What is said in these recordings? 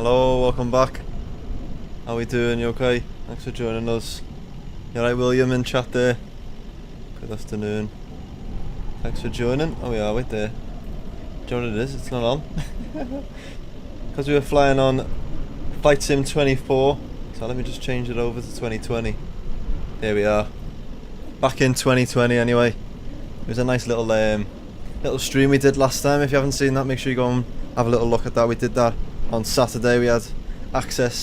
Hello, welcome back. How we doing? You okay? Thanks for joining us. You alright, William, in chat there? Good afternoon. Thanks for joining. Oh, we are right there. Do you know what it is? It's not on. Because we were flying on Flight Sim 24. So let me just change it over to 2020. There we are. Back in 2020 anyway. It was a nice little stream we did last time. If you haven't seen that, make sure you go and have a little look at that. We did that on Saturday. We had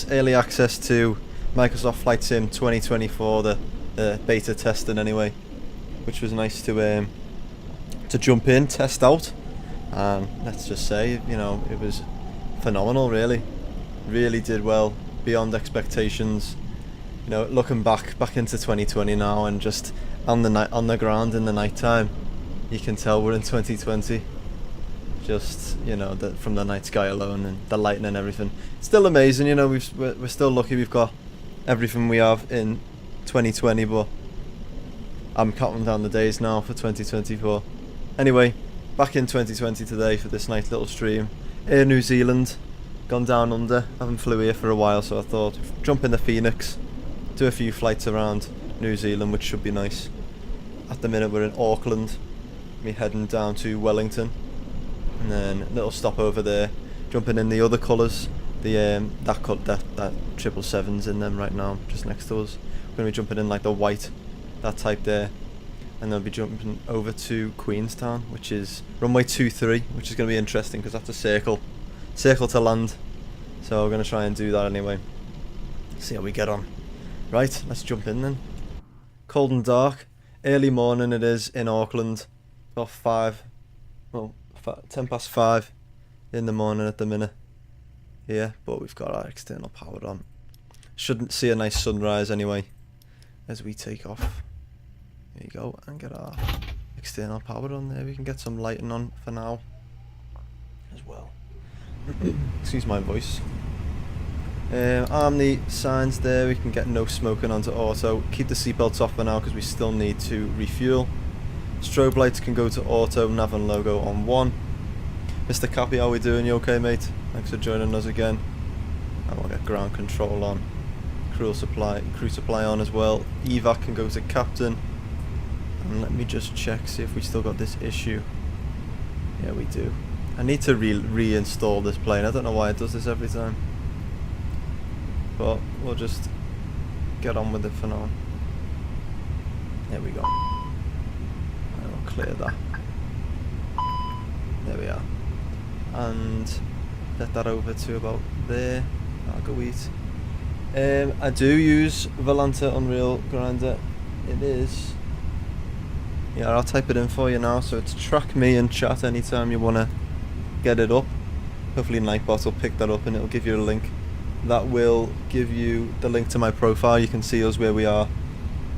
early access to Microsoft Flight Sim 2024, the beta testing anyway, which was nice to jump in, test out, and let's just say, you know, it was phenomenal. Really did well, beyond expectations. You know, looking back into 2020 now, and just on the ground in the night time, you can tell we're in 2020. Just, you know, from the night sky alone and the lighting and everything. It's still amazing, you know. We're still lucky we've got everything we have in 2020, but I'm counting down the days now for 2024. Anyway, back in 2020 today for this nice little stream. Air New Zealand, gone down under. Haven't flew here for a while, so I thought jump in the Fenix, do a few flights around New Zealand, which should be nice. At the minute we're in Auckland. We're heading down to Wellington, and then a little stop over there, jumping in the other colours. The that 777's in them right now, just next to us. We're going to be jumping in like the white, that type there, and then we'll be jumping over to Queenstown, which is runway 23, which is going to be interesting because that's a circle to land. So we're going to try and do that anyway. See how we get on. Right, let's jump in then. Cold and dark, early morning it is in Auckland. About 10 past 5 in the morning at the minute here, but we've got our external power on. Shouldn't see a nice sunrise anyway as we take off. There you go, and get our external power on there. We can get some lighting on for now as well. Excuse my voice. Arm the signs there. We can get no smoking onto auto. Keep the seatbelts off for now because we still need to refuel. Strobe lights can go to auto, nav and logo on 1. Mr. Cappy, how we doing? You okay, mate? Thanks for joining us again. And we'll get ground control on. Crew supply on as well. Evac can go to captain. And let me just check, see if we still got this issue. Yeah, we do. I need to reinstall this plane. I don't know why it does this every time. But we'll just get on with it for now. There we go. Clear that. There we are. And let that over to about there. I'll go eat. I do use Volanta Unreal Grinder. It is. Yeah, I'll type it in for you now. So it's track me in chat anytime you want to get it up. Hopefully Nightbot will pick that up and it'll give you a link. That will give you the link to my profile. You can see us where we are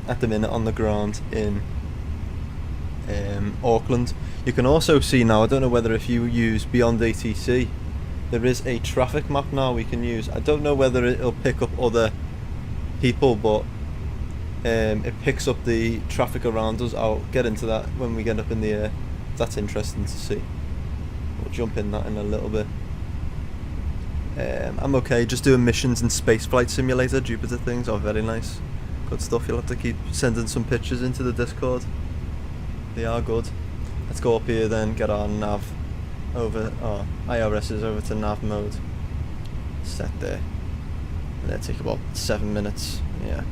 at the minute on the ground in Auckland. You can also see now, I don't know whether if you use Beyond ATC, there is a traffic map now we can use. I don't know whether it'll pick up other people, but it picks up the traffic around us. I'll get into that when we get up in the air. That's interesting to see. We'll jump in that in a little bit. I'm okay just doing missions in Spaceflight Simulator, Jupiter things are very nice. Good stuff. You'll have to keep sending some pictures into the Discord. They are good. Let's go up here then, get our nav over, IRSs over to nav mode. Set there. And that'll take about 7 minutes, yeah,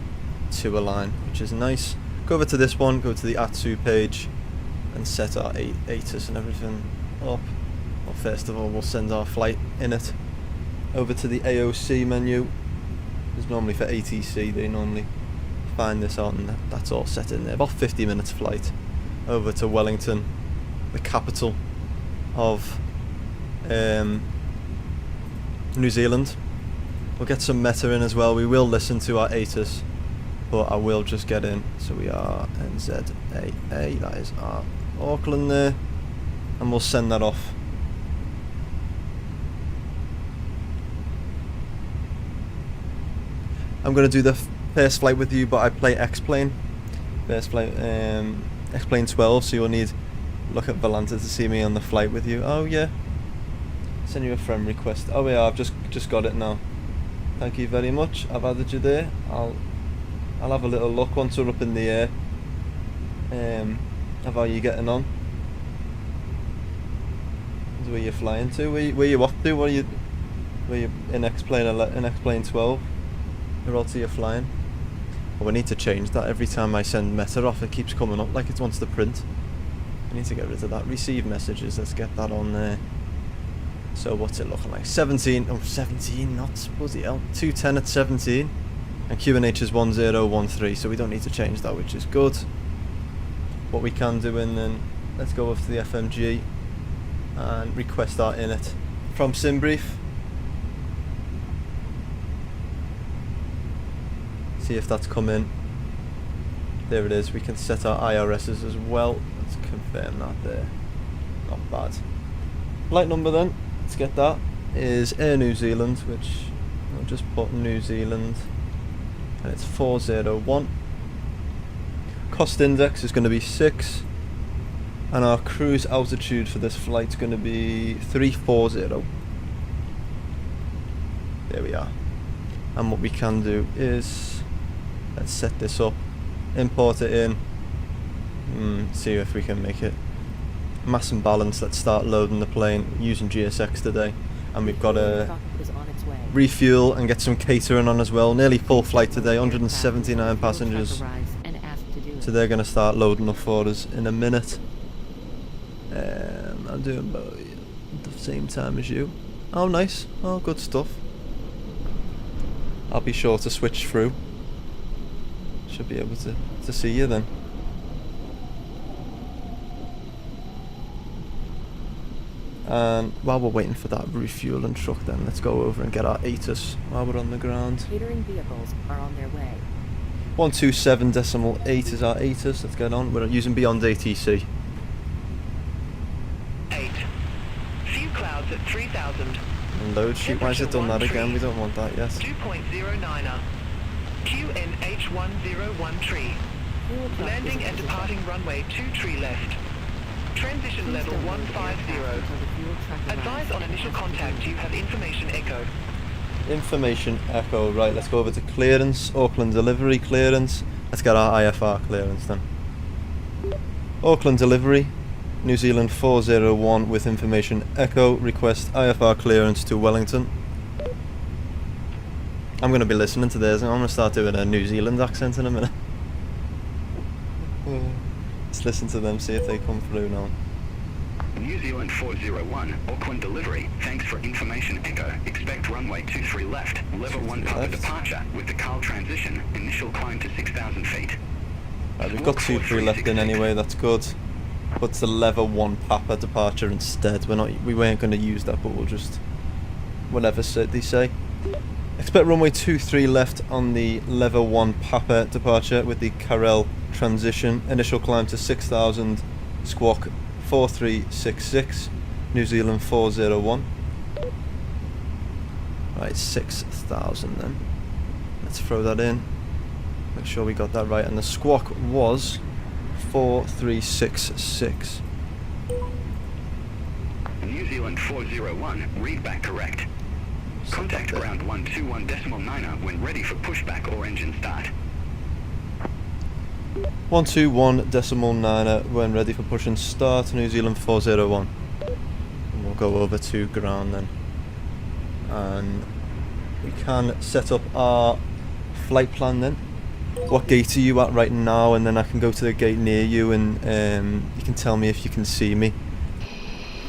to align, which is nice. Go over to this one, go to the ATSU page, and set our ATIS and everything up. Well, first of all, we'll send our flight in it over to the AOC menu. It's normally for ATC, they normally find this out, and that's all set in there. About 50 minutes flight over to Wellington, the capital of New Zealand. We'll get some meta in as well. We will listen to our ATIS, but I will just get in. So we are NZAA, that is our Auckland there, and we'll send that off. I'm going to do the first flight with you, but I play X-Plane. First flight, X-Plane 12, so you'll need look at Volanta to see me on the flight with you. Oh yeah. Send you a friend request. Oh yeah, I've just got it now. Thank you very much. I've added you there. I'll have a little look once we're up in the air. Of how you getting on. Where you're flying to? Where you off to? Where you in X-plane 12? Where else are you flying? Well, we need to change that. Every time I send meta off, it keeps coming up like it wants to print. I need to get rid of that. Receive messages. Let's get that on there. So what's it looking like? 17. Oh, 17. Not bloody hell. 210 at 17. And QNH is 1013. So we don't need to change that, which is good. What we can do, and then let's go over to the FMG and request our init from SimBrief. See if that's come in. There it is. We can set our IRSs as well. Let's confirm that there. Not bad. Flight number then, let's get that, is Air New Zealand, which I'll just put New Zealand, and it's 401. Cost index is going to be 6. And our cruise altitude for this flight is going to be 340. There we are. And what we can do is, let's set this up, import it in, see if we can make it mass and balance. Let's start loading the plane using GSX today. And we've got to refuel and get some catering on as well. Nearly full flight today, 179 passengers. So they're going to start loading up for us in a minute. I'm doing about the same time as you. Oh, nice. Oh, good stuff. I'll be sure to switch through. Should be able to see you then. And while we're waiting for that refueling truck, then let's go over and get our ATIS while we're on the ground. Catering vehicles are on their way. 127.8 is our ATIS. Let's get on. We're using Beyond ATC. Clouds at 3,000. And load sheet. Why has it done that again? We don't want that yet. 2.09er. QNH 101 tree. Landing and departing runway 2 tree left. Transition level 150. Advise on initial contact. You have information echo. Information echo. Right, let's go over to clearance. Auckland delivery clearance. Let's get our IFR clearance then. Auckland delivery. New Zealand 401 with information echo, request IFR clearance to Wellington. I'm going to be listening to this and I'm going to start doing a New Zealand accent in a minute. Let's listen to them, see if they come through now. New Zealand 401, Auckland delivery, thanks for information echo, expect runway 23 left, level 1 Papa departure with the Carl transition, initial climb to 6,000 feet. Right, we've got 23 left in anyway, that's good. But it's a level 1 Papa departure instead. We weren't going to use that, but we'll just whatever they say. Expect runway 23 left on the level 1 Papa departure with the Carel transition. Initial climb to 6,000. Squawk 4366. New Zealand 401. Right, 6,000 then. Let's throw that in. Make sure we got that right. And the squawk was 4366. New Zealand 401, read back correct. Contact ground 121.9er when ready for pushback or engine start. 121.9er when ready for push and start. New Zealand 401. And we'll go over to ground then. And we can set up our flight plan then. What gate are you at right now, and then I can go to the gate near you and you can tell me if you can see me.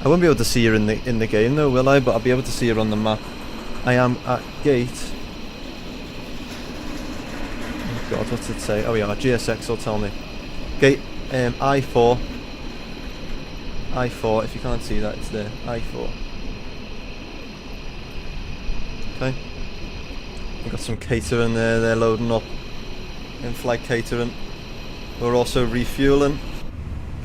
I won't be able to see you in the game though, will I? But I'll be able to see you on the map. I am at gate. Oh God, what's it say? Oh yeah, GSX will tell me. Gate I4. I4, if you can't see that, it's there. I4. Okay. We've got some catering there, they're loading up. In-flight catering. We're also refueling.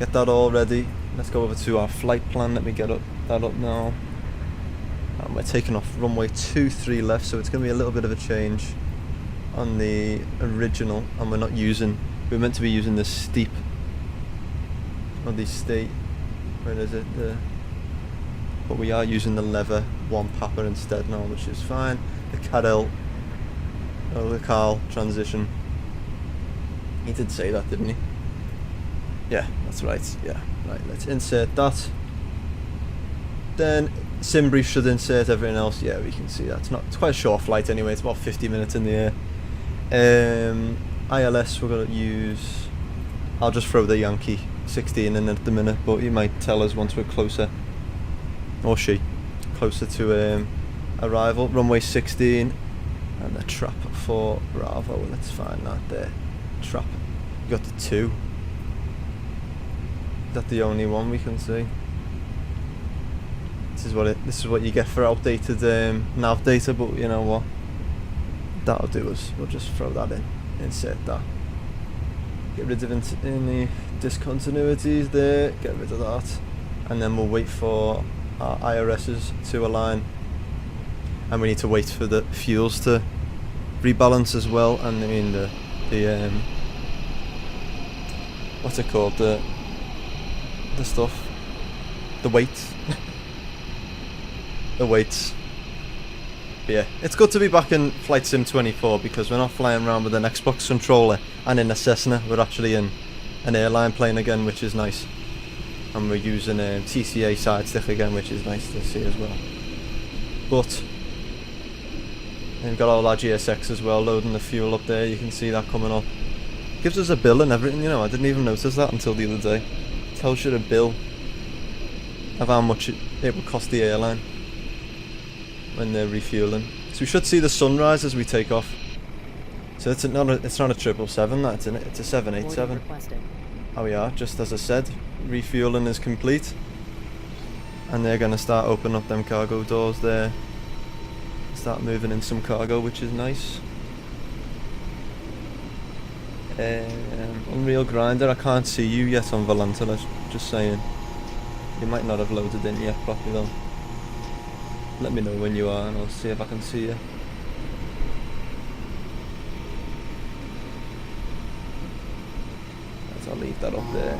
Get that all ready. Let's go over to our flight plan. Let me get that up now. And we're taking off runway 23 left, so it's going to be a little bit of a change on the original. And we're meant to be using the steep, or the state, where is it? The but we are using the lever 1 Papa instead now, which is fine. The Carl transition. He did say that, didn't he? Yeah, that's right. Yeah, right. Let's insert that. Then Simbrief should insert everything else. Yeah, we can see that. It's quite a short flight anyway. It's about 50 minutes in the air. ILS we're gonna use. I'll just throw the Yankee 16 in at the minute, but he might tell us once we're closer, or she, closer to arrival. Runway 16 and the trap for Bravo. Let's find that there. Trap. You got the 2. Is that the only one we can see? This is what you get for outdated nav data, but you know what? That'll do us. We'll just throw that in. Insert that. Get rid of any discontinuities there. Get rid of that, and then we'll wait for our IRSs to align. And we need to wait for the fuels to rebalance as well. And I mean the what's it called? The stuff. The weights. The weights. But yeah, it's good to be back in Flight Sim 24 because we're not flying around with an Xbox controller and in a Cessna. We're actually in an airline plane again, which is nice. And we're using a TCA side stick again, which is nice to see as well. But we've got all our GSX as well, loading the fuel up there. You can see that coming up. Gives us a bill and everything, you know. I didn't even notice that until the other day. Tells you a bill of how much it would cost the airline when they're refueling. So we should see the sunrise as we take off. So it's not a 777 that's in it, it's a 787. Oh yeah, just as I said, refueling is complete. And they're going to start opening up them cargo doors there. Start moving in some cargo, which is nice. Unreal Grinder, I can't see you yet on Volanta, just saying. You might not have loaded in yet properly though. Let me know when you are and I'll see if I can see you. I'll leave that up there.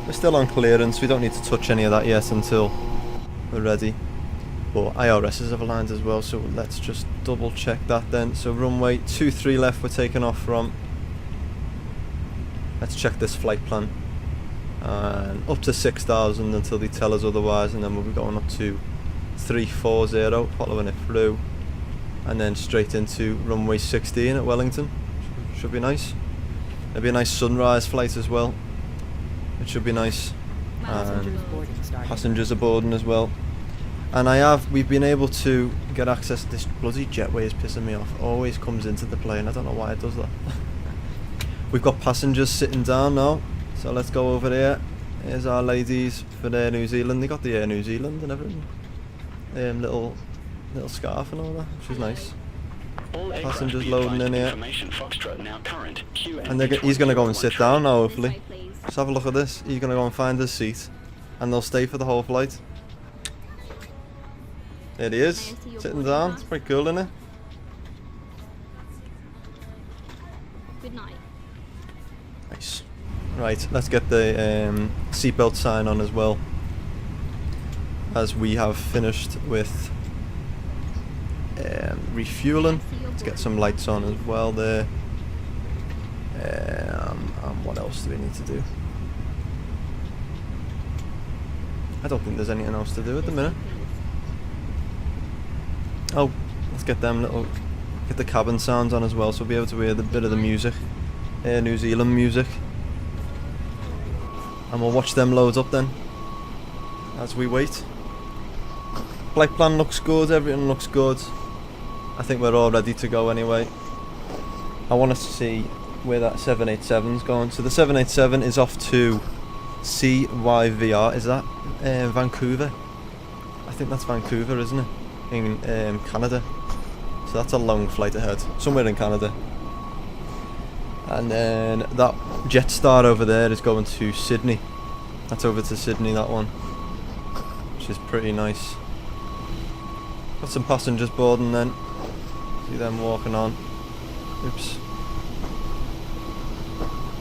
We're still on clearance, we don't need to touch any of that yet until we're ready. But IRSs have aligned as well, so let's just double check that then. So runway 23 left we're taking off from. Let's check this flight plan. And up to 6,000 until they tell us otherwise, and then we'll be going up to 340, following it through, and then straight into runway 16 at Wellington. Should be nice. It'll be a nice sunrise flight as well. It should be nice. And passengers are boarding as well. And we've been able to get access. This bloody jetway is pissing me off. Always comes into the plane. I don't know why it does that. We've got passengers sitting down now. So let's go over there. Here's our ladies for Air New Zealand. They got the Air New Zealand and everything. Little scarf and all that, which is nice. Passengers loading in here. And he's going to go and sit down now, hopefully. Let's have a look at this. He's going to go and find his seat. And they'll stay for the whole flight. There he is, sitting down. It's pretty cool, isn't it? Good night. Nice. Right, let's get the seatbelt sign on as well, as we have finished with refueling. Let's get some lights on as well there. And what else do we need to do? I don't think there's anything else to do at the minute. Oh, let's get get the cabin sounds on as well, so we'll be able to hear the bit of the music, Air New Zealand music. And we'll watch them load up then, as we wait. Flight plan looks good, everything looks good. I think we're all ready to go anyway. I want to see where that 787's going. So the 787 is off to CYVR, is that Vancouver? I think that's Vancouver, isn't it? In Canada. So that's a long flight ahead, somewhere in Canada. And then that Jetstar over there is going to Sydney. That's over to Sydney, that one, which is pretty nice. Got some passengers boarding then. See them walking on. Oops.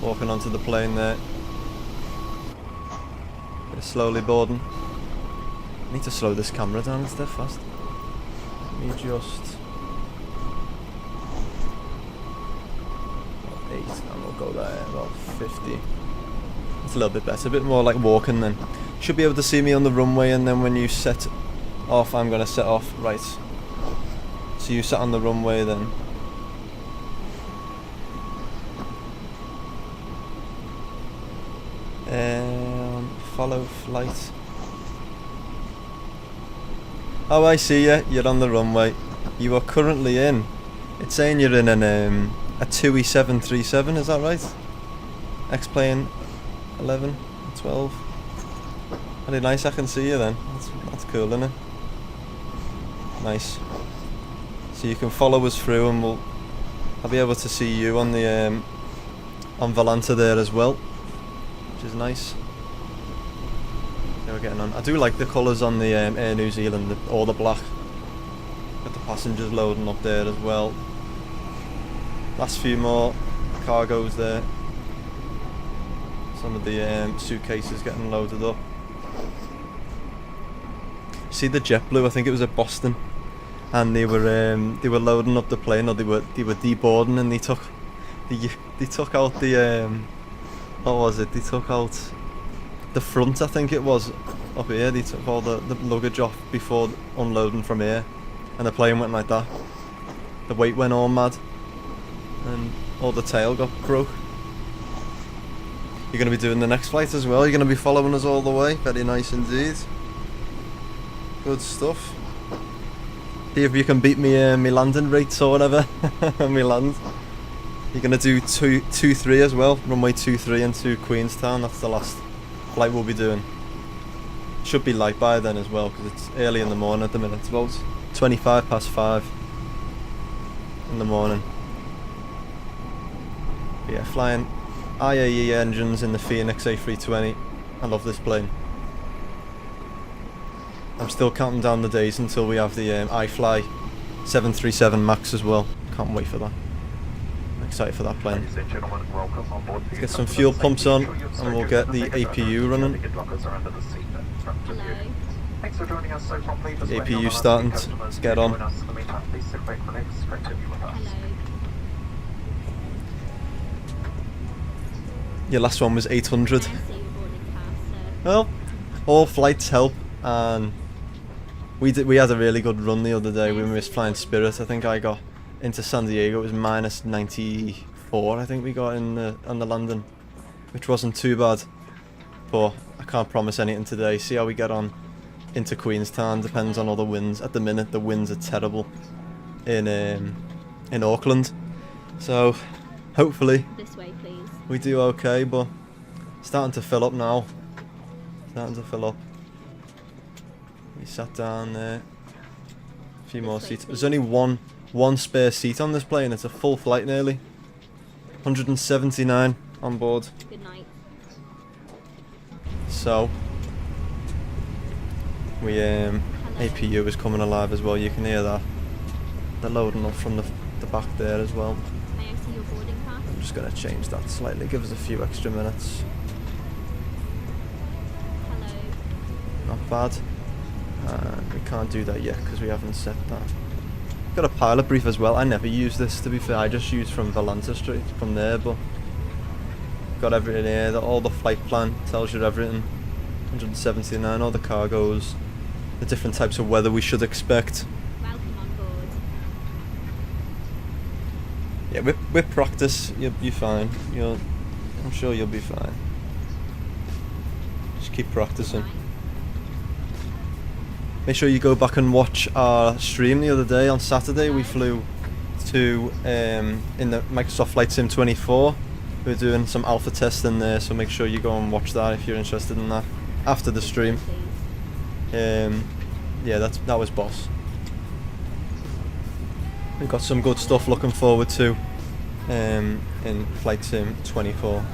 Walking onto the plane there. They're slowly boarding. I need to slow this camera down, it's dead fast. Let me just... 8, and we'll go there, about 50. It's a little bit better, a bit more like walking then. Should be able to see me on the runway, and then when you set off, I'm going to set off. Right. So you sat on the runway then. Follow flight. Oh, I see you. You're on the runway. You are currently in. It's saying you're in an a 2E737. Is that right? X-plane 11, 12. Very nice. I can see you then. That's cool, isn't it? Nice. So you can follow us through, and I'll be able to see you on the on Volanta there as well, which is nice. We're getting on. I do like the colours on the Air New Zealand, all the black. Got the passengers loading up there as well. Last few more cargoes there. Some of the suitcases getting loaded up. See the JetBlue? I think it was at Boston, and they were loading up the plane, or they were deboarding, and they took out the what was it? They took out the front, I think it was, up here. They took all the luggage off before unloading from here, and the plane went like that. The weight went all mad, and all the tail got broke. You're going to be doing the next flight as well. You're going to be following us all the way. Very nice indeed. Good stuff. See if you can beat me me landing rates or whatever. Me land. You're going to do 2-3 as well. Runway 23 into Queenstown. That's the last flight we'll be doing. Should be light by then as well, because it's early in the morning at the minute. It's about 25 past 5 in the morning. But yeah, flying IAE engines in the Fenix A320. I love this plane. I'm still counting down the days until we have the iFly 737 MAX as well. Can't wait for that. I'm excited for that plane. Let's get some fuel pumps on, and we'll get the APU running. The APU starting. Let's get on. Your last one was 800. Well, all flights help, and we had a really good run the other day. We missed flying Spirit. I think I got into San Diego. It was minus 94. I think we got in on the landing, which wasn't too bad. But I can't promise anything today. See how we get on into Queenstown. Depends on all the winds. At the minute, the winds are terrible in Auckland. So hopefully This way, please. we do okay. But starting to fill up now. Starting to fill up. We sat down there. A few more seats. There's only one spare seat on this plane. It's a full flight nearly. 179 on board. Good night. So we APU is coming alive as well. You can hear that. They're loading up from the back there as well. May I see your boarding pass? I'm just gonna change that slightly. Give us a few extra minutes. Hello. Not bad. We can't do that yet because we haven't set that. Got a pilot brief as well. I never use this, to be fair. I just use from Volanta straight from there, but got everything here. All the flight plan tells you everything. 179, all the cargoes, the different types of weather we should expect. Welcome on board. Yeah, with practice, you'll be fine. I'm sure you'll be fine. Just keep practicing. Good night. Make sure you go back and watch our stream the other day. On Saturday we flew to in the Microsoft Flight Sim 24. We're doing some alpha testing there, so make sure you go and watch that if you're interested in that after the stream. Please. Yeah, that was boss. We've got some good stuff looking forward to in Flight Sim 24.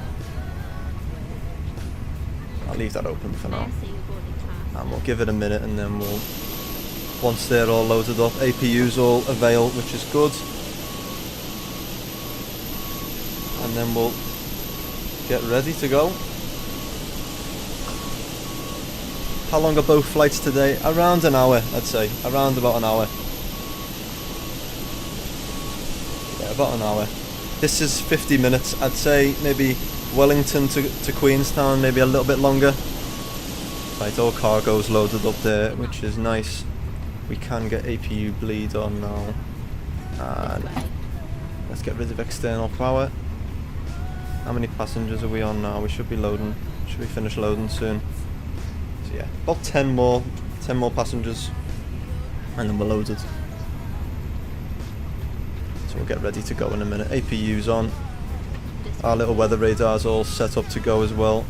I'll leave that open for May I now. see your boarding pass? And we'll give it a minute, and then once they're all loaded up, APU's all avail, which is good. And then we'll get ready to go. How long are both flights today? Around an hour, I'd say. Around about an hour. Yeah, about an hour. This is 50 minutes. I'd say maybe Wellington to Queenstown, maybe a little bit longer. Right, all cargo's loaded up there, which is nice. We can get APU bleed on now. And let's get rid of external power. How many passengers are we on now? We should be loading. Should we finish loading soon? So yeah, about 10 more passengers, and then we're loaded. So we'll get ready to go in a minute. APU's on. Our little weather radar's all set up to go as well,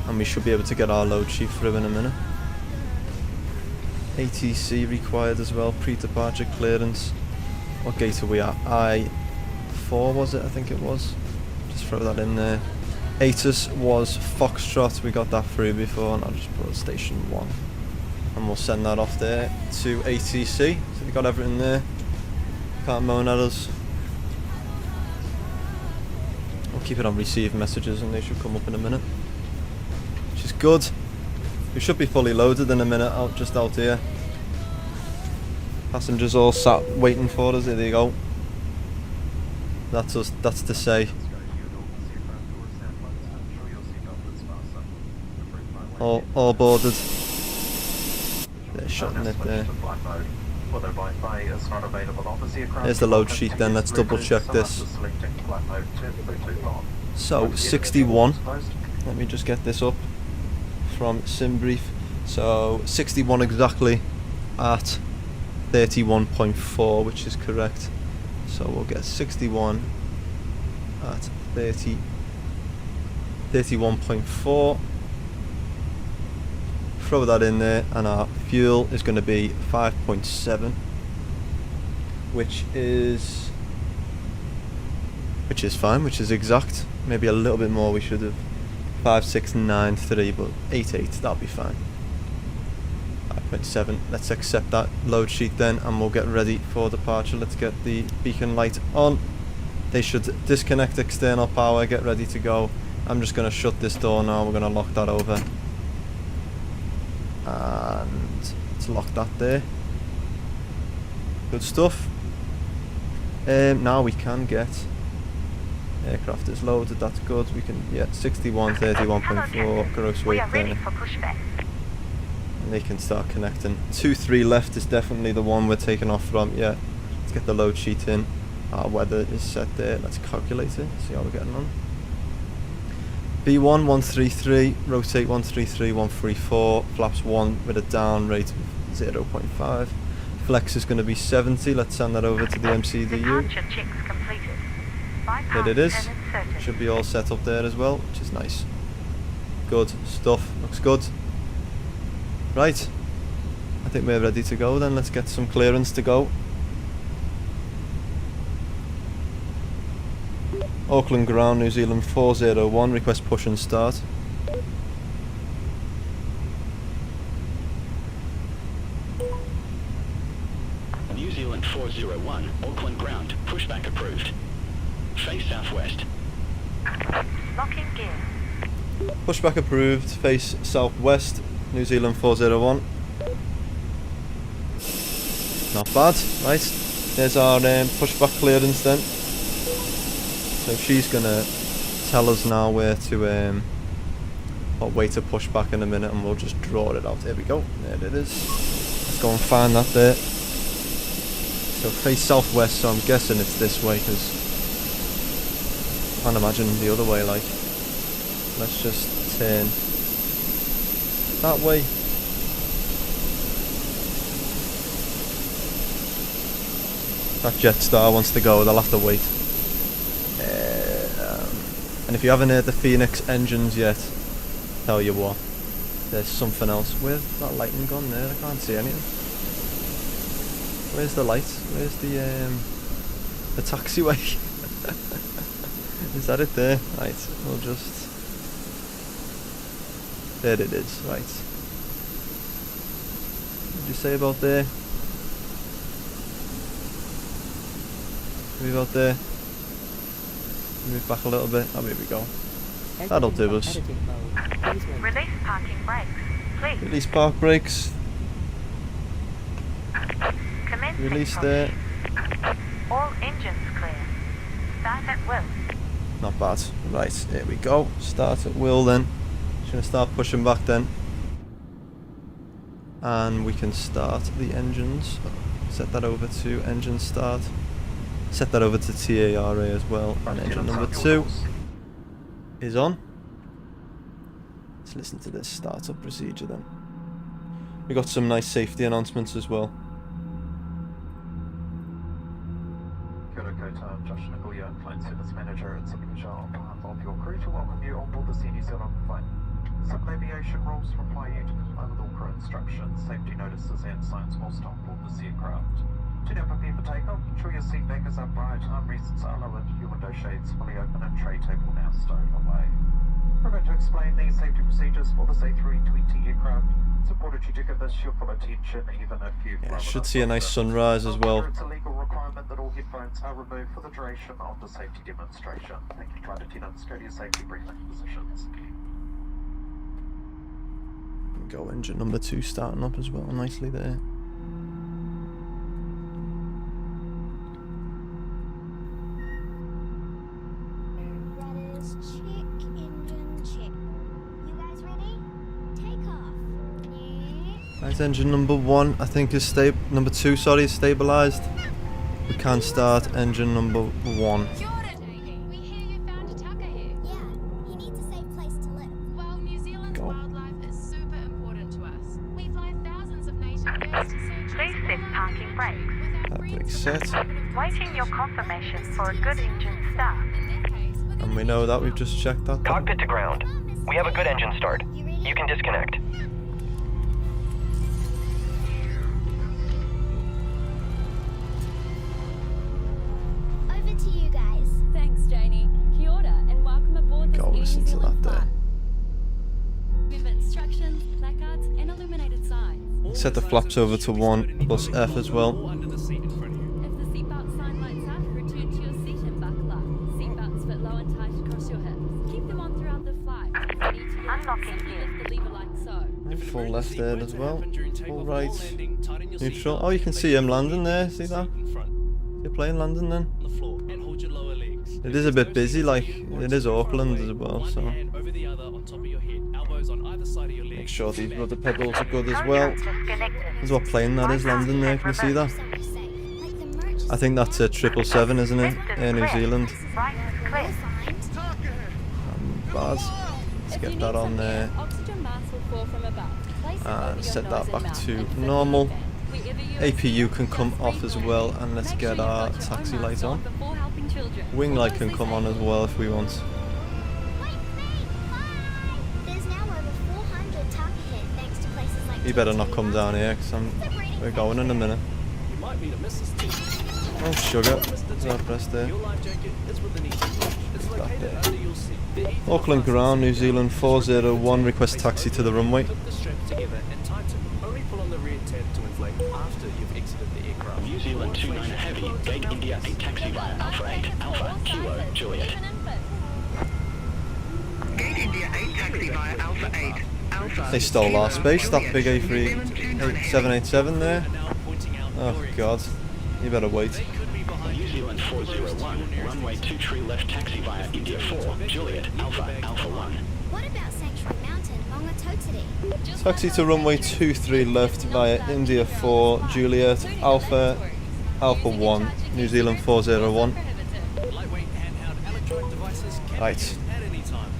and we should be able to get our load sheet through in a minute. ATC required as well, pre-departure clearance. What gate are we at? I4 was it? I think it was. Just throw that in there. ATIS was Foxtrot, we got that through before, and I'll just put station 1. And we'll send that off there to ATC. So we got everything there. Can't moan at us. I'll keep it on receive messages and they should come up in a minute. Which is good. We should be fully loaded in a minute just out here. Passengers all sat waiting for us, there they go. That's us, that's to say. All boarded. They're shutting it there. There's the load sheet then, let's double check this. So, 61. Let me just get this up from SimBrief. So, 61 exactly at 31.4, which is correct. So we'll get 61 at 31.4. Throw that in there, and our fuel is going to be 5.7, which is fine, which is exact. Maybe a little bit more we should have. 5693, but 88, that'll be fine. 5.7. Let's accept that load sheet then, and we'll get ready for departure. Let's get the beacon light on. They should disconnect external power, get ready to go. I'm just going to shut this door now. We're going to lock that over. And let's lock that there. Good stuff. Now we can get aircraft is loaded, that's good. We can, yeah, 61, 31.4 gross weight there. And they can start connecting. 2-3 left is definitely the one we're taking off from. Yeah, let's get the load sheet in. Our weather is set there. Let's calculate it, see how we're getting on. B1 133, rotate 133 134, flaps 1 with a down rate of 0.5. Flex is going to be 70. Let's send that over to the MCDU. There it is. Should be all set up there as well, which is nice. Good stuff. Looks good. Right. I think we're ready to go then. Let's get some clearance to go. Auckland ground, New Zealand 401, request push and start. New Zealand 401, Auckland ground, pushback approved. Face southwest. Locking gear. Pushback approved, face southwest, New Zealand 401. Not bad, right. There's our pushback clearance then. So she's gonna tell us now where to what way to push back in a minute, and we'll just draw it out. There we go. There it is. Let's go and find that there. So face southwest. So I'm guessing it's this way because I can't imagine the other way. Like, let's just turn that way. That Jetstar wants to go. They'll have to wait. And if you haven't heard the Fenix engines yet, tell you what, there's something else. Where's that lighting gone there? I can't see anything. Where's the light? Where's the taxiway? Is that it there? Right, we'll just... There it is, right. What did you say about there? Maybe about there. Move back a little bit. Oh, here we go. That'll do us. Release parking brakes. Please. Release park brakes. Commence Release there. All engines clear. Start at will. Not bad. Right, here we go. Start at will then. Just gonna start pushing back then. And we can start the engines. Set that over to engine start. Set that over to TARA as well. And engine number 2 is on. Let's listen to this startup procedure then. We got some nice safety announcements as well. Josh Nagoya, Flight Service Manager. It's a pleasure on behalf of your crew to welcome you on board the New Zealand flight. Civil aviation rules require you to comply with all crew instructions, safety notices and signs whilst on board this aircraft. Do now prepare for takeoff. Ensure your seat back is upright, armrests are lowered, your window shades fully open and tray table now stowed away. We're about to explain the safety procedures for this A320 aircraft. It's important you to give this your full attention even if you've Should see a nice sunrise as well. It's a legal requirement that all headphones are removed for the duration of the safety demonstration. Thank you, flight attendants. Go to your safety briefing positions. Go engine number 2 starting up as well nicely there. Rudders check, engine check. You guys ready? Take off. Yeah. Right, engine number 1 I think is number 2 sorry, is stabilised. We can start engine number 1. We hear you found a tucker here. Yeah, he needs a safe place to live. Well, New Zealand's Go. wildlife is super important to us. We fly thousands of native birds to sanctuaries Please set parking brakes. with our That friends brake's from set. Waiting your confirmation for a good engine start. In their case, we're And we know that, we've just checked that. Cockpit to ground. We have a good engine start. You ready? You can disconnect. Over to you guys. Thanks, Janie. Kia ora, and welcome aboard this Go, New listen to Zealand that there. flight. Remember instructions, placards, and illuminated signs. Set the flaps over to 1 plus F as well. If the seatbelt sign lights up, return to your seat and buckle up. Seatbelts fit low and tight across your hips. Keep them on throughout the flight. Ready to go. Unlocking Simply gear. lift the lever like so. Full left there as well. Full right. Neutral. Oh, you can see him landing there. See that? You're playing landing then. It is a bit busy, like it is Auckland as well, so make sure these rudder pedals are good as well. Disconnected. There's what plane that is landing there. Can you see that? Somewhere safe. Like the merch is I think that's a 777, isn't it? Air New Zealand. Right is clear. find. Bars. Let's If you get need that on some there. air, oxygen mask will fall from above. Place it over And your set nose that and back mouth to and fit the normal. headband. Wherever you are APU can seated, come feel off free as to well, move. and let's Make get sure our you've got your taxi own light mask on. before helping children. Wing light can Closely come on as safe. well if we want. Wait, bye! There's now over 400 tucker here thanks to places like You better not come down here, because we're going in a minute. Oh, sugar. Is that pressed there? Auckland ground, New Zealand 401, request taxi to the runway. New Zealand 29 Heavy, Gate India 8 taxi via Alpha 8, Alpha, Kilo, Juliet. Gate India 8 taxi via Alpha 8. Alpha. They stole our Kilo, space, that Juliet. big New Zealand 29 Heavy. 787 there. Oh god, you better wait. New Zealand 401, runway 23 left taxi via India 4, Juliet, Alpha, Alpha 1. What about Sanctuary Mountain, Ongatotiri? Taxi to runway 23 left via India 4, Juliet, Alpha, Alpha 1, New Zealand 401. Right,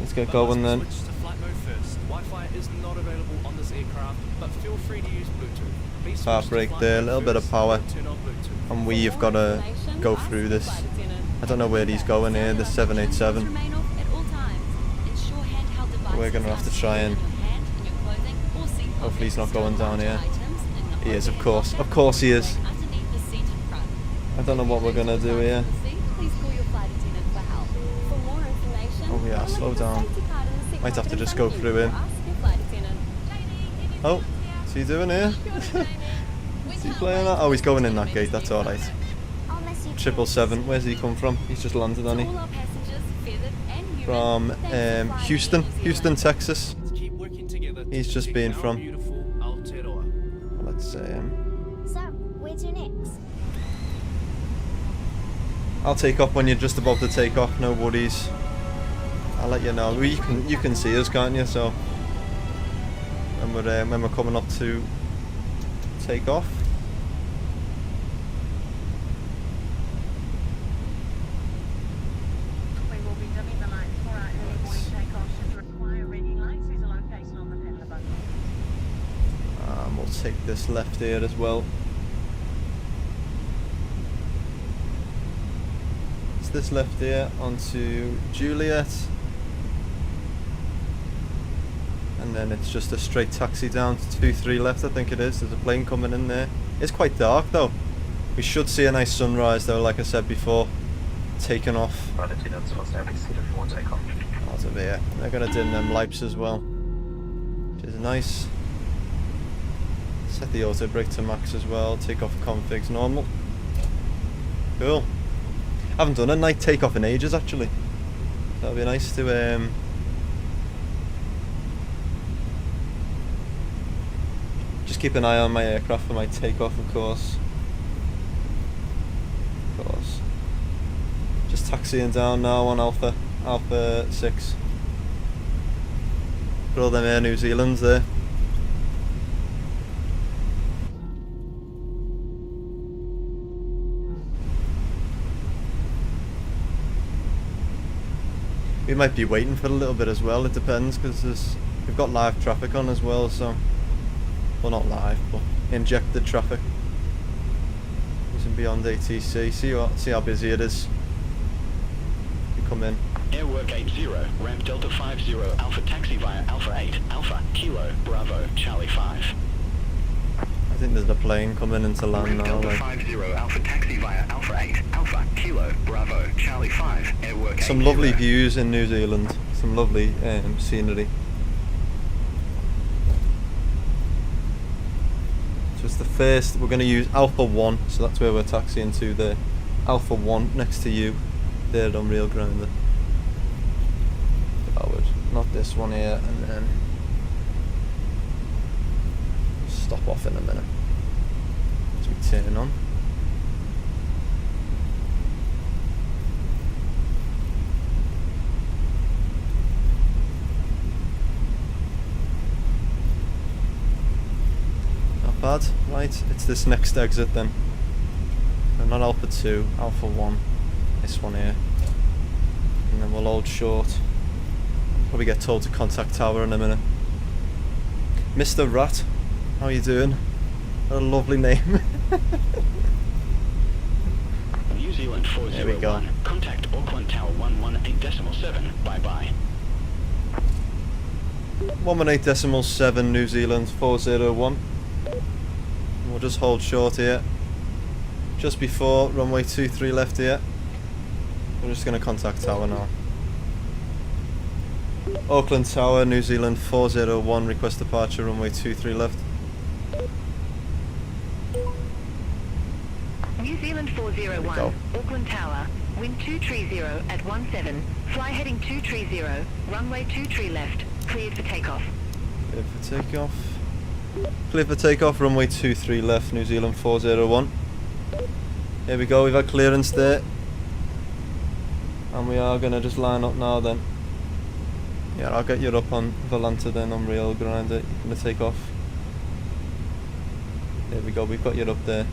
let's get going then. Fast brake there, a little bit of power, and we've got to go through this. I don't know where he's going here, the 787. We're going to have to try and... Hopefully he's not going down here. He is, of course. Of course he is. I don't know what we're going to do here. Oh yeah, slow down. Might have to just go through him. Oh, what's he doing here? Is he playing that? Oh, he's going in that gate, that's alright. I'll mess you 777, where's he come from? He's just landed, hasn't he? From Houston, Texas. he's just been from. Beautiful Aotearoa. Let's So, where to next? I'll take off when you're just about to take off. No worries. I'll let you know. Well, you can see us, can't you? So when we're coming up to take off. We will be dimming the lights for our early morning takeoff should require ready lights. There's a location on the pedal button. We'll take this left here as well. It's this left here onto Juliet. And then it's just a straight taxi down to 2-3 left, I think it is. There's a plane coming in there. It's quite dark though. We should see a nice sunrise though, like I said before. Taking off. Out of here. They're going to dim them lights as well. Which is nice. Set the auto brake to max as well. Take off configs normal. Cool. I haven't done a night takeoff in ages actually. That'll be nice to just keep an eye on my aircraft for my takeoff, of course. Just taxiing down now on Alpha 6. For all them Air New Zealands there. We might be waiting for a little bit as well, it depends, because we've got live traffic on as well, so... Well, not live, but injected traffic. Using beyond ATC, see how busy it is. You come in. Airwork 80, ramp Delta 50, Alpha taxi via Alpha 8, Alpha, Kilo, Bravo, Charlie 5. I think there's a plane coming into land now. Delta 50, Alpha taxi via Alpha 8, Alpha, Kilo, Bravo, Charlie 5, Airwork 80. Some lovely views in New Zealand, some lovely scenery. So it's the first, we're going to use Alpha 1, so that's where we're taxiing to there. Alpha 1 next to you, there on real ground there. Forward, not this one here, and then stop off in a minute as we turn on. Not bad, right, it's this next exit then. So not Alpha 2, Alpha 1, this one here. And then we'll hold short. Probably get told to contact tower in a minute. Mr. Rat, how are you doing? What a lovely name. New Zealand 401. There we go. Contact Auckland Tower 118.7. Bye bye. 118.7 New Zealand 401. We'll just hold short here. Just before runway 23 left here. We're just going to contact tower now. Auckland Tower, New Zealand 401, request departure, runway 23 left. New Zealand 401, Auckland Tower, wind 230 at 17, fly heading 230, runway 23 left, cleared for takeoff. Cleared for takeoff. Cleared for takeoff, runway 23 left, New Zealand 401. Here we go, we've had clearance there. And we are going to just line up now then. Yeah, I'll get you up on Volanta then on real ground. You're going to take off. There we go, we've got you up there.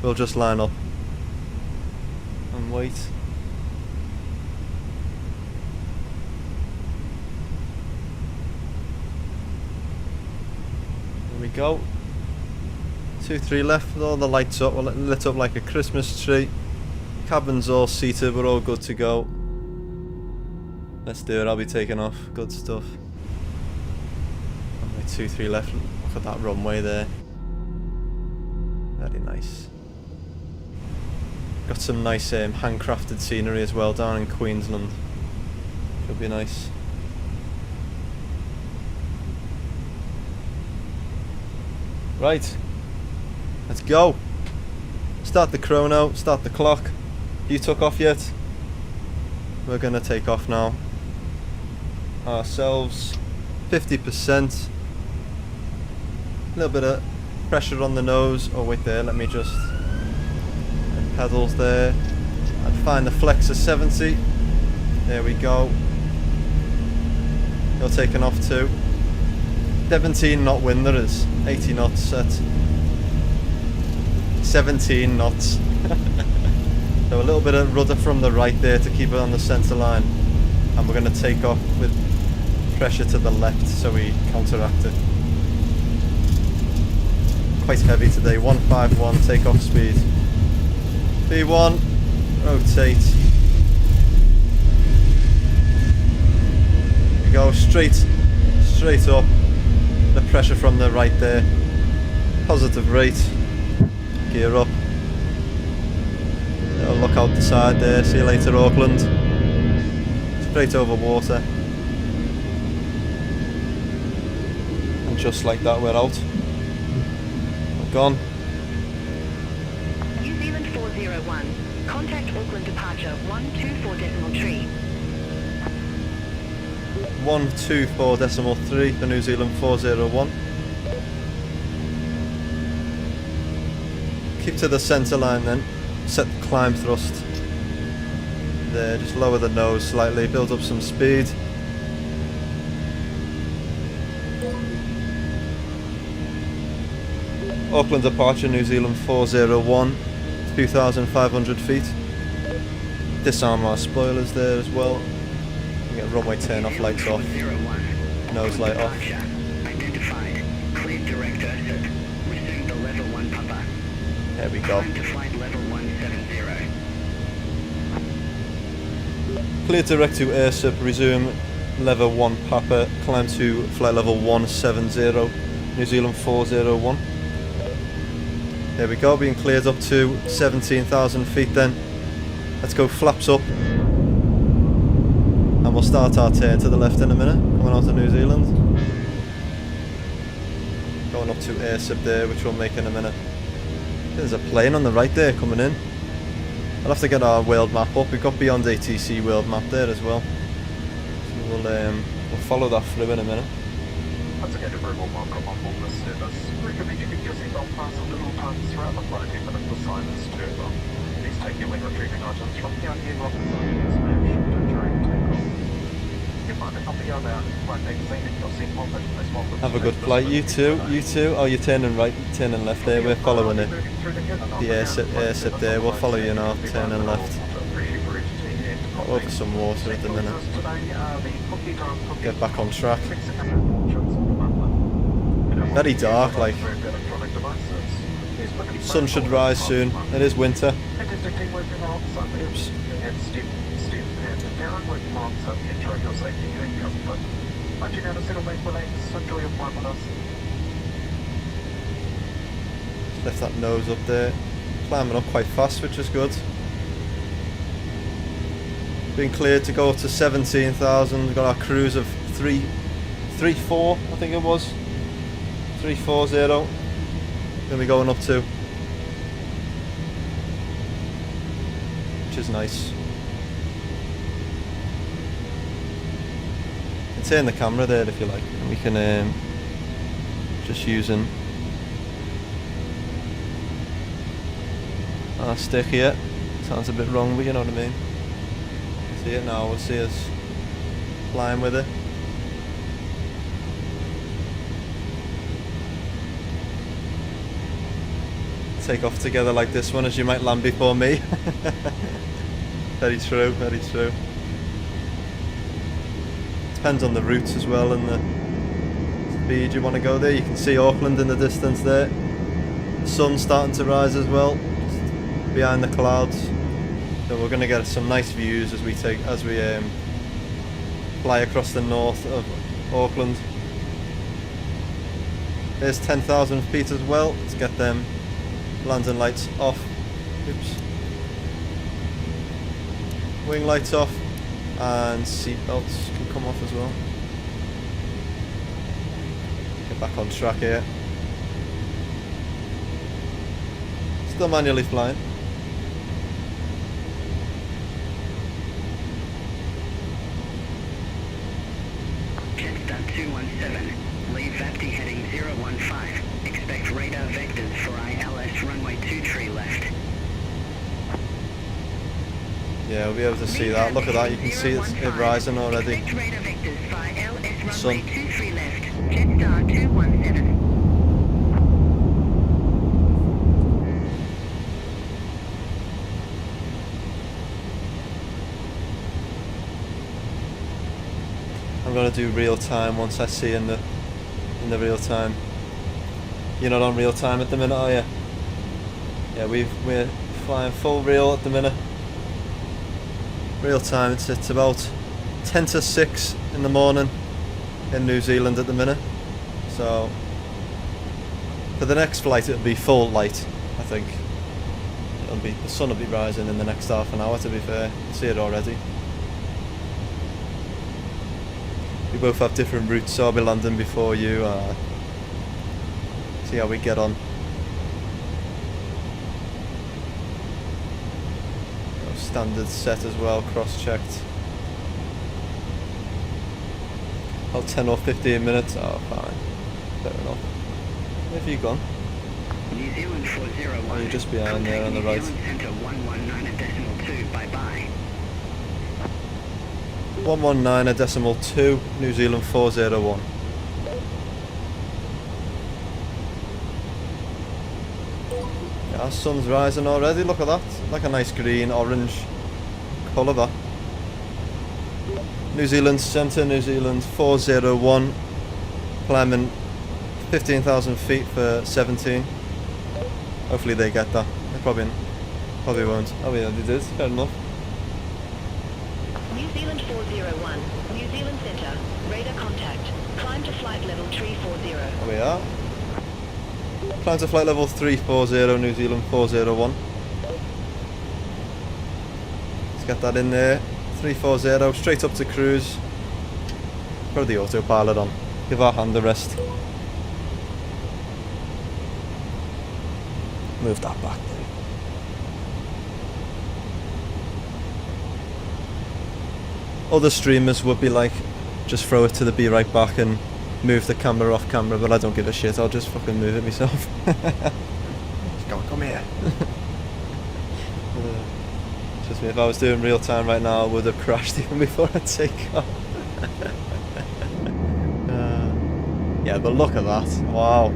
We'll just line up and wait. There we go. 2-3 left with all the lights up, well, lit up like a Christmas tree. Cabin's all seated, we're all good to go. Let's do it, I'll be taking off. Good stuff. Runway 2-3 left. Look at that runway there. Very nice. Got some nice handcrafted scenery as well down in Queensland. Should be nice. Right. Let's go. Start the chrono, start the clock. You took off yet? We're gonna take off now. Ourselves. 50%. A little bit of pressure on the nose. Oh wait there, let me just... pedals there. I'd find the flex of 70. There we go. You're taking off too. 17 knot wind there is. 80 knots set. 17 knots. So a little bit of rudder from the right there to keep it on the centre line. And we're going to take off with pressure to the left so we counteract it. Quite heavy today. 151 takeoff speed. B1, rotate. We go straight up. The pressure from the right there. Positive rate. Gear up. Little look out the side there. See you later, Auckland. Straight over water. And just like that, we're out. We're gone. New Zealand 401. Contact Auckland departure 124.3. 124.3 for New Zealand 401. Keep to the centre line then. Set the climb thrust. There, just lower the nose slightly, build up some speed. Auckland departure, New Zealand 401, 2,500 feet. Disarm our spoilers there as well. Get runway turn off lights off. Nose light off. Identified. Cleared director set. Resume the level 1 pumper. There we go. Climb to flight level 170. Clear direct to airsip, resume level 1 Papa, climb to flight level 170, New Zealand 401. There we go, being cleared up to 17,000 feet then. Let's go flaps up. And we'll start our turn to the left in a minute, coming out of New Zealand. Going up to airsip there, which we'll make in a minute. There's a plane on the right there coming in. I'll have to get our world map up. We've got Beyond ATC world map there as well. So we'll follow that through in a minute. Once again, approval welcome on board this service. Recommend you keep your seatbelt fastened at all times throughout the flight, even if the sign is turned on. Please take your wing retrieving items from the ungear locker sign smashed during takeoff. You find a copy of our flight magazine in your seat pocket. Have a good flight, you too. Oh, you're turning right, turning left there. We're following it. The airsip there. We'll follow you now, turning left. Over some water at the minute. Get back on track. Very dark, like. Sun should rise soon. It is winter. Oops. Lift that nose up there. Climbing up quite fast, which is good. Been cleared to go up to 17,000. We've got our cruise of 334, I think it was. 340. Then we're going up to. Which is nice. You can turn the camera there if you like. And we can just using our stick here. Sounds a bit wrong, but you know what I mean. See it now, we'll see us flying with it. Take off together like this one, as you might land before me. Very true, very true. Depends on the routes as well and the speed you want to go there. You can see Auckland in the distance there. The sun's starting to rise as well, just behind the clouds. So we're going to get some nice views as we fly across the north of Auckland. There's 10,000 feet as well. Let's get them landing lights off. Oops. Wing lights off, and seat belts can come off as well. Get back on track here. Still manually flying. radar 217. Leave VAPTI heading 015. Expect radar vectors for ILS runway 23 left. Yeah, we'll be able to see that. Look at that, you can see it's Ryzen already. Expect radar vectors for ILS Sun. runway 23 left. Jetstar 217. I'm gonna do real time once I see in the real time. You're not on real time at the minute, are you? Yeah, we're flying full real at the minute. Real time. It's about 10 to 6 in the morning in New Zealand at the minute. So for the next flight, it'll be full light. I think the sun will be rising in the next half an hour. To be fair, you see it already. We both have different routes, so I'll be landing before you. See how we get on. Standard set as well, cross-checked. About 10 or 15 minutes. Oh, fine. Fair enough. Where have you gone? New Zealand 401. Oh, you're just behind there on the right. New Zealand Centre 119.2, bye-bye. 119.2, New Zealand 401. Yeah, the sun's rising already, look at that. Like a nice green, orange colour that. New Zealand Centre, New Zealand 401. Climbing 15,000 feet for 17. Hopefully they get that. They probably won't. Oh yeah, they did, fair enough. New Zealand 401. New Zealand Centre. Radar contact. Climb to flight level 340. There we are. Climb to flight level 340, New Zealand 401. Let's get that in there. 340, straight up to cruise. Put the autopilot on. Give our hand a rest. Move that back there. Other streamers would be like, just throw it to the be right back and move the camera off camera, but I don't give a shit, I'll just fucking move it myself. Come here. Trust me, if I was doing real time right now, I would have crashed even before I take off. Yeah, but look at that, wow.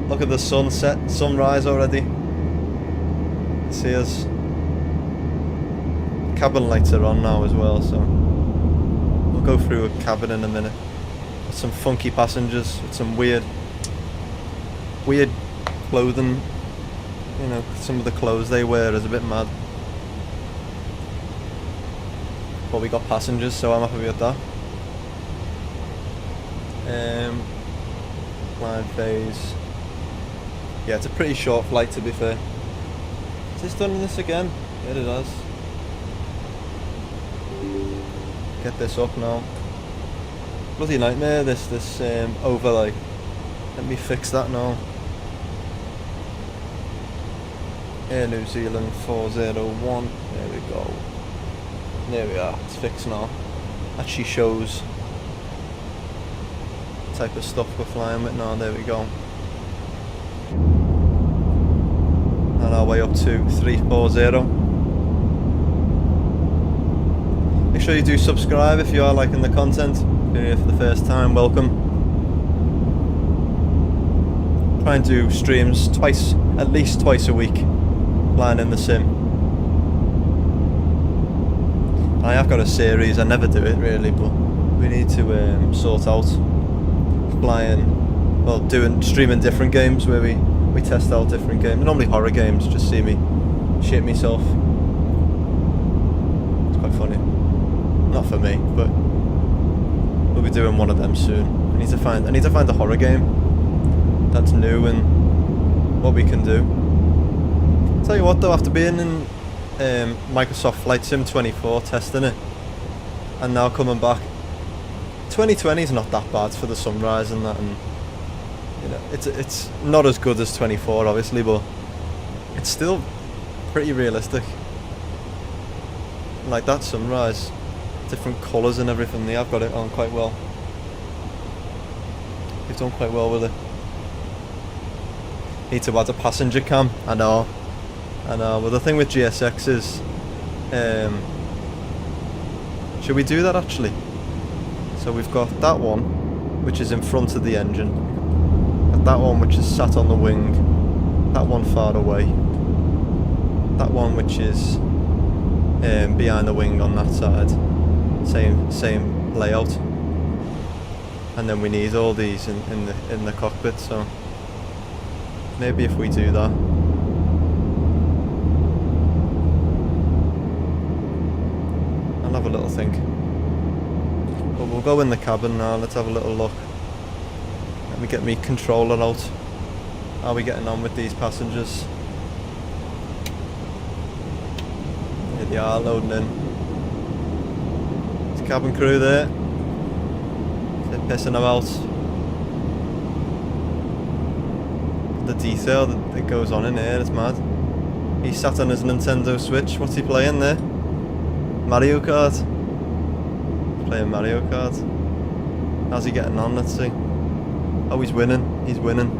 Look at the sunset, sunrise already. See us. Cabin lights are on now as well, so we'll go through a cabin in a minute. With some funky passengers with some weird clothing. You know, some of the clothes they wear is a bit mad. But we got passengers, so I'm happy with that. Climb phase. Yeah, it's a pretty short flight, to be fair. Has this done this again? Yeah, it has. Get this up now. Bloody nightmare, this overlay. Let me fix that now. Air New Zealand 401. There we go. There we are. It's fixed now. Actually shows the type of stuff we're flying with now. There we go. And our way up to 340. Make sure you do subscribe if you are liking the content. If you're here for the first time, welcome. Try and do streams at least twice a week, flying in the sim. I have got a series, I never do it really, but we need to sort out streaming different games where we test out different games. Normally horror games, just see me shit myself. It's quite funny. Not for me, but we'll be doing one of them soon. I need to find a horror game that's new and what we can do. Tell you what though, after being in Microsoft Flight Sim 24 testing it, and now coming back, 2020 is not that bad for the sunrise and that, and you know, it's not as good as 24 obviously, but it's still pretty realistic. Like that sunrise, different colours and everything, they have got it on quite well. We've done quite well with it. Need to add a passenger cam. I know. But the thing with GSX is, should we do that actually? So we've got that one, which is in front of the engine. And that one which is sat on the wing. That one far away. That one which is behind the wing on that side. Same layout. And then we need all these in the cockpit, so maybe if we do that. I'll have a little think. But we'll go in the cabin now, let's have a little look. Let me get me controller out. How are we getting on with these passengers? Here they are, loading in. There's cabin crew there. They're pissing about. The detail that goes on in here, it's mad. He sat on his Nintendo Switch. What's he playing there? Mario Kart. He's playing Mario Kart. How's he getting on? Let's see. Oh, he's winning. He's winning.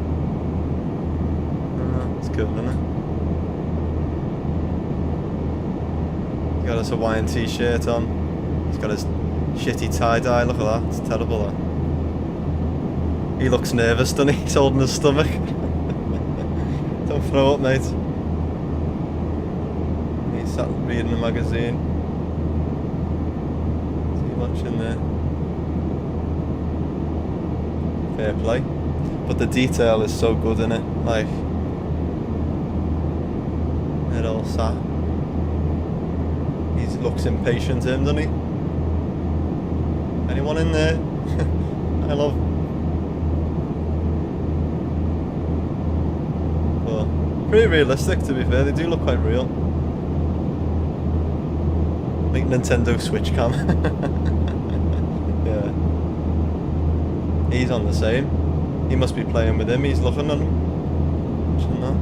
It's cool, isn't it? He's got his Hawaiian t-shirt on. He's got his shitty tie-dye. Look at that. It's terrible, that. He looks nervous, doesn't he? He's holding his stomach. Don't throw up, mate. He's sat reading a magazine. What's he watching there? Fair play. But the detail is so good in it. Like, it all sat. He looks impatient, him, doesn't he? Anyone in there? I love. But pretty realistic, to be fair. They do look quite real. Like Nintendo Switch cam. Yeah. He's on the same. He must be playing with him. He's looking at him. Watching that.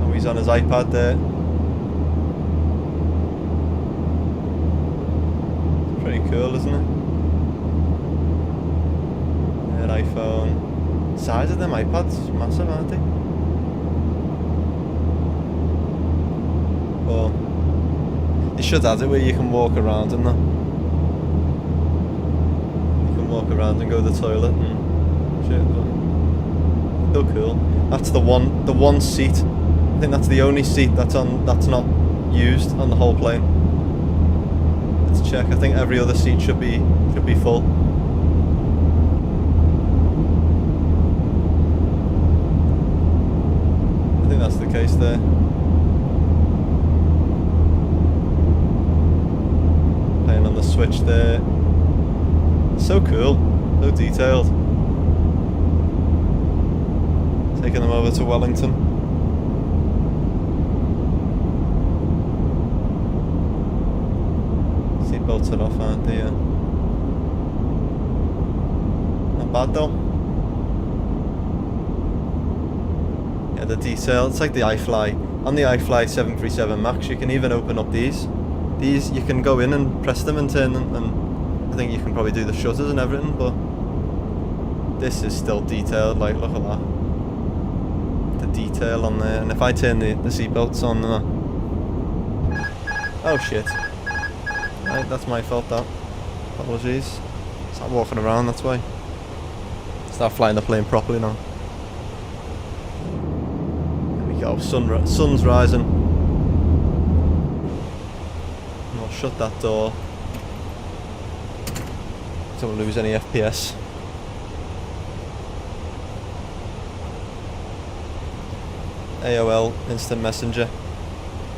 Oh, he's on his iPad there. Pretty cool, isn't it? Their iPhone. The size of them iPads is massive, aren't they? Well, you should have it where you can walk around in that. You can walk around and go to the toilet and shit. Still cool. That's the one seat. I think that's the only seat that's not used on the whole plane. Let's check. I think every other seat should be full. I think that's the case there. Playing on the Switch there. So cool. So detailed. Taking them over to Wellington. Seatbelts are off, aren't they? Yeah. Not bad though. Yeah, the detail. It's like the iFly. On the iFly 737 MAX, you can even open up these. These, you can go in and press them and turn them, and I think you can probably do the shutters and everything, but this is still detailed. Like, look at that. The detail on there. And if I turn the seatbelts on, oh shit. Right, that's my fault, that. Apologies. Start walking around, that's why. Start flying the plane properly now. There we go, sun's rising. And I'll shut that door. Don't lose any FPS. AOL Instant Messenger.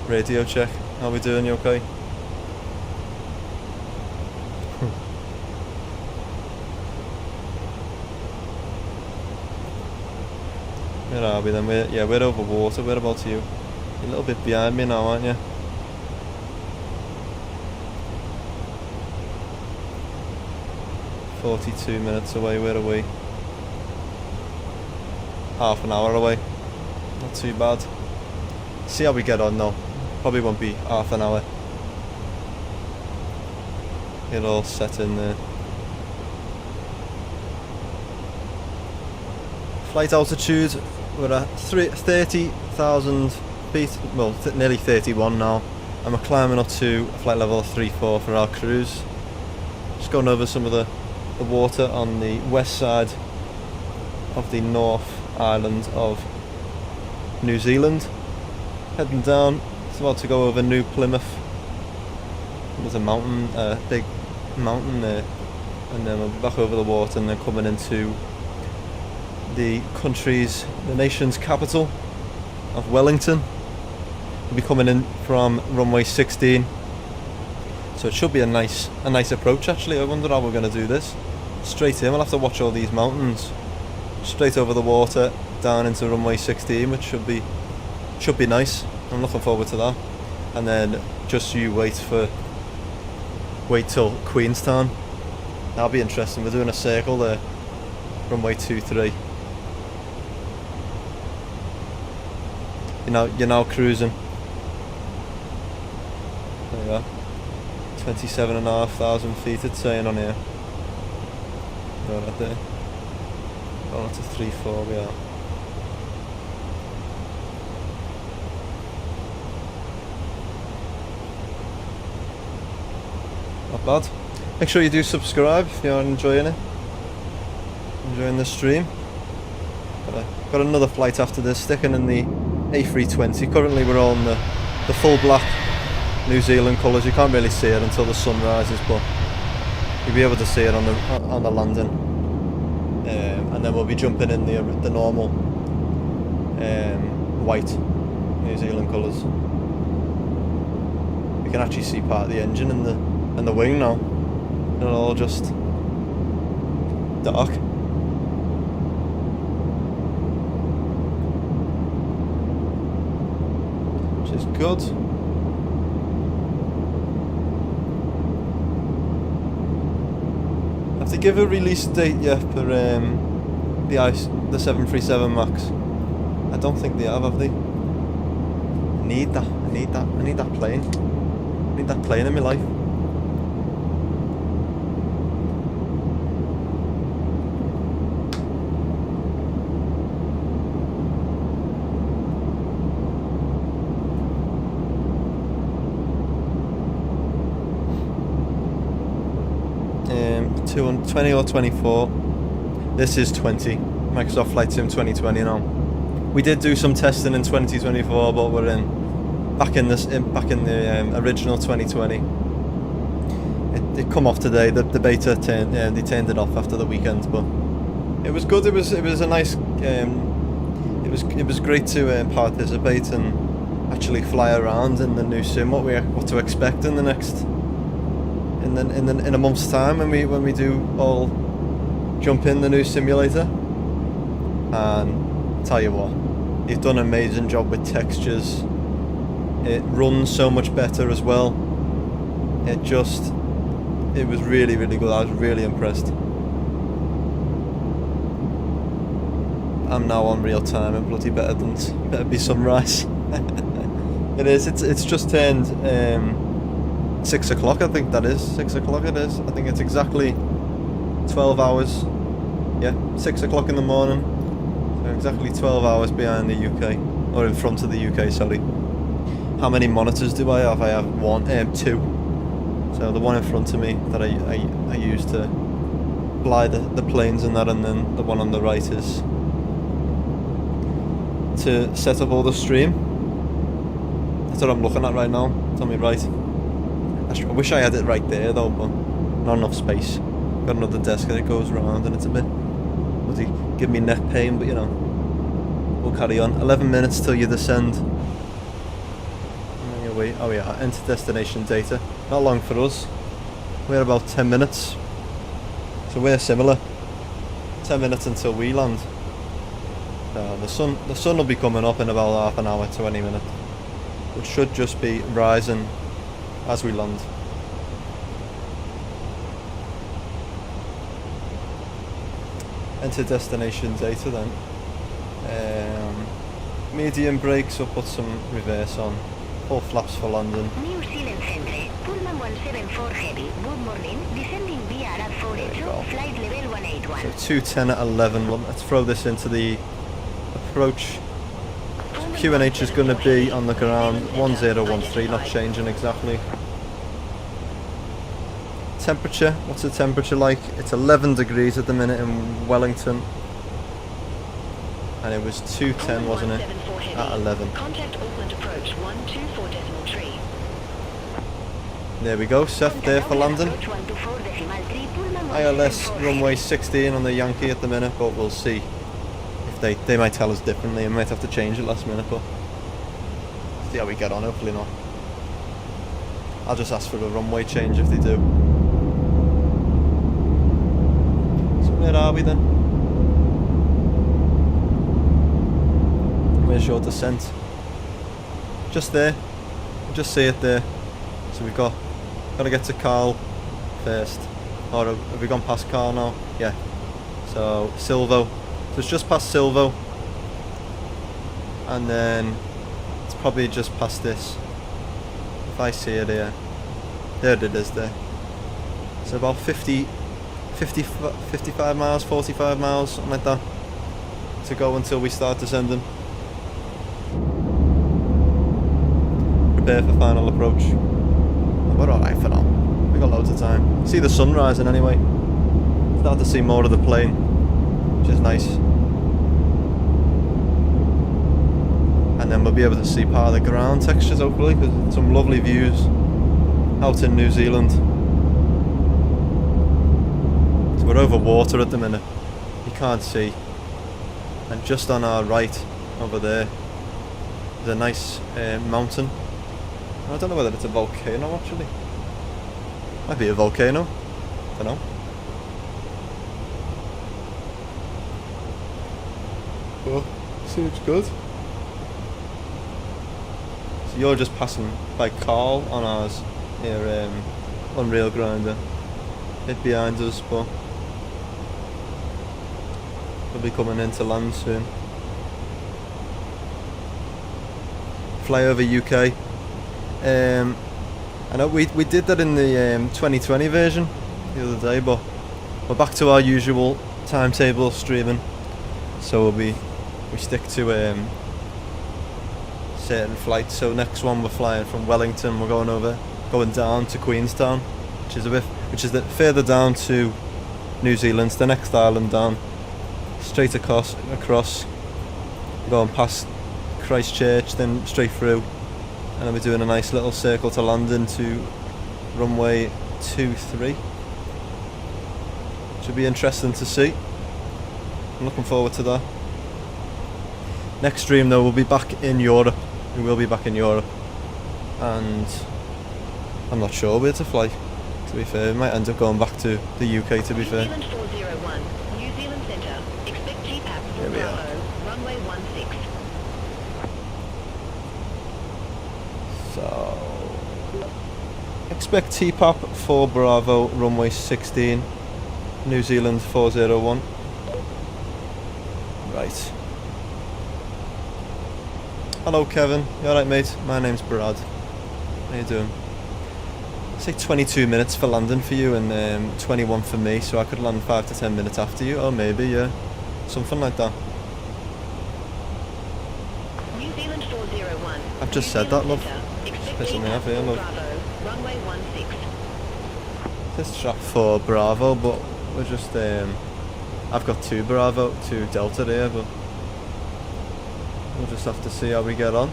Radio check. How we doing? You okay? Where are we then? We're over water. Whereabouts are you? You're a little bit behind me now, aren't you? "42 minutes away. Where are we? Half an hour away. Not too bad. See how we get on though. Probably won't be half an hour. Get all set in there. Flight altitude, we're at 30,000 feet, well nearly 31 now, and we're climbing up to flight level 34 for our cruise. Just going over some of the water on the west side of the North Island of New Zealand. Heading down, it's about to go over New Plymouth. There's a mountain, big mountain there, and then we're back over the water and then coming into the nation's capital of Wellington. We'll be coming in from runway 16, so it should be a nice approach actually. I wonder how we're going to do this. Straight in, we'll have to watch all these mountains. Straight over the water, down into runway 16, which should be nice. I'm looking forward to that. And then just you wait till Queenstown. That'll be interesting. We're doing a circle there, runway 23. You're now cruising. There you are. 27,500 feet it's saying on here. Right there. Oh, that's a 3-4 we are. Not bad. Make sure you do subscribe if you're enjoying it. Enjoying the stream. Got another flight after this, sticking in the A320. Currently we're on the full black New Zealand colours. You can't really see it until the sun rises, but you'll be able to see it on the landing. And then we'll be jumping in the normal white New Zealand colours. You can actually see part of the engine and the wing now. They're all just dark. Which is good. Have they give a release date yet for the 737 Max? I don't think they have they? I need that plane. I need that plane in my life. To 20 or 24. This is 20. Microsoft Flight Sim 2020 now. We did do some testing in 2024, but we're back in the original 2020. It come off today. The beta they turned it off after the weekend, but it was good. It was a nice. It was great to participate and actually fly around in the new sim. What to expect in the next. In a month's time when we do all jump in the new simulator. And tell you what, you've done an amazing job with textures. It runs so much better as well. It was really, really good. I was really impressed. I'm now on real time and bloody better be sunrise. It is. It's just turned 6 o'clock, I think that is. 6 o'clock it is. I think it's exactly 12 hours. Yeah, 6 o'clock in the morning. So exactly 12 hours behind the UK. Or in front of the UK, sorry. How many monitors do I have? I have two. So the one in front of me that I use to fly the planes and that, and then the one on the right is to set up all the stream. That's what I'm looking at right now. It's on me right. I wish I had it right there though, but not enough space. Got another desk that it goes around and it's a bit bloody give me neck pain, but you know, we'll carry on. 11 minutes till you descend. And then wait. Oh yeah, enter destination data. Not long for us. We're about 10 minutes. So we're similar. 10 minutes until we land. The sun will be coming up in about half an hour, 20 minutes. It should just be rising as we land. Enter destination data then. Medium brakes, we'll put some reverse on. Full flaps for landing. New Zealand Centre, Pullman 174 Heavy, good morning, descending via There you go. flight level 181. So 210 at 11. Well, let's throw this into the approach. QNH is going to be on the ground 1013, not changing exactly. Temperature, what's the temperature like? It's 11 degrees at the minute in Wellington. And it was 210, wasn't it? At 11. Contact Auckland approach 124.3. There we go, set there for landing. ILS runway 16 on the Yankee at the minute, but we'll see. If they might tell us differently and might have to change it last minute, but see how we get on, hopefully not. I'll just ask for a runway change if they do. So where are we then? Where's your descent? Just there. Just see it there. So we've got to get to Carl first. Or have we gone past Carl now? Yeah. So Silvo. So it's just past Silvo. And then it's probably just past this. If I see it here. There it is there. So about 55 miles, 45 miles, something like that. To go until we start descending. Prepare for final approach. We're alright for now. We got loads of time. See the sun rising anyway. Start to see more of the plane, which is nice. And then we'll be able to see part of the ground textures hopefully, because it's some lovely views out in New Zealand. So we're over water at the minute. You can't see. And just on our right, over there, there's a nice mountain. I don't know whether it's a volcano actually. Might be a volcano. Don't know. Oh, seems good. So you're just passing by Carl on ours here, Unreal Grinder. Hit behind us, but we'll be coming in to land soon. Fly over UK. I know we did that in the 2020 version the other day, but we're back to our usual timetable streaming. So we stick to certain flights. So next one we're flying from Wellington. We're going down to Queenstown, which is further down to New Zealand. It's the next island down, straight across, going past Christchurch, then straight through. And then we're doing a nice little circle to land into runway 23. Should be interesting to see. I'm looking forward to that. Next stream though, we'll be back in Europe. We will be back in Europe. And I'm not sure where to fly, to be fair. We might end up going back to the UK, to be fair. New Zealand 401, New Zealand Centre. Expect GPAP for Bravo, runway 16. So, expect TPAP for Bravo, runway 16, New Zealand 401. Right. Hello Kevin, you alright mate? My name's Brad. How you doing? Say 22 minutes for landing for you and 21 for me, so I could land 5 to 10 minutes after you, or maybe, yeah. Something like that. New Zealand 401. I've just said that, love. Pissing me off here, love. Runway 16. This strap for Bravo, but we're just I've got two Delta here, but we'll just have to see how we get on.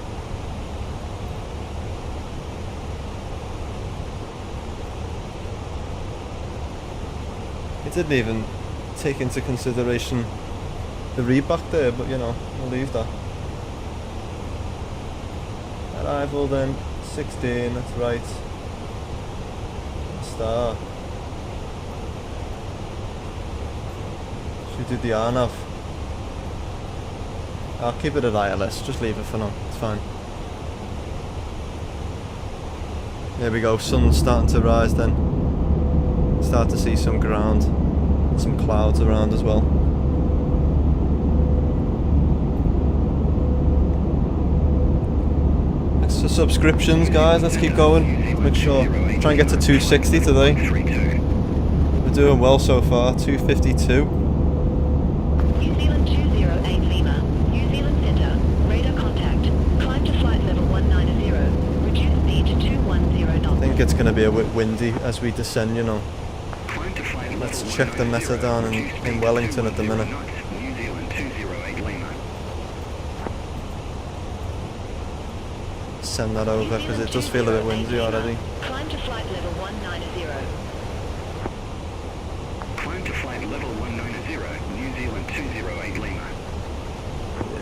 It didn't even take into consideration the read back there, but you know, we'll leave that. Arrival then 16, that's right. Star. Should we do the RNAV? I'll keep it at ILS, just leave it for now, it's fine. There we go, sun's starting to rise then. Start to see some ground, some clouds around as well. So subscriptions guys, let's keep going. Make sure, try and get to 260 today. We're doing well so far, 252. New Zealand 208 Lima, New Zealand Centre, radar contact. Climb to flight level 190. Reduce speed to 210 knots. I think it's going to be a bit windy as we descend, you know. Climb to flight level Let's check the meta down in Wellington at the minute. New Zealand 208 Lima. Send that over because it does feel a bit windy already. Climb to flight level 190. Climb to flight level 190, New Zealand 208 Lima.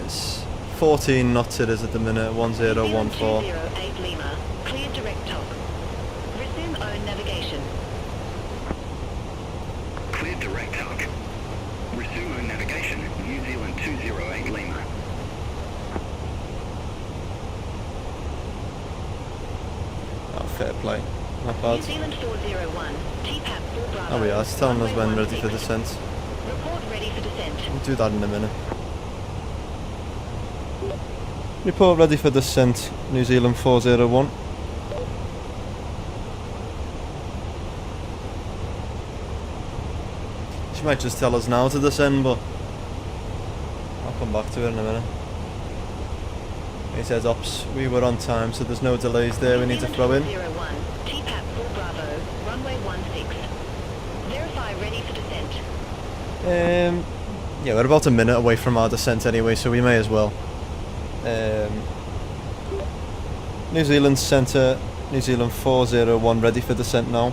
It's 14 knots it is at the minute, 1014. 208 Lima, clear direct top. Resume own navigation. Clear direct talk. Resume own navigation, New Zealand 208 Lima. Oh, fair play. Not New bad. Zealand 401, TPAP 4 Bravo. Oh yeah, it's telling us when ready for descent. Report ready for descent. We'll do that in a minute. Report ready for descent, New Zealand 401. She might just tell us now to descend, but I'll come back to it in a minute. He says ops, we were on time, so there's no delays there we need to throw in. 401, TPAP 4 Bravo, runway 16. Verify ready for descent. Yeah, we're about a minute away from our descent anyway, so we may as well. New Zealand Centre, New Zealand 401 ready for descent now.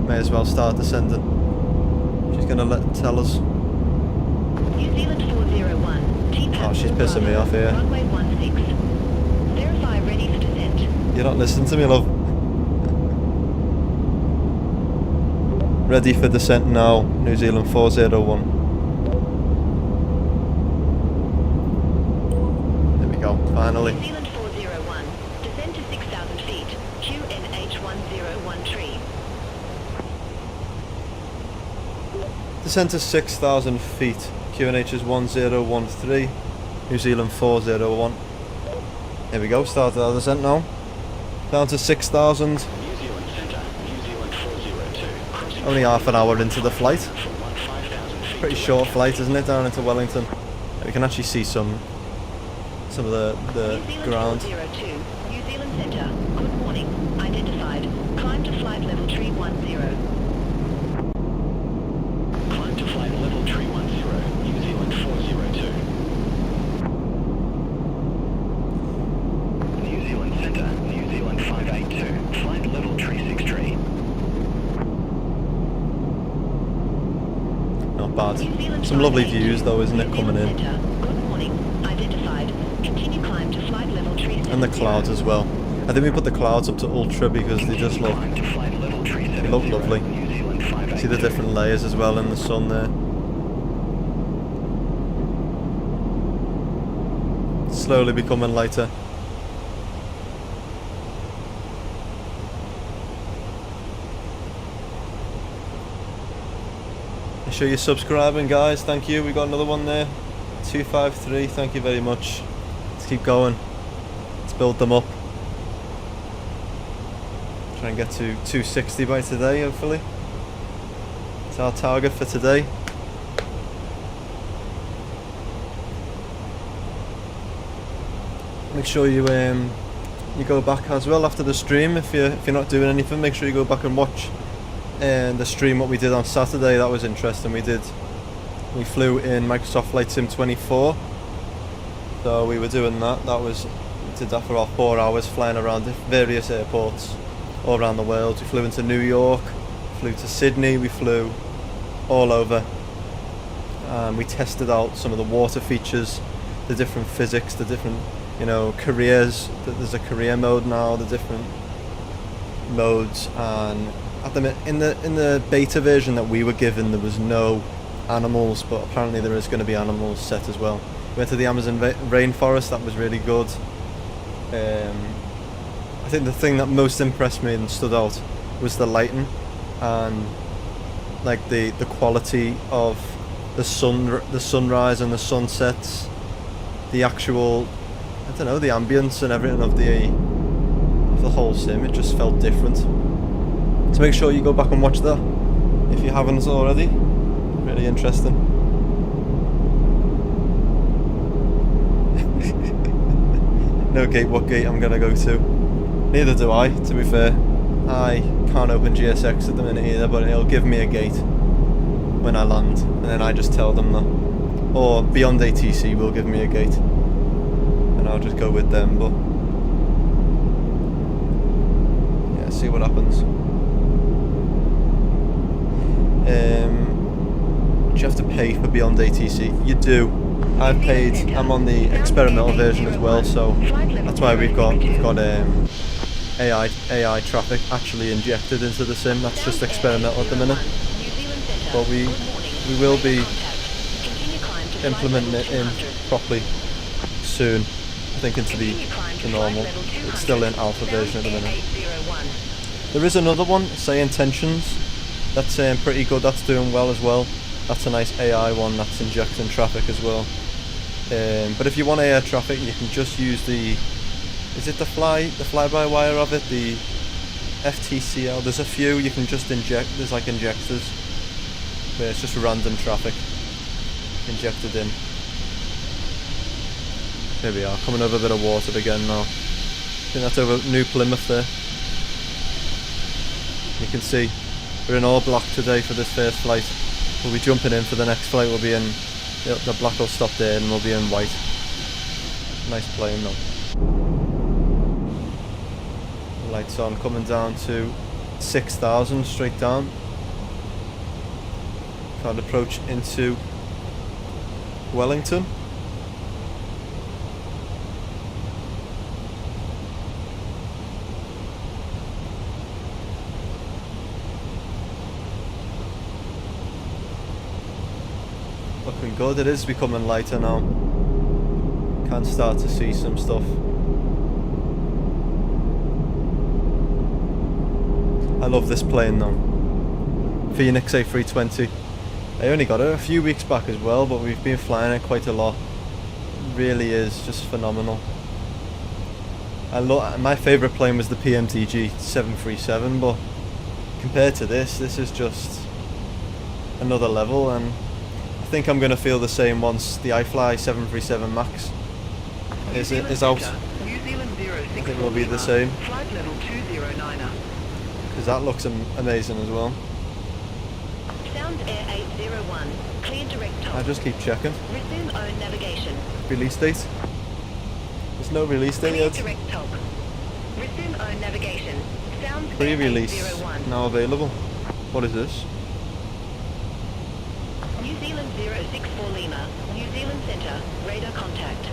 May as well start descending. She's gonna tell us. New Zealand 401, TPAP Oh, she's 4 pissing me Bravo, off here. Runway 16. Verify ready for descent. You're not listening to me, love. Ready for descent now, New Zealand 401. There we go, finally. New Zealand 401, descend to 6,000 feet, QNH 101 Descent to 6,000 feet, QNH is 1013, New Zealand 401. Here we go, started our descent now. Down to 6,000. New Zealand Centre, New Zealand 402. Only half an hour into the flight. For 15,000 feet. Pretty short flight, isn't it, down into Wellington? We can actually see some of the New Zealand ground. 402, New Zealand Centre, good morning, identified, climb to flight level 310. Climb to flight level 310, New Zealand 402. New Zealand Centre, New Zealand 582, flight level 363. Not bad. New Zealand Some lovely 582, views though, isn't it, New coming Zealand in? Centre, good morning, identified, continue climb to flight level 370. And the clouds as well. I think we put the clouds up to ultra because they just look, Climb to flight level 370, they look lovely. New Zealand 582. See the different layers as well in the sun there. Slowly becoming lighter. Make sure you're subscribing, guys. Thank you. We got another one there. 253. Thank you very much. Let's keep going. Let's build them up. Try and get to 260 by today, hopefully. It's our target for today. Make sure you go back as well after the stream if you're not doing anything. Make sure you go back and watch the stream what we did on Saturday. That was interesting. We flew in Microsoft Flight Sim 24. So we were doing that. We did that for about 4 hours, flying around various airports all around the world. We flew into New York, flew to Sydney, we flew all over. We tested out some of the water features, the different physics, the different careers. There's a career mode now, the different modes, and at the in the beta version that we were given there was no animals, but apparently there is going to be animals set as well. We went to the Amazon rainforest. That was really good. I think the thing that most impressed me and stood out was the lighting and like the quality of the sunrise and the sunsets, the actual, I don't know, the ambience and everything of of the whole sim. It just felt different. So make sure you go back and watch that if you haven't already. Really interesting. No gate, what gate I'm gonna go to. Neither do I, to be fair. I can't open GSX at the minute either, but it'll give me a gate when I land, and then I just tell them that. Or Beyond ATC will give me a gate, and I'll just go with them, but yeah, see what happens. Do you have to pay for Beyond ATC? You do. I've paid. I'm on the experimental version as well, so that's why we've got AI traffic actually injected into the sim. That's just experimental at the minute, but we will be implementing it in properly soon. I think into the normal. It's still in alpha version at the minute. There is another one, Say Intentions. That's pretty good. That's doing well as well. That's a nice AI one that's injecting traffic as well. But if you want air traffic, you can just use the, is it the fly-by-wire of it, the FTCL. There's a few you can just inject. There's like injectors where it's just random traffic injected in. Here we are, coming over a bit of water again now. I think that's over New Plymouth there. You can see we're in all black today for this first flight. We'll be jumping in for the next flight. We'll be in, the black will stop there and we'll be in white. Nice plane though. Lights on, coming down to 6,000 straight down. Can't approach into Wellington. Looking good. It is becoming lighter now. Can start to see some stuff. I love this plane though. Fenix A320. I only got it a few weeks back as well, but we've been flying it quite a lot. It really is just phenomenal. My favourite plane was the PMTG 737, but compared to this is just another level, and I think I'm going to feel the same once the iFly 737 MAX is out. I think it will be the same. Flight level 209er. Because that looks amazing as well. Sound Air 801. Clear direct top. I just keep checking. Resume own navigation. Release date? There's no release date yet. Direct top. Resume own navigation. Sound Pre-release Air 801. now available. What is this? New Zealand 064 Lima. New Zealand Centre. Radar contact.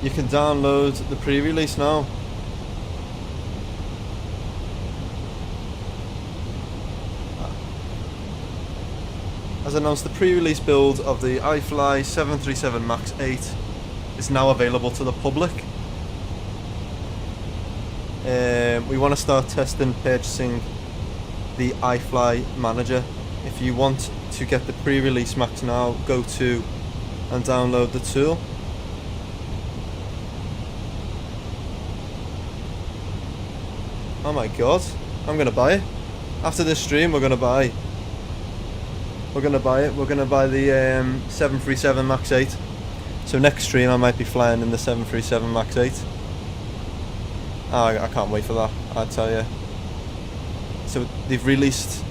You can download the pre-release now. As announced, the pre-release build of the iFly 737 MAX 8 is now available to the public. We want to start testing purchasing the iFly Manager. If you want to get the pre-release Max now, go to and download the tool. Oh my god, I'm gonna buy it. After this stream, we're gonna buy it. We're gonna buy the 737 MAX 8. So next stream I might be flying in the 737 MAX 8. Oh, I can't wait for that, I tell you. So they've released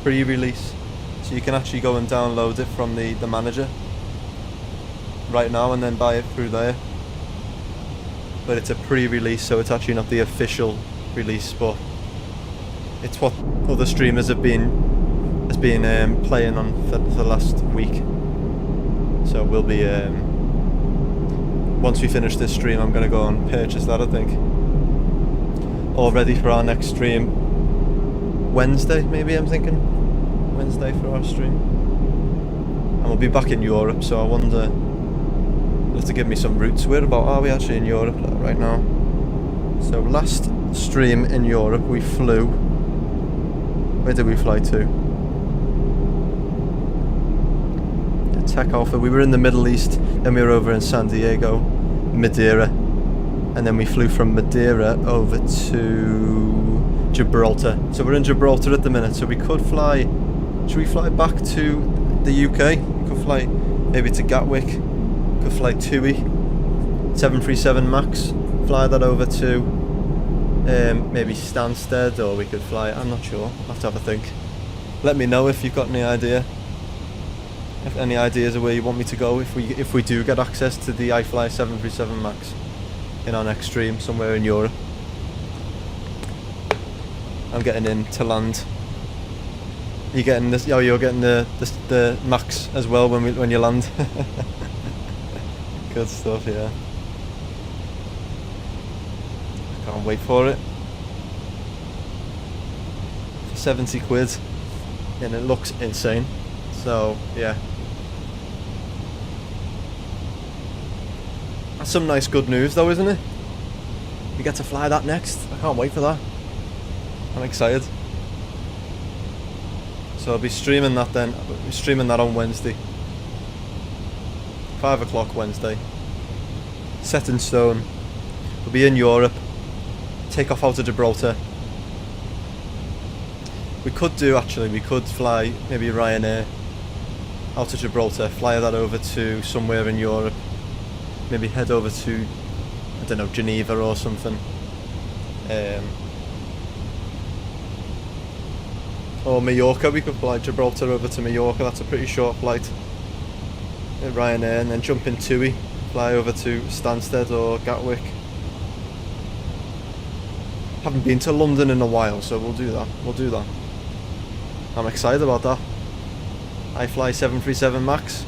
pre-release, so you can actually go and download it from the manager right now and then buy it through there. But it's a pre-release, so it's actually not the official release, but it's what other streamers have been playing on for the last week. So we'll be once we finish this stream, I'm gonna go and purchase that, I think. All ready for our next stream. Wednesday, maybe, I'm thinking. Wednesday for our stream. And we'll be back in Europe, so I wonder, you'll have to give me some routes. Where about are we actually in Europe right now? So last stream in Europe we flew, where did we fly to? Tech Alpha. We were in the Middle East, then we were over in San Diego, Madeira, and then we flew from Madeira over to Gibraltar. So we're in Gibraltar at the minute, so we could fly, should we fly back to the UK? We could fly maybe to Gatwick, could fly TUI, 737 MAX, fly that over to maybe Stansted, or we could fly, I'm not sure, I'll have to have a think. Let me know if you've got any idea, if any ideas of where you want me to go if we do get access to the iFly 737 MAX in our next stream somewhere in Europe. I'm getting in to land. You're getting this. Oh, you're getting the MAX as well when you land. Good stuff, yeah. I can't wait for it. For 70 quid, and it looks insane. So yeah. That's some nice good news though, isn't it? We get to fly that next. I can't wait for that. I'm excited. So I'll be streaming that then. I'll be streaming that on Wednesday. 5 o'clock Wednesday. Set in stone. We'll be in Europe. Take off out of Gibraltar. We could fly maybe Ryanair out of Gibraltar, fly that over to somewhere in Europe. Maybe head over to, I don't know, Geneva or something. Or Mallorca, we could fly Gibraltar over to Mallorca, that's a pretty short flight. Ryanair, and then jump in TUI, fly over to Stansted or Gatwick. Haven't been to London in a while, so we'll do that. I'm excited about that. iFly 737 MAX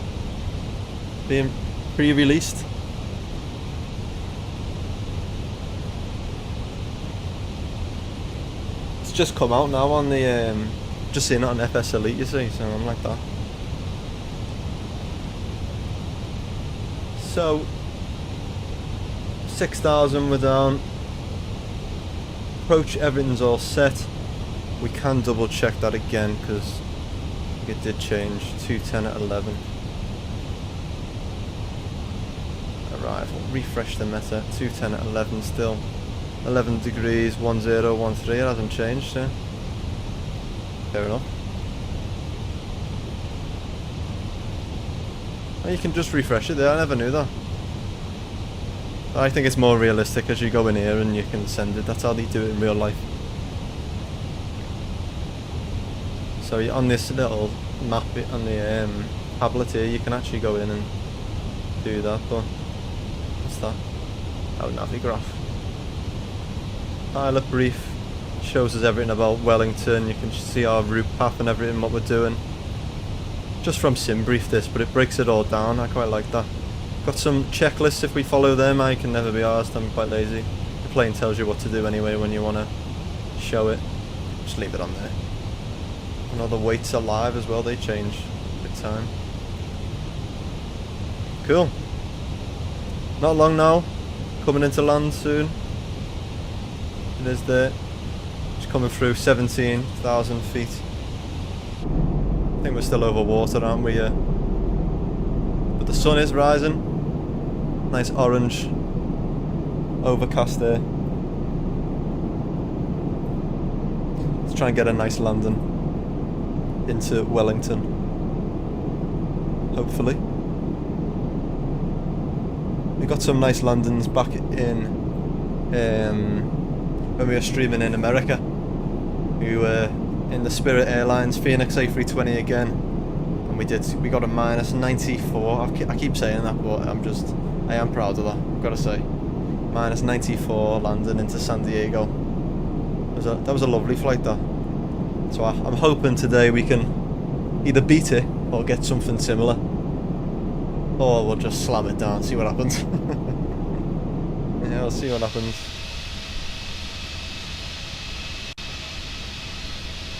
being pre-released. Just come out now on the just seen it on FS Elite, you see, so I'm like that. So 6,000 we're down. Approach, everything's all set. We can double check that again because it did change. 210 at 11. Arrival, refresh the meta. 210 at 11 still. 11 degrees, 1013, it hasn't changed, yeah. Fair enough. Oh, you can just refresh it there, I never knew that. I think it's more realistic as you go in here and you can send it, that's how they do it in real life. So on this little map on the tablet here, you can actually go in and do that, but what's that? Oh, Navigraph. Pilot brief shows us everything about Wellington. You can see our route path and everything, what we're doing. Just from SimBrief this, but it breaks it all down. I quite like that. Got some checklists. If we follow them, I can never be arsed. I'm quite lazy. The plane tells you what to do anyway when you want to show it. Just leave it on there. And all the weights are live as well. They change with time. Cool. Not long now. Coming into land soon. It is there. Just coming through 17,000 feet. I think we're still over water, aren't we? But the sun is rising. Nice orange overcast there. Let's try and get a nice landing into Wellington. Hopefully. We got some nice landings back in when we were streaming in America. We were in the Spirit Airlines Fenix A320 again, and we got a minus 94. I keep saying that, but I am proud of that, I've got to say. Minus 94 landing into San Diego. That was a lovely flight, that. So I'm hoping today we can either beat it or get something similar, or we'll just slam it down, see what happens. Yeah, we'll see what happens.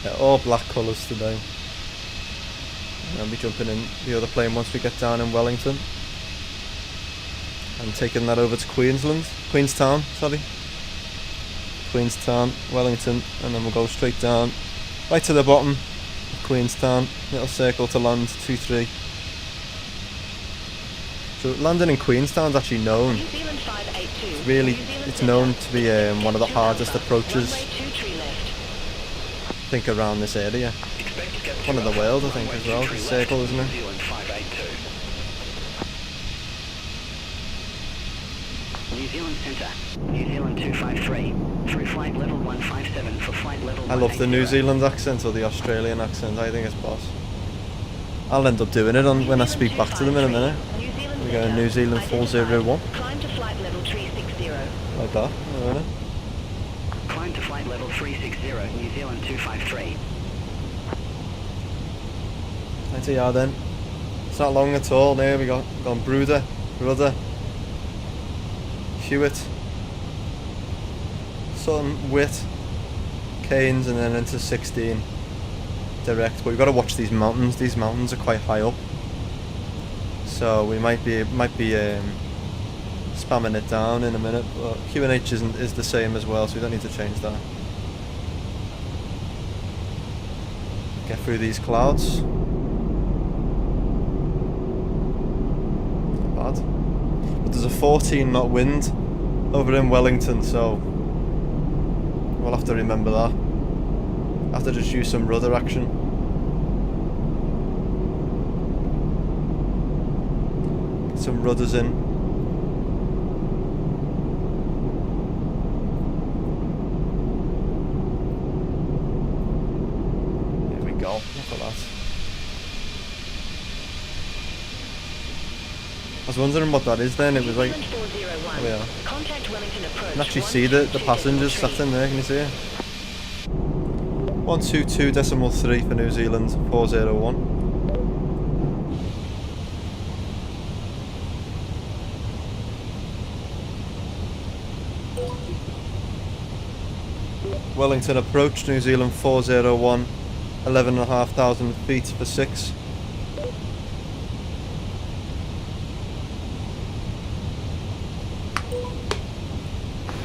Yeah, all black colours today. And I'll be jumping in the other plane once we get down in Wellington. And taking that over to Queenstown, Wellington, and then we'll go straight down, right to the bottom of Queenstown, little circle to land, 2-3. So landing in Queenstown's actually known. New Zealand 582. It's really, it's known to be one of the hardest approaches, Runway 23 left. I think, around this area. Expect to get One of the world, I think, as well. The circle, isn't New it? Zealand 582. New Zealand Centre. New Zealand 253. Through flight level 157 for flight level I love the New 180. Zealand accent or the Australian accent. I think it's boss. I'll end up doing it when I speak back to them in a minute. New Zealand We go Centre. New Zealand 401. Climb to flight level 360. Like that. Alright. Climb to flight level 360, New Zealand 253. Right here then. It's not long at all. There we go. Gone Rudder, Hewitt, Sutton, Witt, Keynes, and then into 16 direct. But we've got to watch these mountains. These mountains are quite high up, so we might be spamming it down in a minute. But QNH is the same as well, so we don't need to change that. Get through these clouds. Not bad. But there's a 14 knot wind over in Wellington, so we'll have to remember that. Have to just use some rudder action. Get some rudders in. Here we go. Look at that. I was wondering what that is then. It was like, New Zealand 401. oh yeah. Contact Wellington approach. You can actually see the passengers sat in there, can you see it? 122.3 for New Zealand 401. Wellington approach, New Zealand 401, 11,500 feet for 6.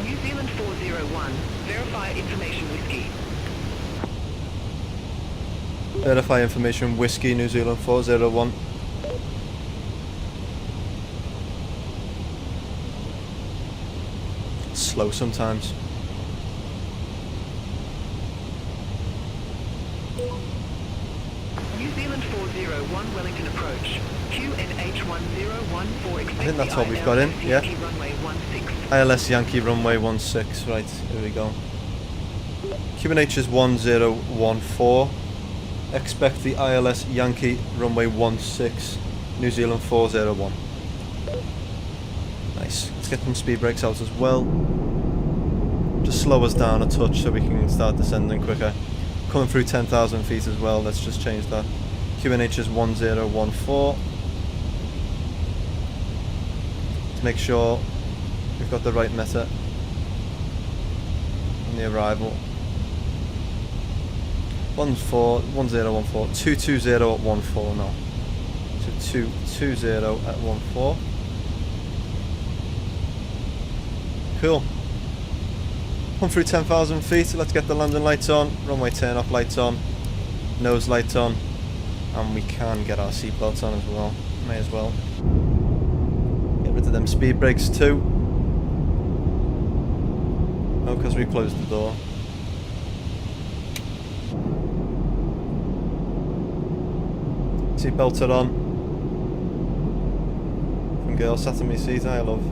New Zealand 401. Verify information whiskey. Verify information whiskey, New Zealand 401. Slow sometimes. New Zealand 401 Wellington approach. QNH 1014. I think that's what we've got in, yeah. Runway 16. ILS Yankee runway 16, right, here we go. QNH is 1014. Expect the ILS Yankee runway 16, New Zealand 401. Nice. Let's get some speed brakes out as well. Just slow us down a touch so we can start descending quicker. Coming through 10,000 feet as well, let's just change that. QNH is 1014. To make sure we've got the right meta on the arrival. 1014, 220 at 14 now. So 220 at 14. Cool. Come through 10,000 feet, let's get the landing lights on, runway turn off lights on, nose lights on, and we can get our seatbelts on as well. May as well. Get rid of them speed brakes too. Oh, because we closed the door. Seatbelts are on. Some girl sat in my seat, I love.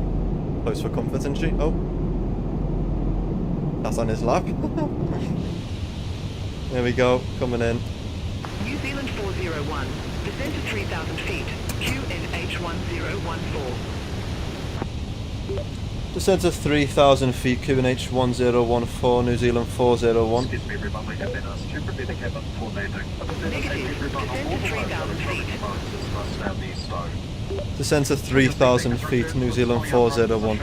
Close for comfort, isn't she? Oh. That's on his lap. There we go, coming in. New Zealand 401. Descend to 3,000 feet. QNH 1014. Descent to 3,000 feet, QNH 1014, New Zealand 401. Excuse me, everyone, we have been asked to prepare the cabin for landing. Negative. Descend to 3,000 feet. Descent to 3,000 feet, New Zealand 401.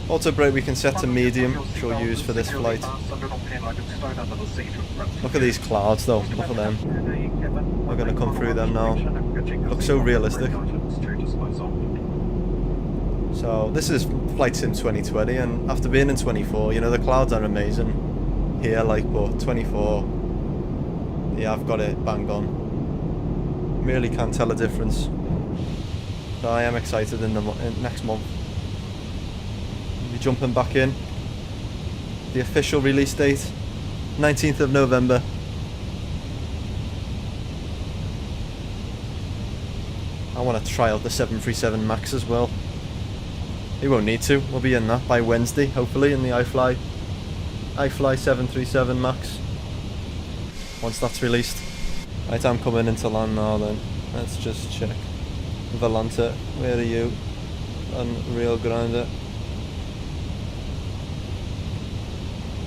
Auto brake we can set to medium, which we'll use for this flight. Look at these clouds though, look at them. We're going to come through them now. Looks so realistic. So this is Flight Sim 2020, and after being in 24, you know, the clouds are amazing here, like, but 24, yeah, I've got it bang on. really can tell a difference. But I am excited in next month. We'll be jumping back in. The official release date, 19th of November. I want to try out the 737 MAX as well. We won't need to. We'll be in that by Wednesday, hopefully, in the iFly 737 MAX. Once that's released. Right, I'm coming into land now then. Let's just check. Volante, where are you? Unreal Grinder.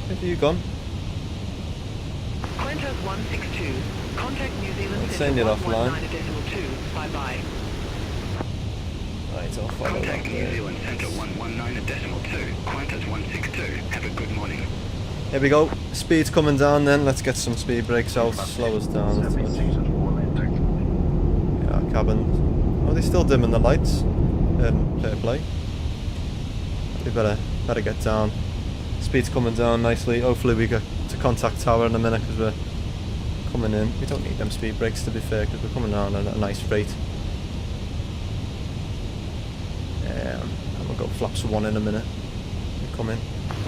Where have you gone? Qantas 162. Contact New Zealand It's saying you're offline. 119.2. Bye-bye. Right, I'll follow Contact that New there. Zealand Centre 119.2. Qantas 162. Have a good morning. Here we go. Speed's coming down then. Let's get some speed brakes out. Slow us down. That's much. Yeah, cabin. Oh, they're still dimming the lights. Fair play. We better get down. Speed's coming down nicely. Hopefully we get to contact tower in a minute because we're coming in. We don't need them speed brakes to be fair because we're coming down at a nice rate. I'm gonna go flaps 1 in a minute. We're coming.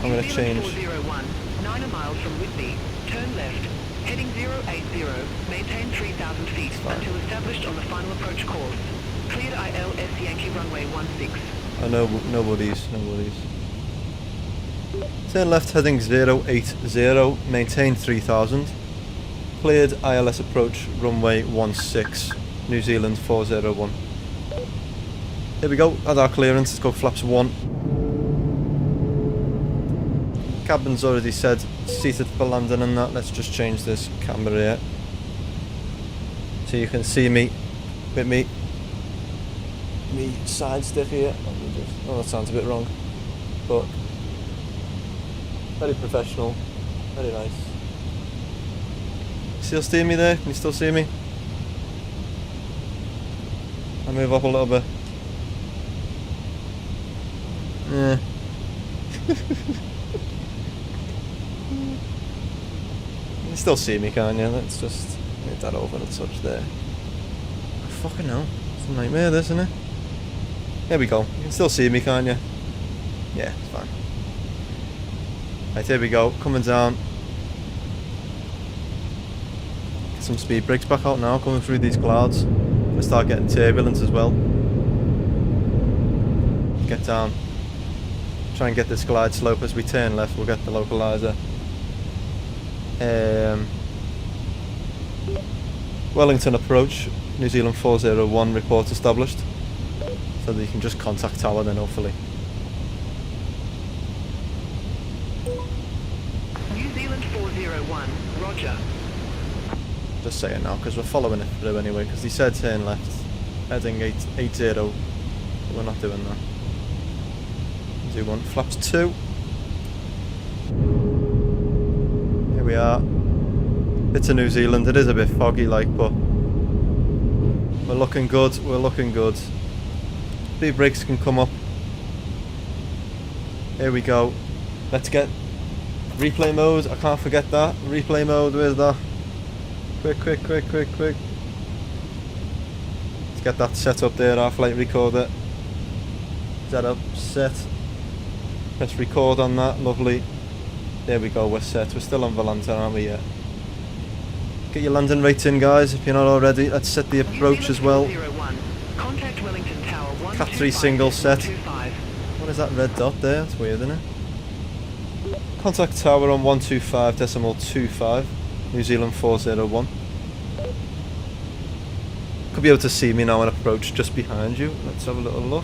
I'm gonna change. 401, 9 miles from Whitby. Turn left. Heading 080. Maintain 3,000 feet until established on the final approach course. Cleared ILS Yankee runway 16. I know nobody's. Turn left heading 080. Maintain 3,000. Cleared ILS approach runway 16. New Zealand 401. Here we go. At our clearance, let's go flaps 1. Cabin's already said seated for landing and that. Let's just change this camera here so you can see me with me side stick here. Oh, that sounds a bit wrong, but very professional, very nice. Still see me there? Can you still see me? I'll move up a little bit. Yeah. You can still see me, can't you? Let's just move that over a touch there. Oh, fucking hell. It's a nightmare, this, isn't it? There we go. You can still see me, can't you? Yeah, it's fine. Right, here we go. Coming down. Get some speed brakes back out now, coming through these clouds. Gonna start getting turbulence as well. Get down. Try and get this glide slope as we turn left. We'll get the localizer. Wellington approach, New Zealand 401, report established. So that you can just contact tower then hopefully. New Zealand 401, roger. Just saying now because we're following it through anyway because he said turn left, heading 80. We're not doing that. Do one, flaps 2. Here we are. Bits of New Zealand. It is a bit foggy like, but we're looking good. We're looking good. Speed brakes can come up. Here we go. Let's get replay mode. I can't forget that. Replay mode. Where's that? Quick. Let's get that set up there. Our flight recorder. Set up. Set. Press record on that, lovely. There we go, we're set. We're still on Volante, aren't we yet? Get your landing rates in, guys, if you're not already. Let's set the approach as well. Contact Wellington Tower 125. Cat 3 single set. What is that red dot there? That's weird, isn't it? Contact tower on 125.25. New Zealand 401. Could be able to see me now on approach just behind you. Let's have a little look.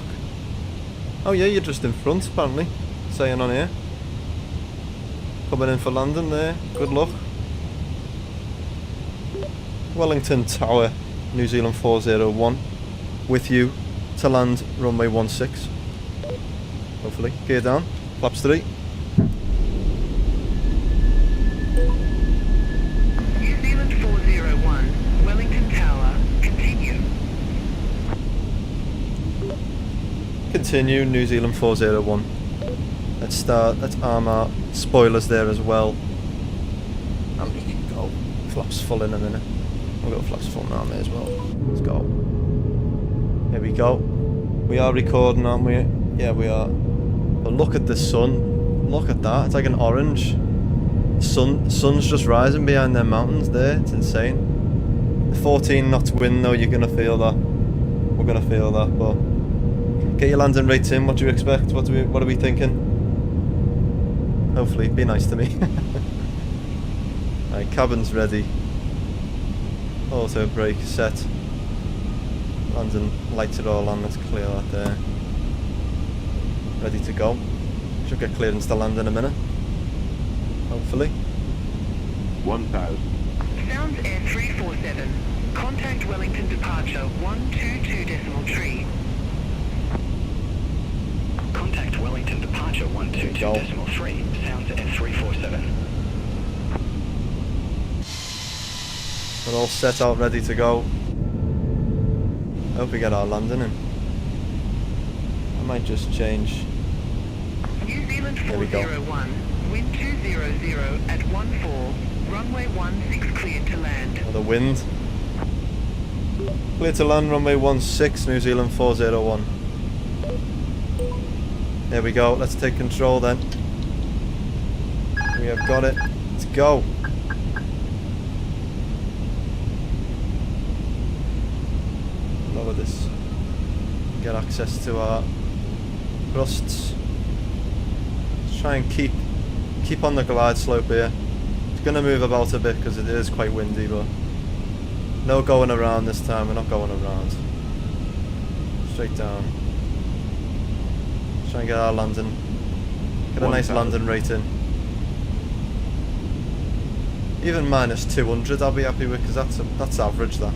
Oh yeah, you're just in front apparently. Saying on here. Coming in for landing there. Good luck. Wellington Tower, New Zealand 401. With you to land runway 16. Hopefully. Gear down. Flaps 3. New Zealand 401, Wellington Tower, continue. Continue, New Zealand 401. Let's start, let's arm our spoilers there as well. And we can go. Flaps full in a minute. I've got a flash phone around me as well. Let's go. Here we go. We are recording, aren't we? Yeah, we are. But look at the sun. Look at that. It's like an orange. Sun's just rising behind them mountains there. It's insane. The 14 knots wind though, you're going to feel that. We're going to feel that, but... Get your landing rates in. What do you expect? What are we thinking? Hopefully, be nice to me. Right, cabin's ready. Auto brake set. Landing lights are all on. Let's clear that there. Ready to go. Should get clearance to land in a minute. Hopefully. 1000. Sounds Air 347. Contact Wellington departure 122.3. Contact Wellington departure 122.3. Sounds F347. We're all set out, ready to go. Hope we get our landing in. I might just change. New Zealand There we go. 401. Wind 200 at 14. Runway 16 cleared to land. Oh, the wind. Clear to land, runway 16, New Zealand 401. There we go, let's take control then. We have got it. Let's go. Lower this. Get access to our thrusts. Let's try and keep on the glide slope here. It's going to move about a bit because it is quite windy, but no going around this time. We're not going around. Straight down. Try and get our landing. Get a nice landing rate in. Even minus 200 I'll be happy with, because that's average, that.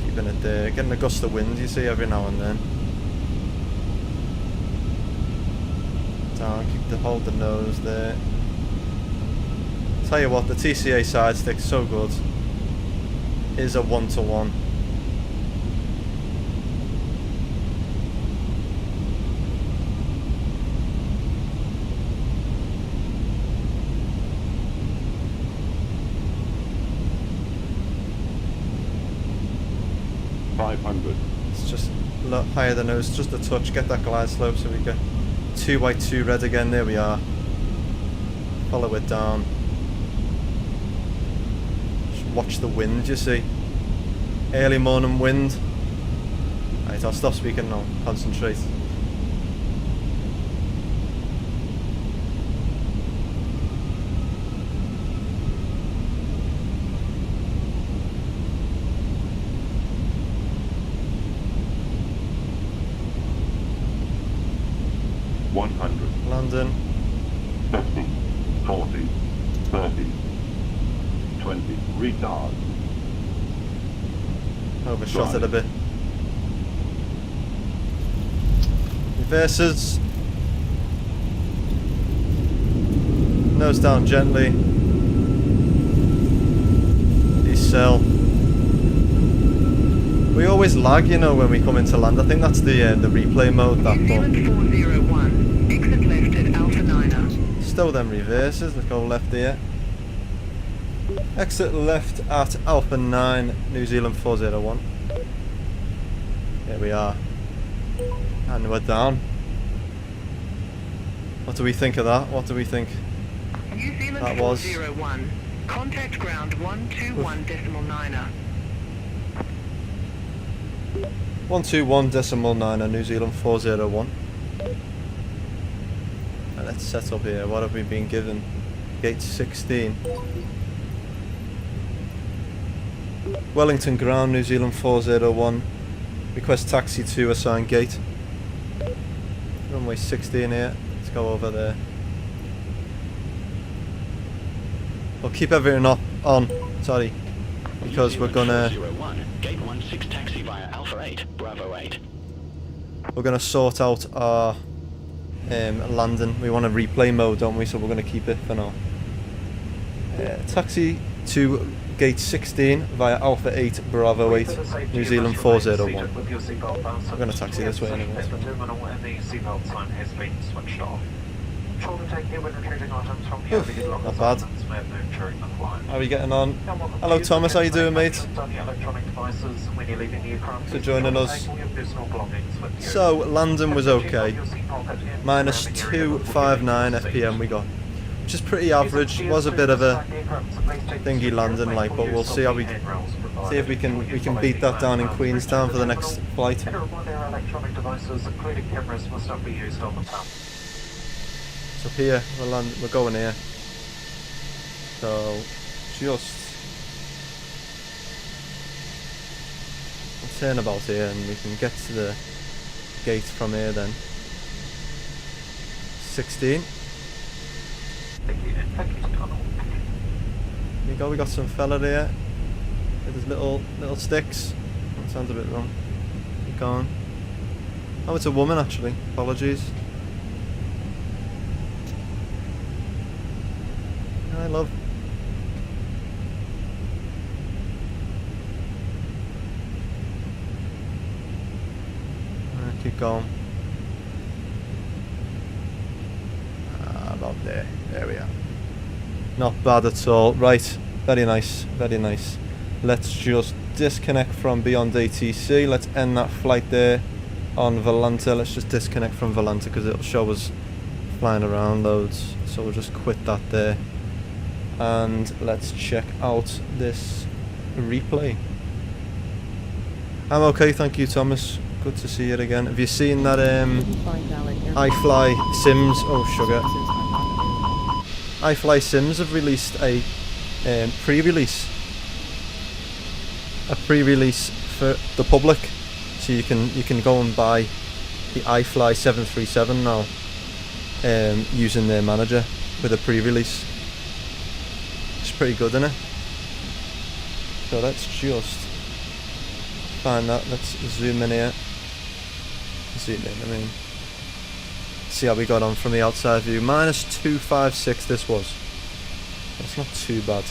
Keeping it there. Getting a gust of wind you see every now and then. Down, hold the nose there. Tell you what, the TCA side stick's so good. It is a 1-to-1. It's just a lot higher than nose, just a touch. Get that glide slope so we get 2x2 red again. There we are. Follow it down. Just watch the wind, you see. Early morning wind. Right, I'll stop speaking now. Concentrate. London. 50, 40, 30, 20, retard. Overshot it a bit. Reverses. Nose down gently. Decel. We always lag, you know, when we come into land. I think that's the replay mode. That New Zealand 401. Exit left at Alpha 9. Stow them reverses. Let's go left here. Exit left at Alpha 9, New Zealand 401. Here we are. And we're down. What do we think of that? What do we think New Zealand that was? 401. Contact ground 121.9. 121.9, New Zealand 401. And let's set up here. What have we been given? Gate 16. Wellington ground, New Zealand 401. Request taxi to assigned gate. Runway 16 here. Let's go over there. We'll keep everything on. Sorry. Because we're gonna... Gate 16 taxi via Alpha 8, Bravo 8. We're gonna sort out our landing. We want a replay mode, don't we? So we're gonna keep it for now. Taxi to gate 16 via Alpha 8, Bravo 8, New Zealand 401. We're gonna taxi this way anyway. The terminal and the seatbelt sign has been switched off. Logitech here when retrieving items from the overhead lockers. Not bad. Items may have moved during the flight. How are you getting on? Now, welcome Hello to Thomas, how you doing, mate? functions on your electronic devices when you're leaving the aircraft. Thanks for joining us. Take all your personal belongings with you. So, landing was okay. Your seat pocket in Minus surrounding area before 259 getting to the seat. FPM we got. Which is pretty average. Was a bit of a thingy landing like, but we'll see how we if we can beat that down in Queenstown for the next flight. And a reminder, our electronic devices, including cameras, must not be used on the pump. So here we're going here. So just we'll turn about here and we can get to the gate from here then. 16. Thank you, and thank you to Donald. There you go, we got some fella there with his little sticks. That sounds a bit wrong. Keep going. Oh, it's a woman actually. Apologies. Hi, love. Keep going. About there. There we are. Not bad at all. Right. Very nice. Very nice. Let's just disconnect from Beyond ATC. Let's end that flight there on Volanta. Let's just disconnect from Volanta because it'll show us flying around loads. So we'll just quit that there. And let's check out this replay. I'm okay, thank you, Thomas. Good to see you again. Have you seen that iFly Sims? Oh, sugar. iFly Sims have released a pre-release. A pre-release for the public, so you can go and buy the iFly 737 now, using their manager with a pre-release. It's pretty good, isn't it? So let's just find that. Let's zoom in here. Zoom in, I mean. See how we got on from the outside view. Minus 256 this was. That's not too bad.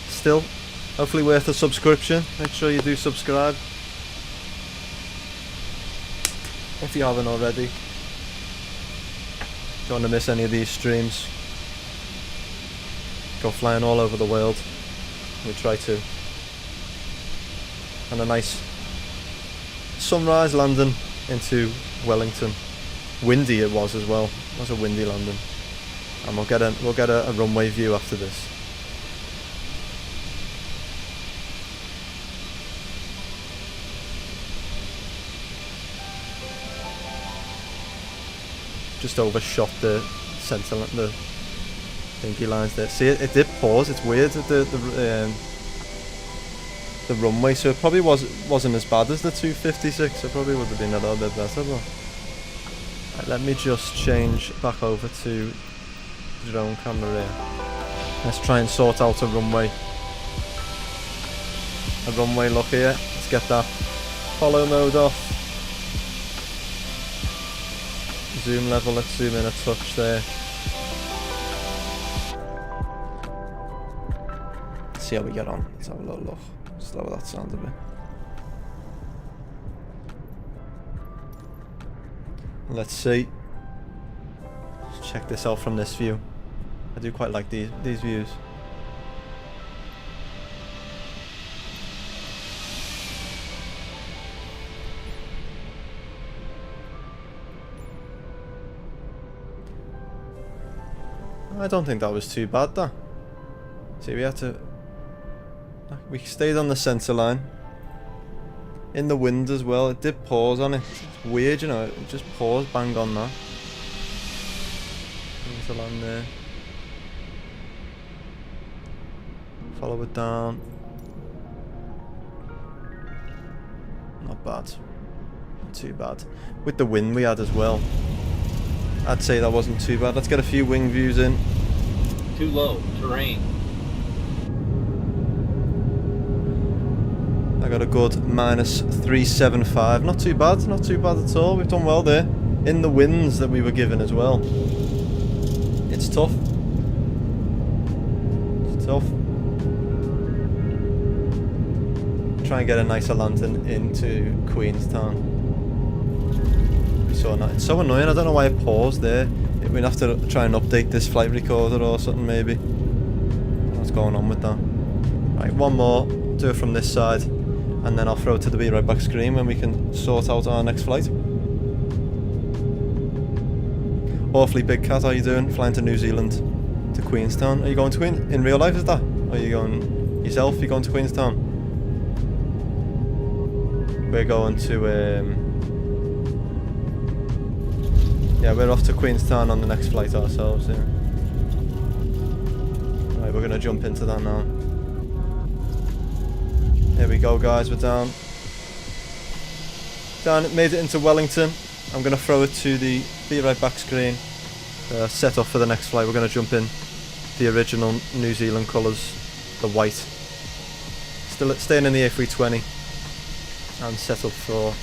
Still, hopefully worth a subscription. Make sure you do subscribe if you haven't already. Don't want to miss any of these streams. Go flying all over the world. We try to. And a nice sunrise landing into Wellington. Windy it was as well. It was a windy landing. And we'll get a runway view after this. Just overshot the centre, the thingy lines there. See, it did pause. It's weird the runway, so it probably wasn't as bad as the 256. It probably would have been a little bit better. But right, let me just change back over to drone camera here. Let's try and sort out a runway look here. Let's get that follow mode off. Zoom level, let's zoom in a touch there. Let's see how we get on. Let's have a little look. Slow that sound a bit. Let's see. Let's check this out from this view. I do quite like these views. I don't think that was too bad though. See, we stayed on the centre line. In the wind as well, it did pause on it. It's weird, you know, it just paused bang on that. To land there. Follow it down. Not bad. Not too bad. With the wind we had as well, I'd say that wasn't too bad. Let's get a few wing views in. Too low, terrain. I got a good minus 375. Not too bad at all. We've done well there. In the winds that we were given as well. It's tough. It's tough. Try and get a nicer landing into Queenstown. It's so annoying. I don't know why it paused there. We'd have to try and update this flight recorder or something maybe. What's going on with that? Right, one more, do it from this side, and then I'll throw it to the be right back screen when we can sort out our next flight. Awfully Big Cat, how you doing? Flying to New Zealand, to Queenstown. Are you going to in real life, is that? Or are you going yourself? You're going to Queenstown? We're going to yeah, we're off to Queenstown on the next flight ourselves, yeah. Right, we're gonna jump into that now. Here we go, guys, we're down. Made it into Wellington. I'm gonna throw it to the be right back screen. Set off for the next flight. We're gonna jump in the original New Zealand colours, the white. Still staying in the A320 and set up for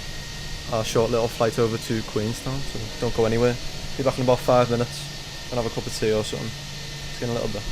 our short little flight over to Queenstown, so don't go anywhere. Be back in about 5 minutes and have a cup of tea or something. See you in a little bit.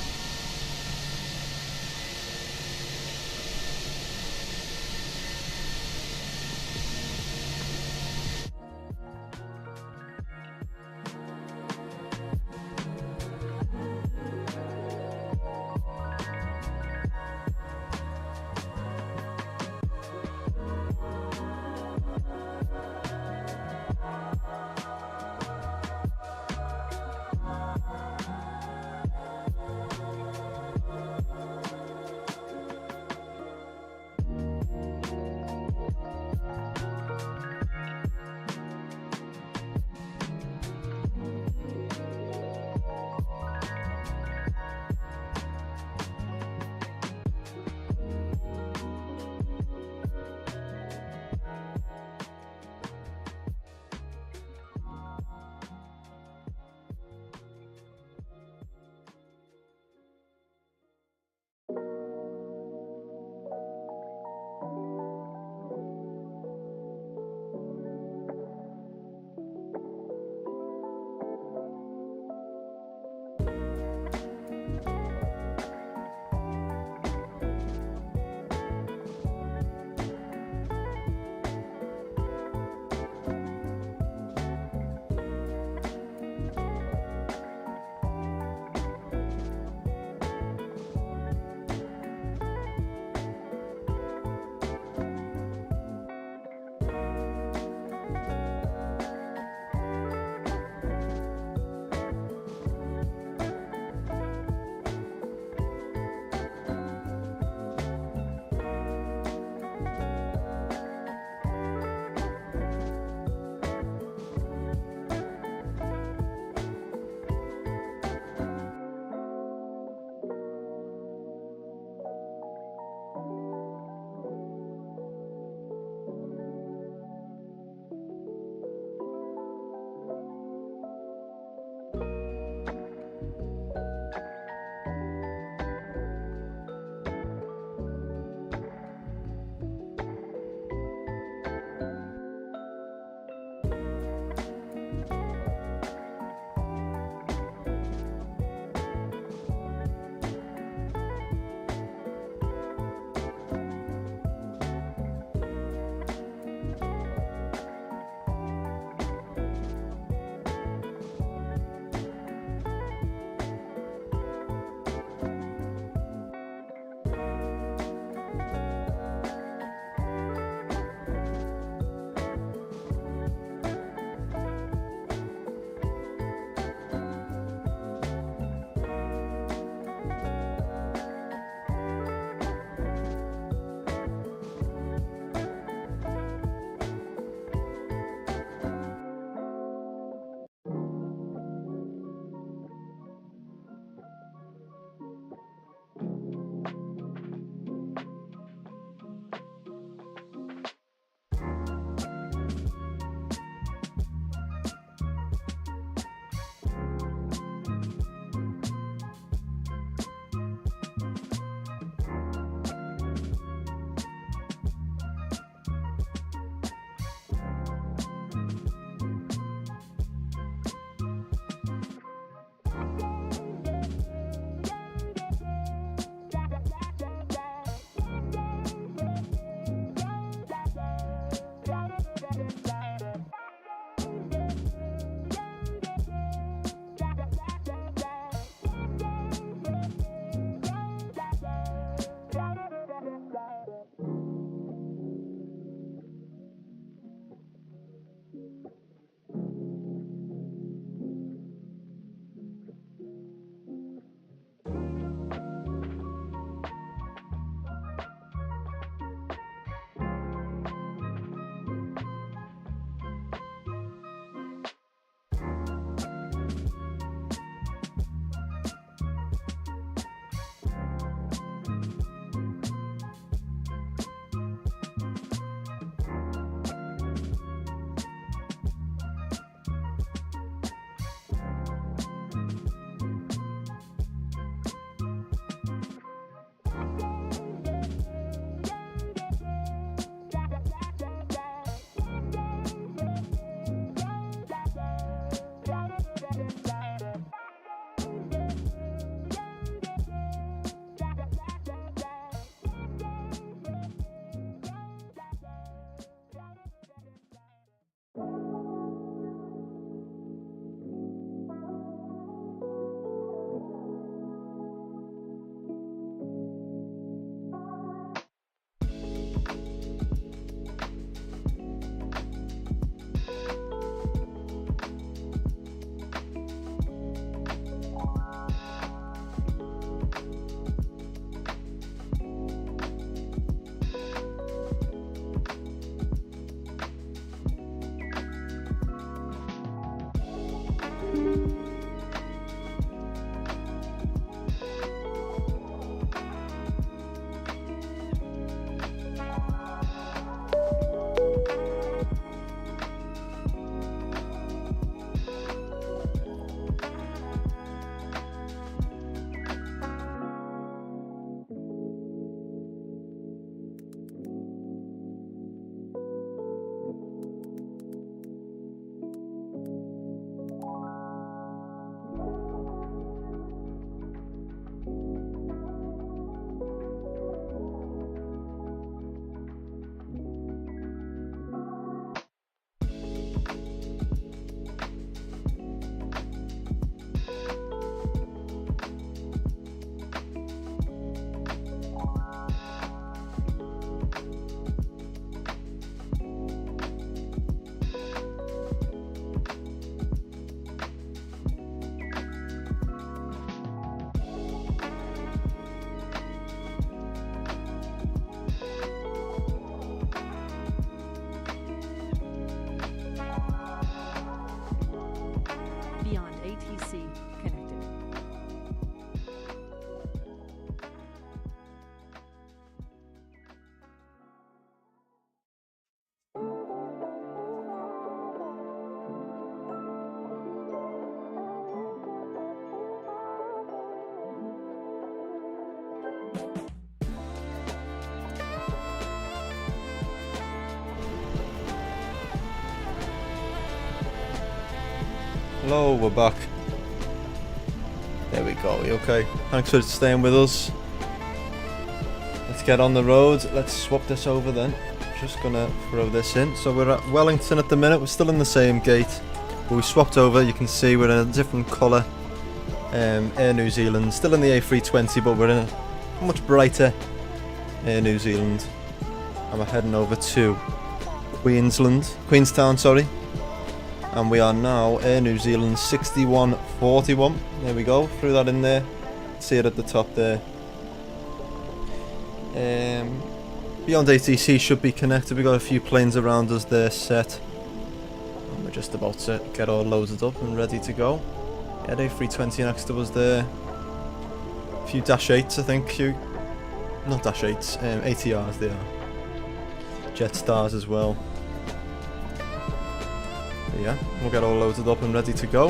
Hello, we're back. There we go, you okay? Thanks for staying with us. Let's get on the road. Let's swap this over then. Just gonna throw this in. So we're at Wellington at the minute. We're still in the same gate. But we swapped over. You can see we're in a different colour. Air New Zealand. Still in the A320, but we're in a much brighter Air New Zealand. And we're heading over to Queenstown, sorry. And we are now Air New Zealand 6141. There we go. Threw that in there. See it at the top there. Beyond ATC should be connected. We've got a few planes around us there set. And we're just about to get all loaded up and ready to go. Yeah, A320 next to us there. A few Dash 8s, I think. Not Dash 8s, ATRs they are. Jetstars as well. But yeah, we'll get all loaded up and ready to go.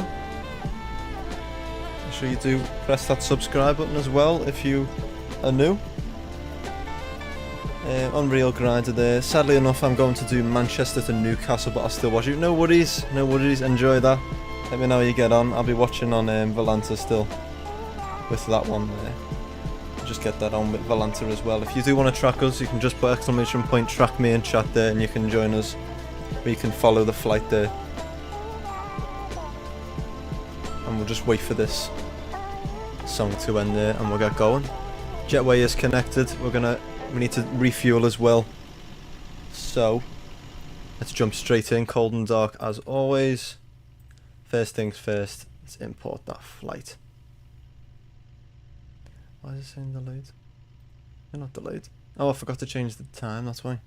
Make sure you do press that subscribe button as well if you are new. Unreal Grinder there. Sadly enough, I'm going to do Manchester to Newcastle, but I'll still watch you. No worries, no worries. Enjoy that. Let me know how you get on. I'll be watching on Volanta still with that one there. Just get that on with Volanta as well. If you do want to track us, you can just put exclamation point track me in chat there, and you can join us. Or you can follow the flight there. And we'll just wait for this song to end there, and we'll get going. Jetway is connected. We need to refuel as well. So let's jump straight in. Cold and dark as always. First things first, let's import that flight. Why is it saying delayed? You're not delayed. Oh, I forgot to change the time, that's why.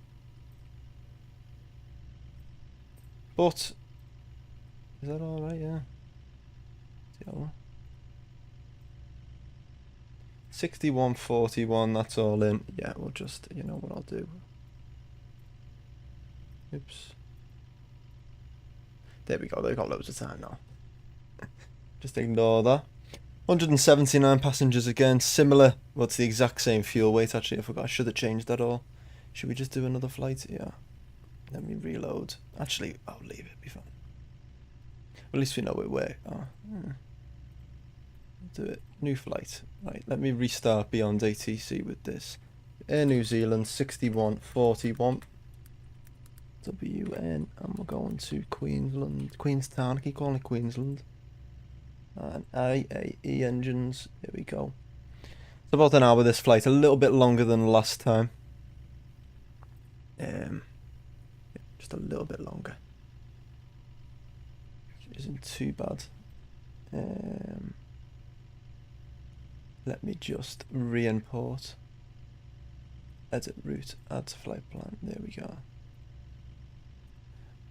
But is that alright? Yeah. 6141, that's all in. Yeah, we'll just, you know what I'll do. Oops. There we go, they've got loads of time now. Just ignore that. 179 passengers again, similar, well, it's the exact same fuel weight actually. I forgot, I should have changed that all. Should we just do another flight? Yeah. Let me reload. Actually, I'll leave it, be fine. At least we know where. Oh, yeah. Do it. New flight. Right, let me restart Beyond ATC with this. Air New Zealand 6141 WN, and we're going to Queenstown. I keep calling it Queensland. And AAE engines. There we go. It's about an hour this flight, a little bit longer than last time. Just a little bit longer. Which isn't too bad. Let me just re-import. Edit route, add to flight plan. There we go.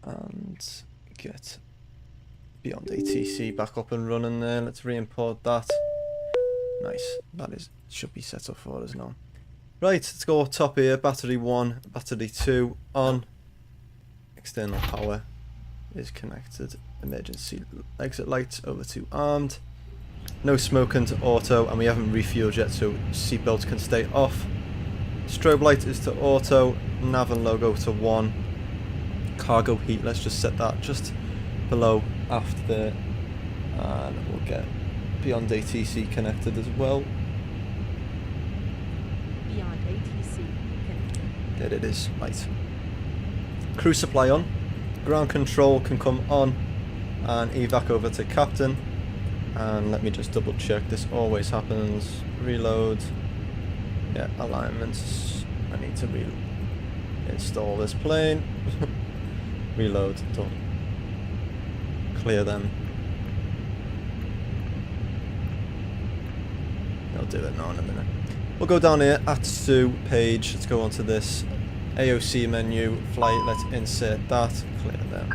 And get Beyond ATC back up and running there. Let's re-import that. Nice. That should be set up for us now. Right, let's go up top here. Battery 1, battery 2 on. External power is connected. Emergency exit lights over to armed. No smoking to auto, and we haven't refueled yet, so seatbelts can stay off. Strobe light is to auto, nav and logo to 1. Cargo heat, let's just set that just below aft there, and we'll get Beyond ATC connected as well. Beyond ATC connected. There it is, right. Crew supply on, ground control can come on, and evac over to captain. And let me just double check, this always happens. Reload. Yeah, alignments. I need to install this plane. Reload, done. Clear them. I'll do it now in a minute. We'll go down here, Atsu page. Let's go onto this AOC menu, flight. Let's insert that. Clear them.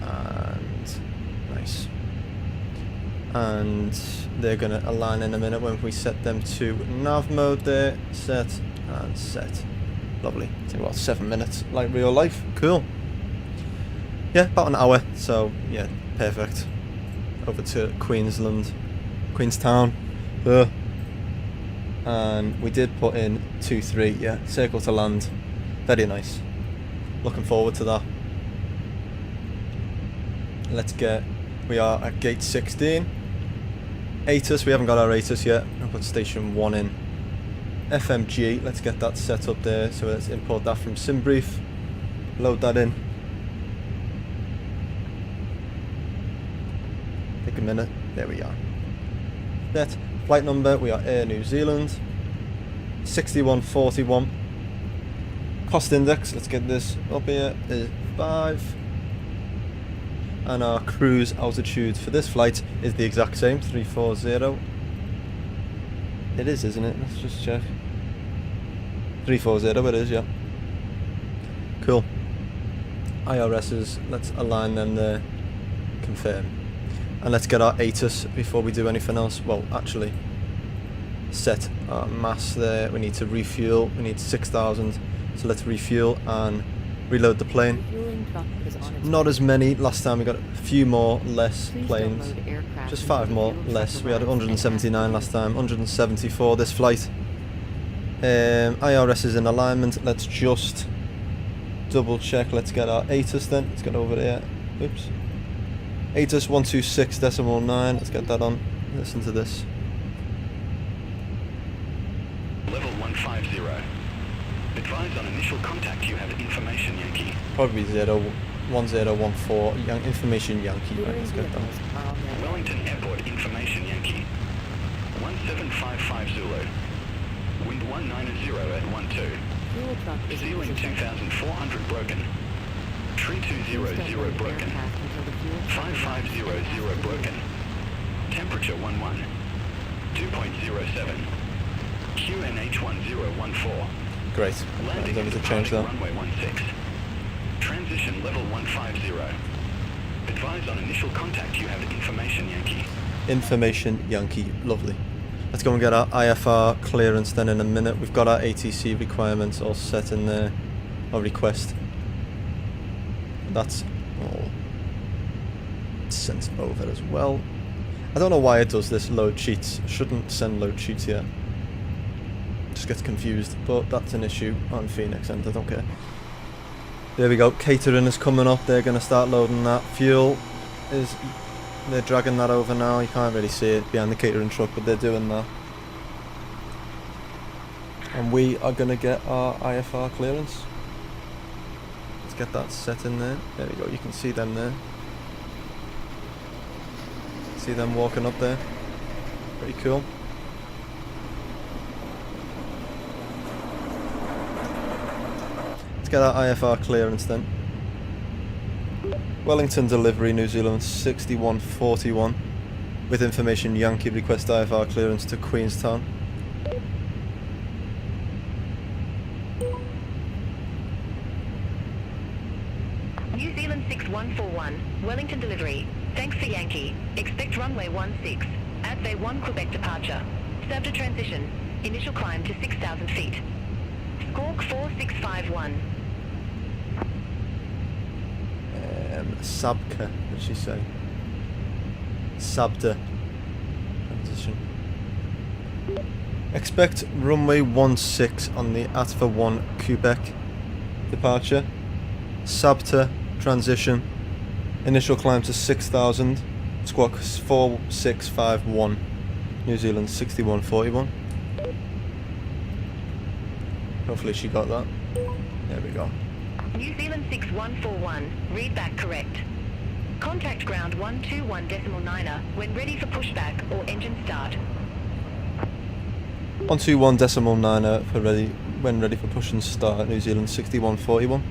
And nice. And they're going to align in a minute when we set them to nav mode there. Set and set. Lovely. Take about 7 minutes, like real life. Cool. Yeah, about an hour. So yeah, perfect. Over to Queenstown. And we did put in 2-3. Yeah, circle to land. Very nice. Looking forward to that. We are at gate 16. ATIS, we haven't got our ATIS yet. I'll put station 1 in. FMG, let's get that set up there. So let's import that from SimBrief. Load that in. Take a minute. There we are. Set. Flight number, we are Air New Zealand. 6141. Cost index, let's get this up here, is 5. And our cruise altitude for this flight is the exact same, 340. It is, isn't it? Let's just check. 340 it is, yeah. Cool. IRSs, let's align them there. Confirm. And let's get our ATIS before we do anything else. Well, actually, set our mass there. We need to refuel. We need 6,000. So let's refuel and reload the plane. Not as many. Last time we got a few more less planes. Just 5 more less. We had 179 last time. 174 this flight. IRS is in alignment. Let's just double check. Let's get our ATIS then. Let's get over there. Oops. ATIS 126.9. Let's get that on. Listen to this. Level 150. Advise on initial contact you have information Yankee. Probably 1014. Information Yankee. Right, let's get that. Wellington Airport information Yankee. 1755 Zulu. Wind 190 at 12. Ceiling 2400 broken. Tree 200 broken. 5500 broken. Temperature 11. 2.07. QNH 1014. Great. Landing Don't need to change that. Runway 16. Transition level 150. Advise on initial contact you have information Yankee. Information Yankee. Lovely. Let's go and get our IFR clearance then in a minute. We've got our ATC requirements all set in there. Our request. That's all sent over as well. I don't know why it does this load sheets. Shouldn't send load sheets yet. Just gets confused, but that's an issue on Fenix and I don't care. There we go. Catering is coming up. They're going to start loading that. Fuel is... They're dragging that over now. You can't really see it behind the catering truck, but they're doing that. And we are going to get our IFR clearance. Let's get that set in there. There we go. You can see them there. See them walking up there. Pretty cool. Let's get our IFR clearance then. Wellington delivery, New Zealand 6141. With information Yankee, request IFR clearance to Queenstown. New Zealand 6141, Wellington delivery. Thanks for Yankee. Expect runway 16. Advay 1 Quebec departure. Serve to transition. Initial climb to 6,000 feet. Squawk 4651. Sabka, did she say? Sabda. Transition. Expect runway 16 on the ATVA 1 Quebec departure. Sabta transition. Initial climb to 6,000. Squawk 4651. New Zealand 6141. Hopefully she got that. There we go. New Zealand 6141, read back correct. Contact ground 121.9er when ready for pushback or engine start. 121.9er for when ready for push and start. New Zealand 6141.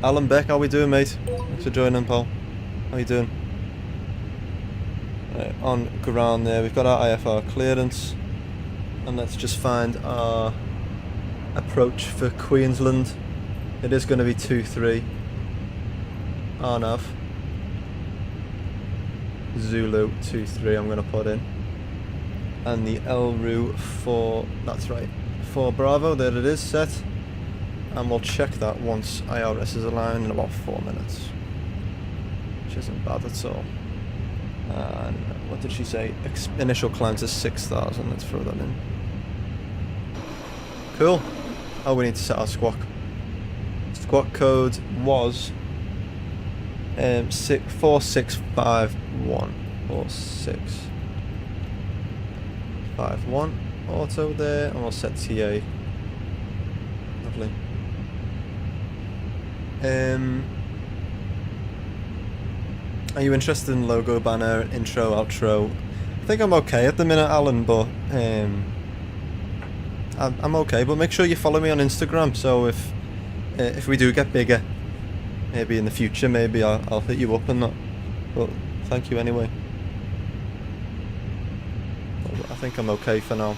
Alan Beck, how we doing, mate? Thanks for joining, pal. How you doing? On ground there, we've got our IFR clearance, and let's just find our approach for Queensland. It is going to be 23. RNAV. Zulu 23 I'm going to put in. And the LRU 4, that's right, 4 Bravo, there it is set. And we'll check that once IRS is aligned in about 4 minutes. Which isn't bad at all. And what did she say? Initial climb to 6,000, let's throw that in. Cool. Oh, we need to set our squawk. Squawk code was 4651. 4651. Auto there, and we'll set TA. Lovely. Are you interested in logo, banner, intro, outro? I think I'm okay at the minute, Alan, but I'm okay. But make sure you follow me on Instagram. So if we do get bigger, maybe in the future, maybe I'll hit you up and that. But thank you anyway. But I think I'm okay for now,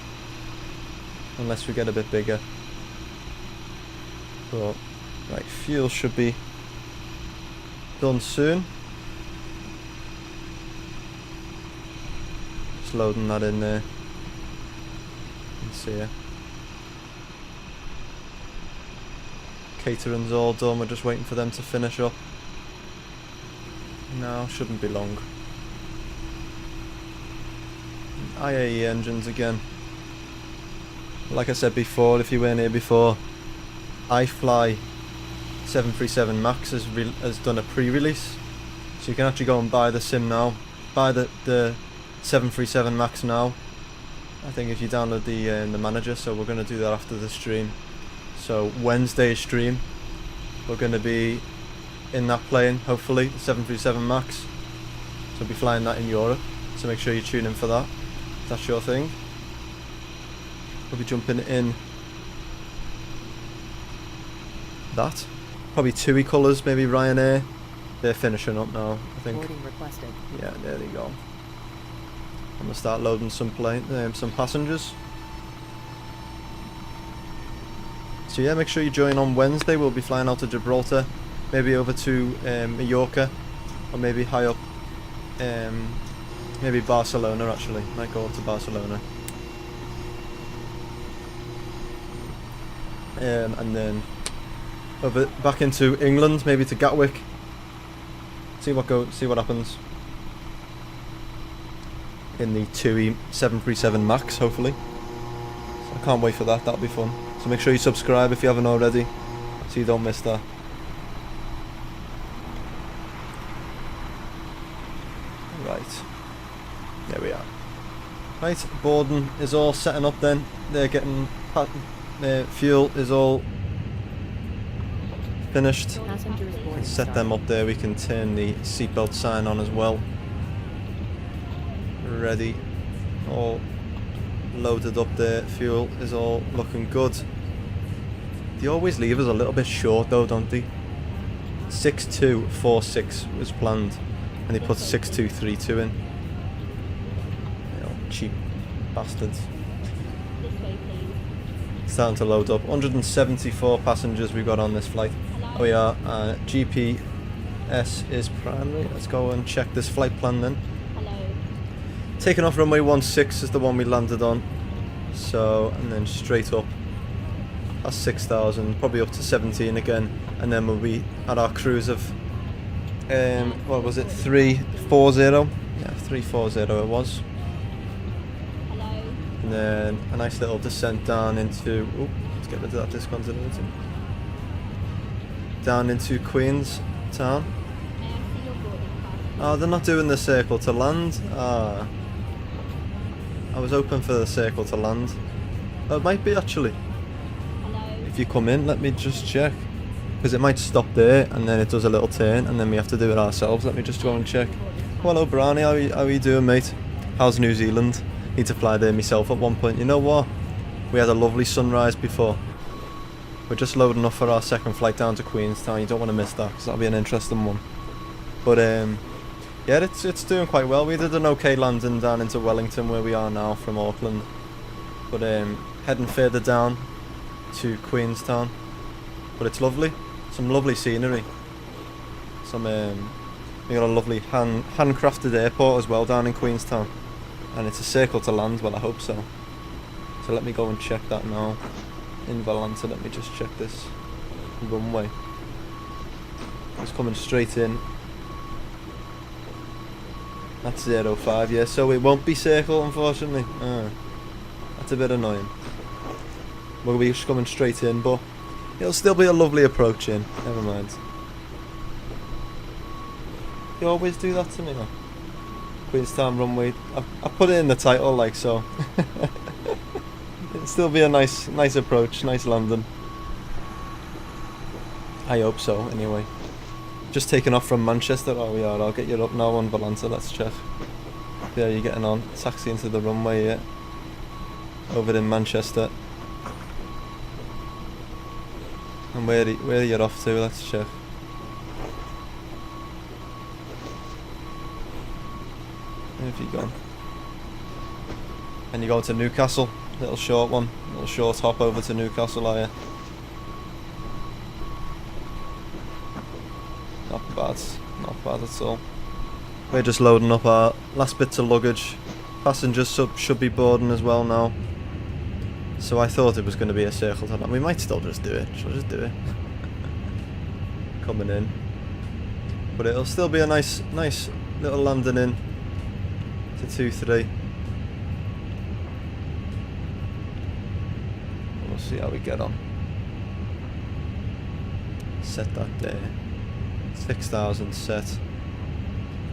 unless we get a bit bigger. But right, fuel should be done soon. Just loading that in there. Let's see here. Catering's all done, we're just waiting for them to finish up. No, shouldn't be long. IAE engines again. Like I said before, if you weren't here before, iFly 737 Max has done a pre-release. So you can actually go and buy the sim now. Buy the 737 Max now. I think if you download the manager, so we're going to do that after the stream. So Wednesday's stream, we're going to be in that plane, hopefully, the 737 Max. So we'll be flying that in Europe, so make sure you tune in for that, if that's your thing. We'll be jumping in that. Probably TUI colours, maybe Ryanair. They're finishing up now, I think. Boarding requested. Yeah, there they go. I'm going to start loading some passengers. So yeah, make sure you join on Wednesday. We'll be flying out to Gibraltar, maybe over to Mallorca, or maybe high up, maybe Barcelona actually. Might go up to Barcelona. And then over back into England, maybe to Gatwick. See what happens in the TUI 737 Max, hopefully. So I can't wait for that. That'll be fun. So make sure you subscribe if you haven't already, so you don't miss that. Right, there we are. Right, boarding is all setting up then. They're getting fuel is all finished. Set them up there. We can turn the seatbelt sign on as well. Ready, all loaded up there. Fuel is all looking good. They always leave us a little bit short though, don't they? 6246 was planned and they put 6232 in. You know, cheap bastards. Starting to load up. 174 passengers we got on this flight. Oh yeah, GPS is primary. Let's go and check this flight plan then. Taking off runway 16 is the one we landed on. So, and then straight up. That's 6,000, probably up to 17 again. And then we'll be at our cruise of, what was it, 340? Yeah, 340 it was. And then a nice little descent down into, let's get rid of that discontinuity. Down into Queenstown. Oh, they're not doing the circle to land. Ah. I was hoping for the circle to land. Oh, it might be actually. If you come in, let me just check. Because it might stop there and then it does a little turn and then we have to do it ourselves. Let me just go and check. Hello, Brownie. How are you doing, mate? How's New Zealand? Need to fly there myself at one point. You know what? We had a lovely sunrise before. We're just loading up for our second flight down to Queenstown. You don't want to miss that because that'll be an interesting one. But yeah, it's doing quite well. We did an okay landing down into Wellington where we are now from Auckland. But heading further down to Queenstown. But it's lovely. Some lovely scenery. We got a lovely handcrafted airport as well down in Queenstown. And it's a circle to land, well I hope so. So let me go and check that now. In Valanta, let me just check this runway. It's coming straight in. That's 05, yeah, so it won't be circle unfortunately. That's a bit annoying. We'll be just coming straight in, but it'll still be a lovely approach in, never mind. You always do that to me, man. Queenstown runway. I put it in the title, like so. It'll still be a nice approach, nice landing. I hope so, anyway. Just taken off from Manchester. Oh, we are. I'll get you up now on Volanta. Let's check. Yeah, you're getting on. Taxi into the runway, yeah. Over in Manchester. And where are you off to? Let's check. Where have you gone? And you're going to Newcastle. Little short one. Little short hop over to Newcastle, are you? Not bad. Not bad at all. We're just loading up our last bits of luggage. Passengers should be boarding as well now. So I thought it was going to be a circle to land. We might still just do it. Should I just do it? Coming in. But it'll still be a nice little landing in to 2-3. We'll see how we get on. Set that there. 6,000 set.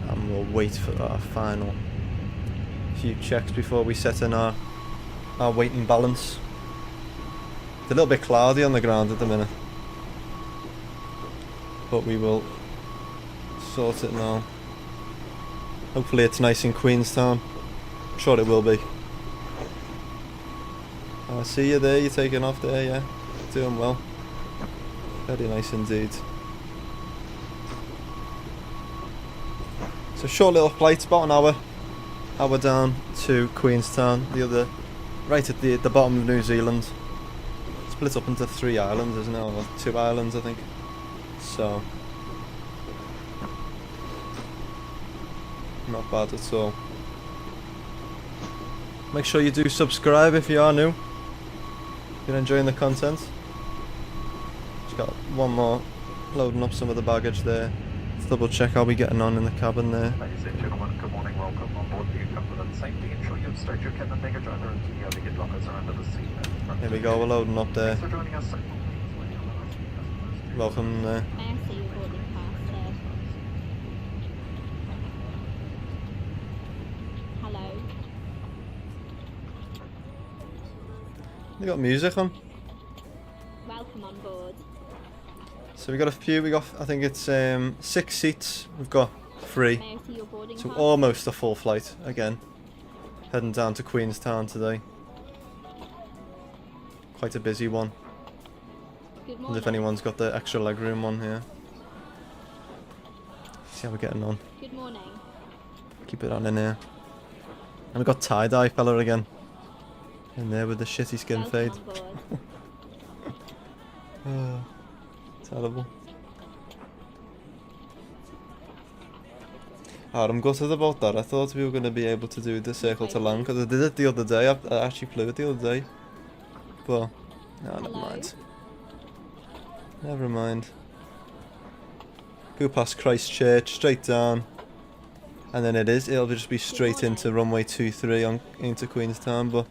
And we'll wait for our final few checks before we set in our weight and balance. It's a little bit cloudy on the ground at the minute, but we will sort it now. Hopefully it's nice in Queenstown. I'm sure it will be. I see you there, you're taking off there, yeah. Doing well. Very nice indeed. So short little flight, about an hour down to Queenstown, right at the bottom of New Zealand. Split up into 3 islands, isn't it? Or 2 islands, I think. So not bad at all. Make sure you do subscribe if you are new. If you're enjoying the content. Just got one more, loading up some of the baggage there. Let's double check how we're getting on in the cabin there. Ladies and gentlemen, good morning, welcome on board the comfort and safety. Ensure you've stowed your cabin baggage under into the overhead lockers or under the seat. Here we go, we're loading up there. Thanks for joining us. Welcome there. May I see your boarding pass, sir? Hello. They got music on. Welcome on board. So we got a few, I think it's 6 seats, we've got 3. May I see your boarding So pass? almost a full flight again. Heading down to Queenstown today. Quite a busy one. Good And morning. if anyone's got the extra legroom on here. See how we're getting on. Good morning. Keep it on in here. And we got tie-dye fella again. In there with the shitty skin Welcome fade. on board. Oh, terrible. I'm gutted about that. I thought we were going to be able to do the circle to land because I did it the other day. I actually flew it the other day. But, no, never mind. Never mind. Go past Christchurch, straight down. And then it'll just be straight into runway 23 into Queenstown. But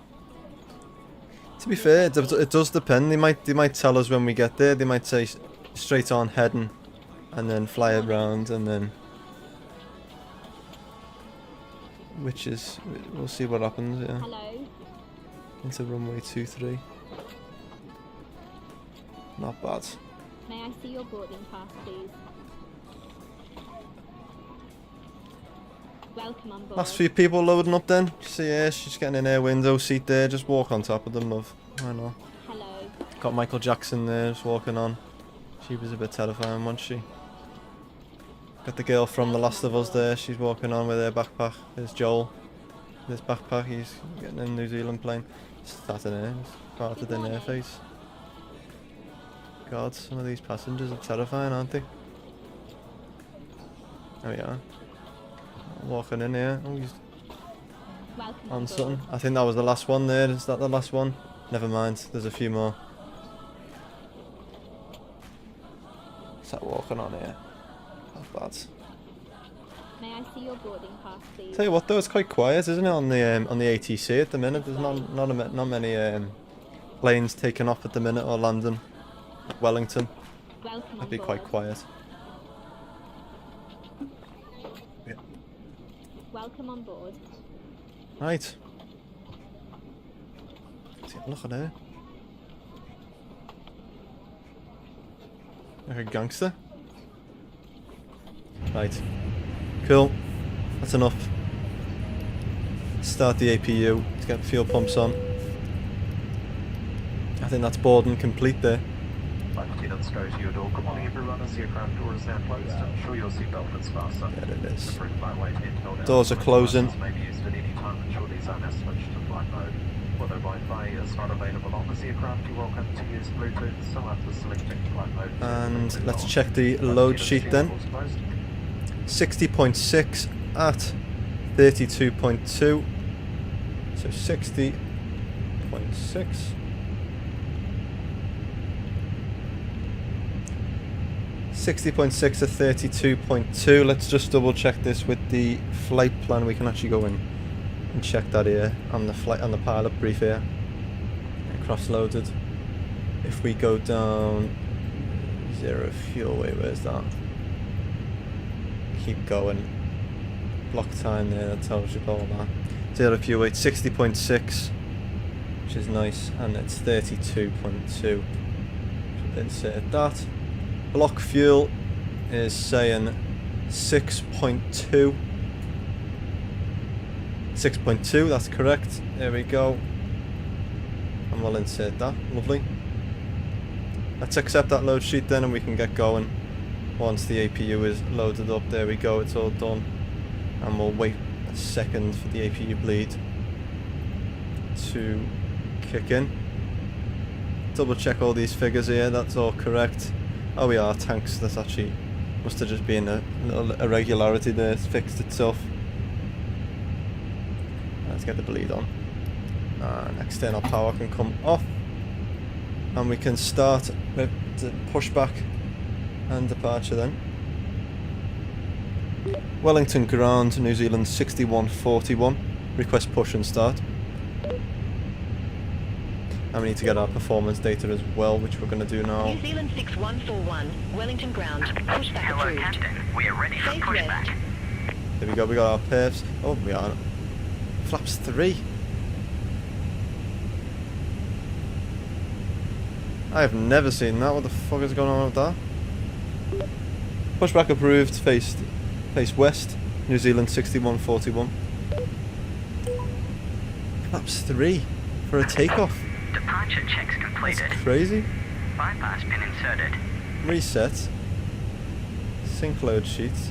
to be fair, it does depend. They might tell us when we get there. They might say straight on heading, and then fly around, and then we'll see what happens. Yeah. Hello. Into runway 23. Not bad. May I see your boarding pass, please? Welcome on board. Last few people loading up then. See, yeah, she's getting an air window seat there. Just walk on top of them, love. Why not? Hello. Got Michael Jackson there, just walking on. She was a bit terrifying, wasn't she? Got the girl from The Last of Us there. She's walking on with her backpack. There's Joel. This backpack, he's getting in New Zealand plane. Starting there, farted in her face. God, some of these passengers are terrifying, aren't they? There we are. Walking in here. Oh, he's Welcome on on something. board. I think that was the last one there. Is that the last one? Never mind. There's a few more. What's that walking on here? Not bad. May I see your boarding pass, please? Tell you what though, it's quite quiet, isn't it, on the ATC at the minute? There's not many planes taking off at the minute or landing. Wellington. Welcome It'd on be board. quite quiet. Welcome on board. Right. Let's have a look at her. Like a gangster. Right. Cool. That's enough. Start the APU. Let's get fuel pumps on. I think that's boarding complete there. Flight attendants go to your door. Good morning everyone, as the aircraft door is now closed. Ensure your seatbelt fits fasten. There it is. The flight weight head held out. Doors are closing. May be used at any time. Ensure these are now switched to flight mode. Whether Wi-Fi is not available on this aircraft, you're welcome to use Bluetooth. So after selecting flight mode. And let's check the load sheet then. 60.6 at 32.2. So 60.6. 60.6 to 32.2. Let's just double check this with the flight plan. We can actually go in and check that here on the pilot brief here. Cross loaded. If we go down 0 fuel, wait, where's that? Keep going. Block time there, that tells you all that. 0 fuel weight 60.6, which is nice, and it's 32.2. Should insert that. Block fuel is saying 6.2. 6.2, that's correct. There we go. And we'll insert that. Lovely. Let's accept that load sheet then and we can get going. Once the APU is loaded up, there we go, it's all done. And we'll wait a second for the APU bleed to kick in. Double check all these figures here, that's all correct. Oh, we are tanks. That's actually must have just been a little irregularity there. It's fixed itself. Let's get the bleed on. And external power can come off, and we can start with the pushback and departure then. Wellington ground, New Zealand 6141. Request push and start. And we need to get our performance data as well, which we're going to do now. New Zealand 6141, Wellington ground, pushback approved. Hello, Captain. We are ready for pushback. There we go, we got our perfs. Oh, we are. Flaps 3. I have never seen that. What the fuck is going on with that? Pushback approved, face west, New Zealand 6141. Flaps 3 for a takeoff. Departure checks completed. That's crazy. Bypass pin inserted. Reset. Sync load sheets.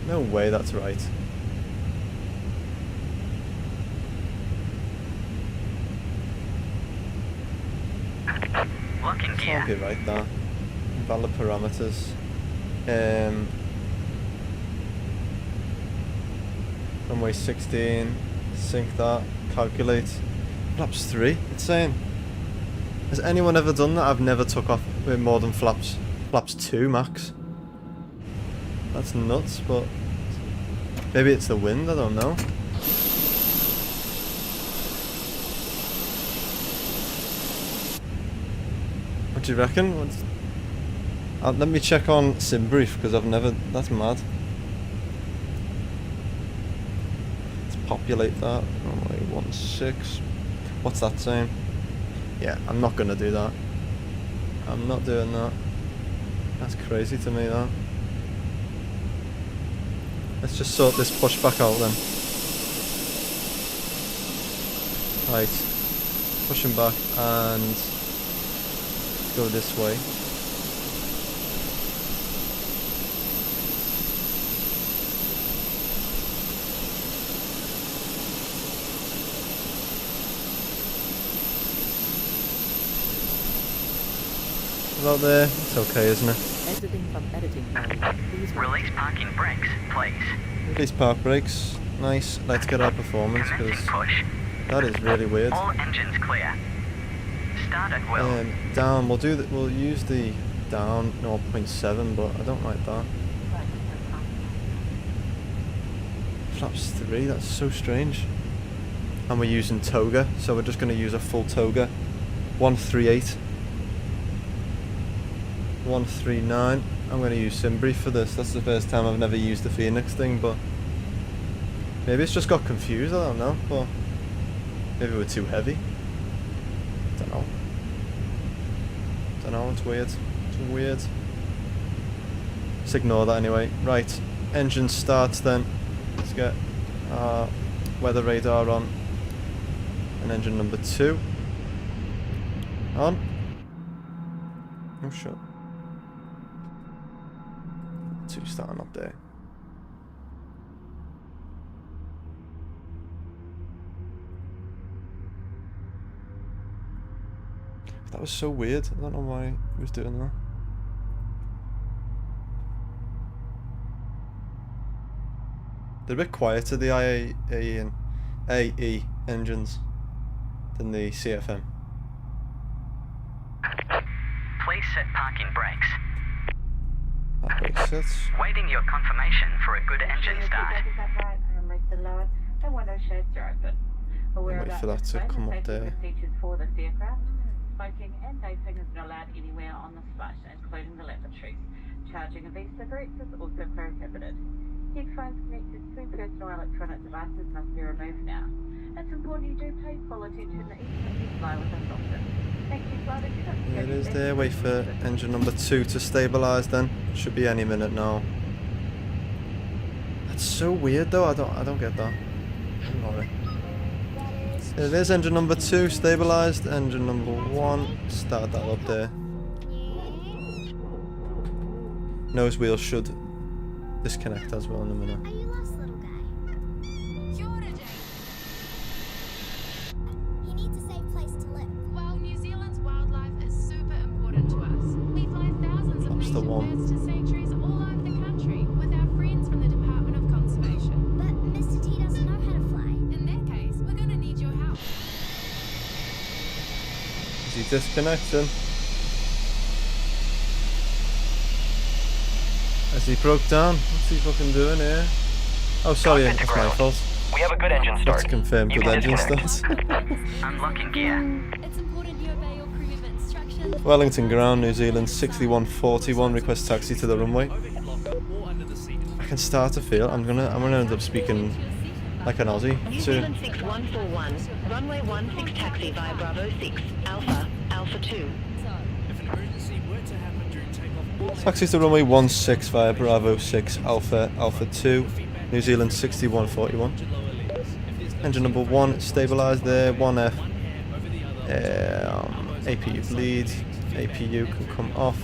No way that's right. Lock in gear. Can't be right there. Valid parameters. Runway 16. Sync that. Calculate. Flaps 3. It's saying. Has anyone ever done that? I've never took off with more than flaps 2 max. That's nuts, but maybe it's the wind, I don't know. What do you reckon? Let me check on SimBrief because I've never. That's mad. Let's populate that. Runway 16. What's that saying? Yeah, I'm not gonna do that. I'm not doing that. That's crazy to me, that. Let's just sort this pushback out then. Right. Pushing back and go this way. Out there, it's okay, isn't it? Exiting from editing mode. Please Release parking brakes, please. Release park brakes. Nice. Let's get our performance because Push. that is really weird. All engines clear. Start at will. Down. We'll do that. We'll use the down 0.7, but I don't like that. Flaps 3. That's so strange. And we're using toga, so we're just going to use a full toga. 138. 139. I'm going to use Simbury for this. That's the first time I've never used the Fenix thing, but maybe it's just got confused, I don't know, but maybe we're too heavy. Don't know. Don't know, it's weird. It's weird. Just ignore that anyway. Right, engine starts then. Let's get our weather radar on. And engine number 2. On. Oh shit. 2 starting up there. That was so weird. I don't know why he was doing that. They're a bit quieter, the IAE and AE engines, than the CFM. Please set parking brakes. That brake sets. Waiting your confirmation for a good engine start. Wait for that to come up there. Smoking and vaping is not allowed anywhere on the site, including the lavatories. Charging of e-cigarettes is also prohibited. Headphones connected to personal electronic devices must be removed now. It's important you do pay full attention to each time you fly with us often. Thank you, flight attendants. There it is there. Wait for engine number 2 to stabilise then. Should be any minute now. That's so weird though, I don't get that. Ignore it. It is engine number 2 stabilised, engine number 1, start that up there. Nose wheel should disconnect as well in a minute. Are you lost, little guy? You need a safe place to live. Well, New Zealand's wildlife is super important to us. We fly thousands of native birds to sanctuaries all over the country with our friends from the Department of Conservation. But Mr. T doesn't know how to fly. In that case, we're going to need your help. Is he disconnecting? As he broke down? What's he fucking doing here? Oh, sorry, it's my fault. We have a good engine start. Let's confirm good engine start. Unlocking gear. It's important you obey your crew member instructions. Wellington Ground, New Zealand 6141. Request taxi to the runway. I can start to feel I'm gonna end up speaking like an Aussie New soon. Zealand 6141, runway 16 taxi via Bravo 6, Alpha 2. Taxi to runway 16 via Bravo 6 Alpha 2, New Zealand 6141. Engine number 1 stabilised there, 1F. APU bleed, APU can come off.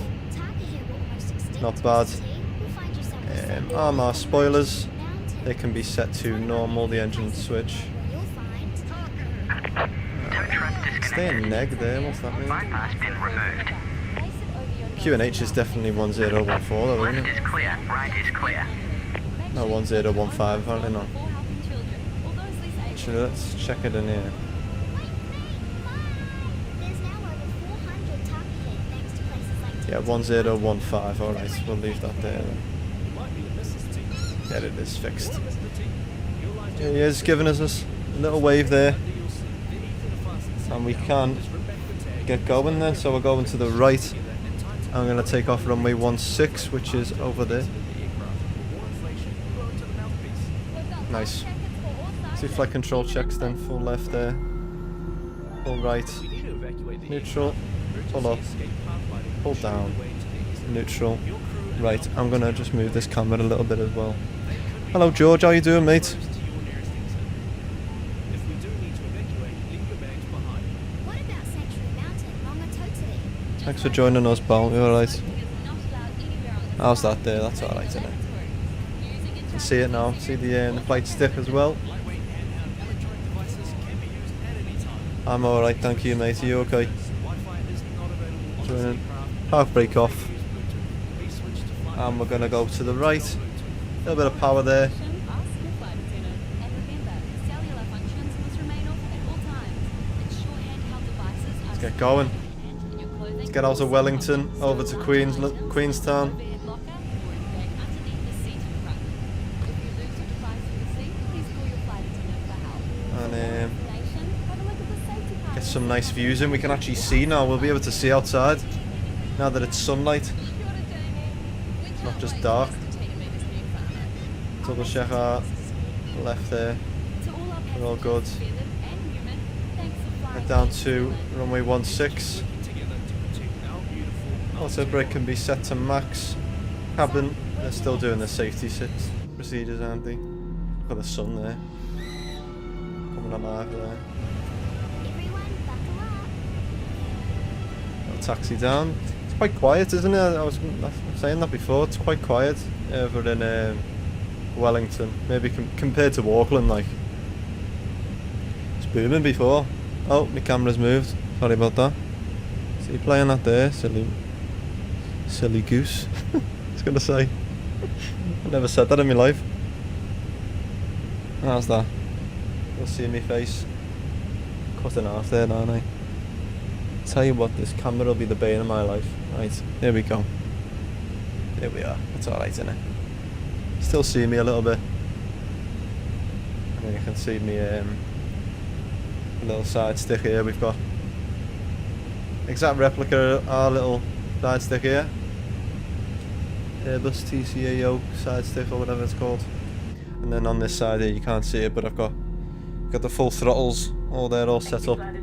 Not bad. Armour spoilers, they can be set to normal, the engine switch. Stay in neg there, what's that mean? Bypass pin removed. QNH is definitely 1014 though, isn't Left it? is clear, right is clear. No, 1015 apparently not. Actually, let's check it in here. Yeah, 1015, alright, we'll leave that there then. There it is, fixed. Yeah, he is giving us a little wave there. And we can get going then, so we're going to the right. I'm going to take off runway 16, which is over there. Nice. See flight control checks then, full left there. Full right. Neutral. Pull up. Pull down. Neutral. Right, I'm going to just move this camera a little bit as well. Hello George, how you doing mate? Thanks for joining us, pal. You alright? How's that there? That's alright, isn't it? You can see it now. See the flight stick as well. I'm alright, thank you, mate. Are you okay? Joining. Half brake off. And we're going to go to the right. A little bit of power there. Let's get going. Let's get out of Wellington, over to Queenstown. And get some nice views in. We can actually see now, we'll be able to see outside. Now that it's sunlight, it's not just dark. Double check our left there. We're all good. Head down to runway 16. Auto brake can be set to max. Cabin, they're still doing the safety procedures, aren't they? Look at the sun there. Coming alive there. Got a taxi down. It's quite quiet, isn't it? I was saying that before. It's quite quiet over in Wellington. Maybe compared to Auckland, like. It's booming before. Oh, my camera's moved. Sorry about that. See you playing that there, silly goose. I was gonna say. I never said that in my life. How's that? You'll see my face. Cut in half there, aren't I? Tell you what, this camera will be the bane of my life. Right, here we go. Here we are. It's alright, isn't it? Still see me a little bit. I think you can see me little side stick here. We've got exact replica of our little side stick here. Airbus TCAO side stick or whatever it's called. And then on this side here you can't see it, but I've got the full throttles all there, all set up. Here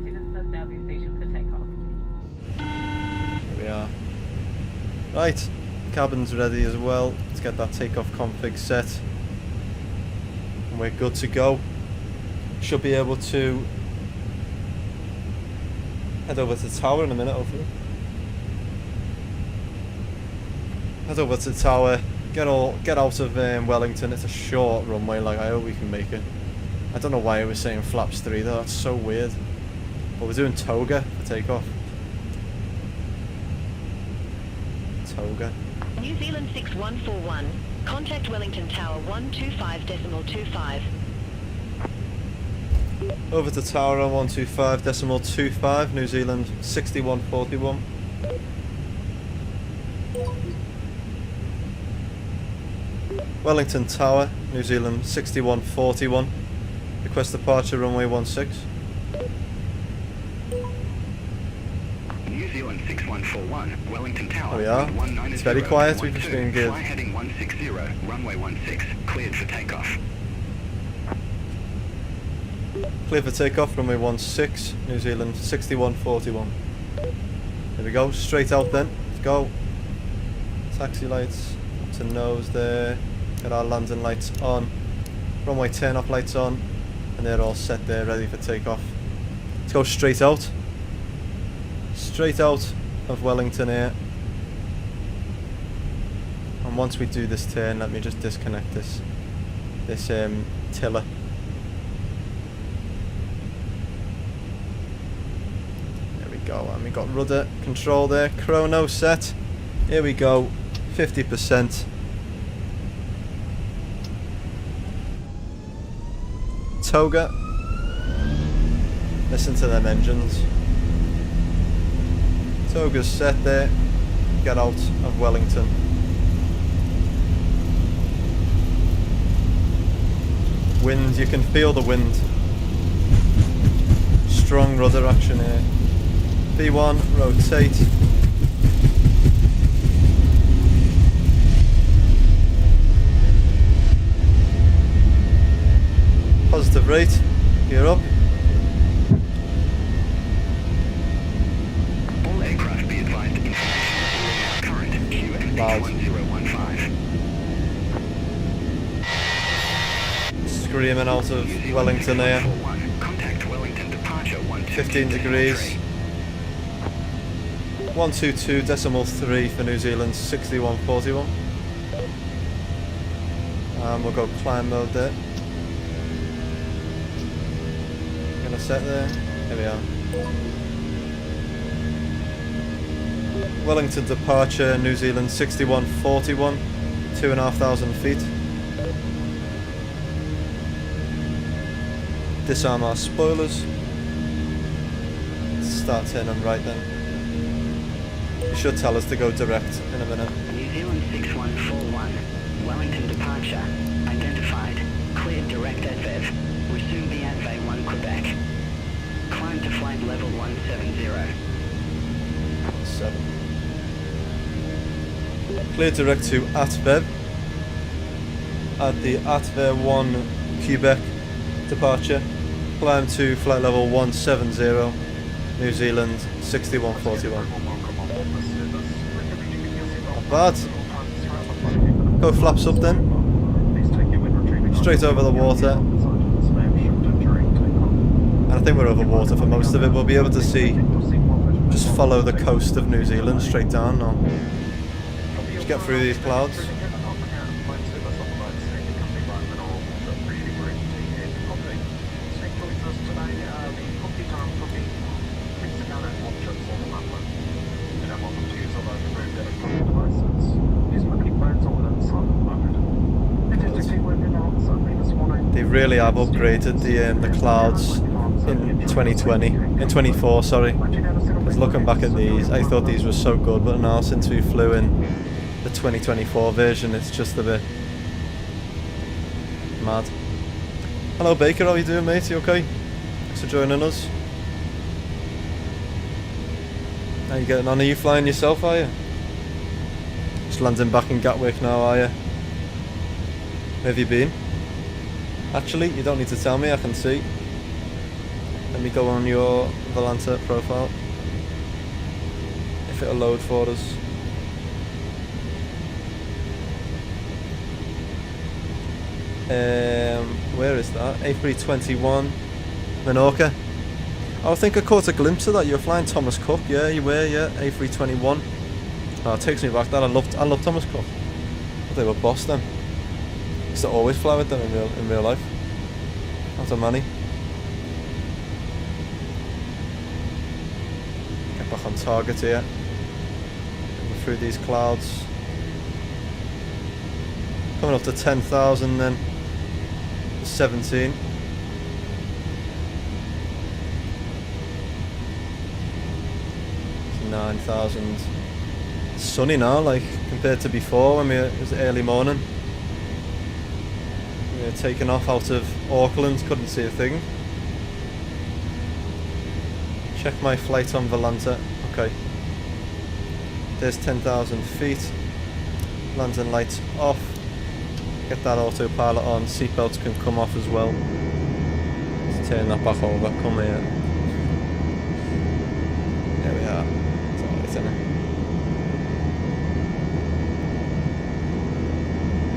we are. Right, cabin's ready as well. Let's get that takeoff config set. And we're good to go. Should be able to head over to the tower in a minute, hopefully. Head over to the tower, get out of Wellington. It's a short runway, like I hope we can make it. I don't know why it was saying flaps 3 though, that's so weird. But we're doing Toga for takeoff. Toga. New Zealand 6141, contact Wellington Tower 125.25. Over to tower on 125.25, New Zealand 6141. Wellington Tower, New Zealand 6141. Request departure runway 16. New Zealand 6141, Wellington Tower. There we are. It's very quiet, we've just been good. Fly heading 160, runway 16, cleared for takeoff. Clear for takeoff, runway 16, New Zealand 6141. There we go, straight out then. Let's go. Taxi lights up to nose there. Got our landing lights on. Runway turn off lights on. And they're all set there, ready for takeoff. Let's go straight out. Straight out of Wellington here. And once we do this turn, let me just disconnect this tiller. There we go, and we got rudder control there, chrono set. Here we go, 50%. Toga. Listen to them engines. Toga's set there. Get out of Wellington. Wind, you can feel the wind. Strong rudder action here. B1, rotate. Positive rate, gear up. All aircraft be advised information current QNH1015. Screaming out of Wellington here. Contact Wellington departure 15 degrees. 122.3 for New Zealand 6141. And we'll go climb mode there. Gonna set there. Here we are. Wellington departure, New Zealand 6141, 2,500 feet. Disarm our spoilers. Start turning right then. You should tell us to go direct in a minute. New Zealand 6141, Wellington departure, identified, cleared direct advev, resume the adve 1 Quebec. Climb to flight level 170. 7. Clear direct to ATVEV at the ATVEV 1 Quebec departure. Climb to flight level 170, New Zealand 6141. Not bad. Go flaps up then. Straight over the water. And I think we're over water for most of it. We'll be able to see, just follow the coast of New Zealand straight down now. Just get through these clouds. They really have upgraded the clouds in 2020, in 24, sorry. Because looking back at these, I thought these were so good, but now since we flew in the 2024 version, it's just a bit mad. Hello Baker, how are you doing, mate? You okay? Thanks for joining us. How you getting on? Are you flying yourself, are you? Just landing back in Gatwick now, are you? Where have you been? Actually, you don't need to tell me, I can see. Let me go on your Volanta profile. If it'll load for us. Where is that? A321 Menorca. Oh, I think I caught a glimpse of that. You were flying Thomas Cook, yeah, you were, yeah. A321. Oh, it takes me back. That I love Thomas Cook. But they were boss then. Used to always fly with them in real life. Out of money. Get back on target here. Going through these clouds. Coming up to 10,000 then. 17. It's 9,000. It's sunny now, like compared to before when it was early morning. We were taking off out of Auckland, couldn't see a thing. Check my flight on Volanta. Okay. There's 10,000 feet. Landing lights off. Get that autopilot on. Seatbelts can come off as well. Let's turn that back over. Come here. There we are. It's alright, isn't it?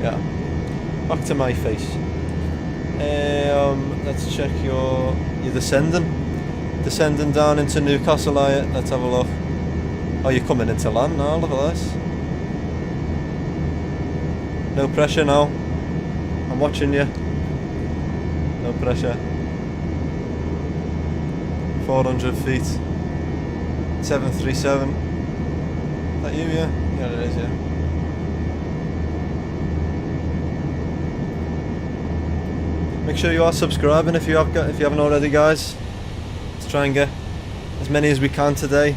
Yeah. Back to my face. Let's check you're descending down into Newcastle, are you? Let's have a look. Oh, you're coming into land now, look at this. No pressure now. I'm watching you. No pressure. 400 feet. 737. Is that you, yeah? Yeah, it is, yeah. Make sure you are subscribing if you haven't already, guys. Let's try and get as many as we can today,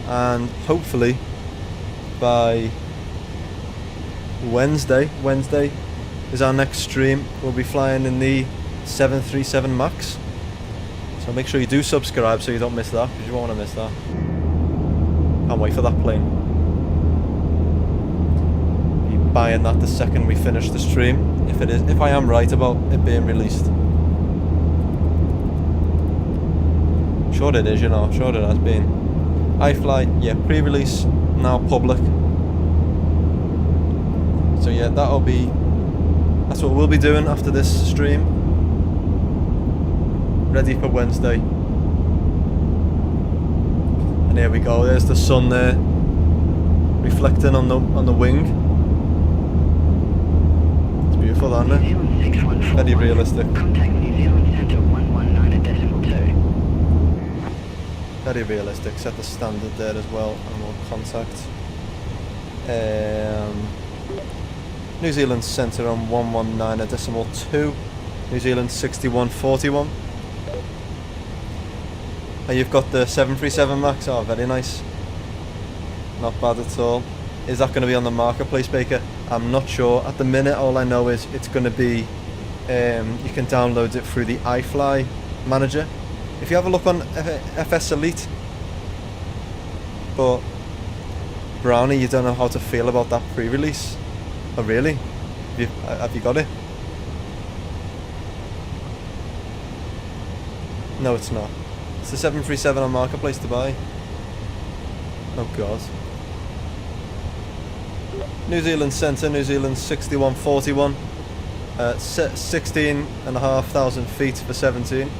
and hopefully by Wednesday is our next stream. We'll be flying in the 737 MAX, so make sure you do subscribe so you don't miss that, because you won't want to miss that. Can't wait for that plane. Be buying that the second we finish the stream, if I am right about it being released. Sure it is, you know, sure it has been. iFly, yeah, pre-release, now public. So yeah, that's what we'll be doing after this stream. Ready for Wednesday. And here we go, there's the sun there, reflecting on the wing. It's beautiful, isn't it? Very realistic. Contact New Zealand Centre 119.2. Very realistic, set the standard there as well, and we'll contact New Zealand Centre on 119.2, New Zealand 6141. And you've got the 737 MAX, oh very nice. Not bad at all. Is that going to be on the marketplace, Baker? I'm not sure. At the minute all I know is it's going to be, you can download it through the iFly manager. If you have a look on FS Elite, but Brownie, you don't know how to feel about that pre-release. Oh really? Have you got it? No, it's not. It's the 737 on Marketplace to buy. Oh god. New Zealand Centre, New Zealand 6141. 16,500 feet for 17.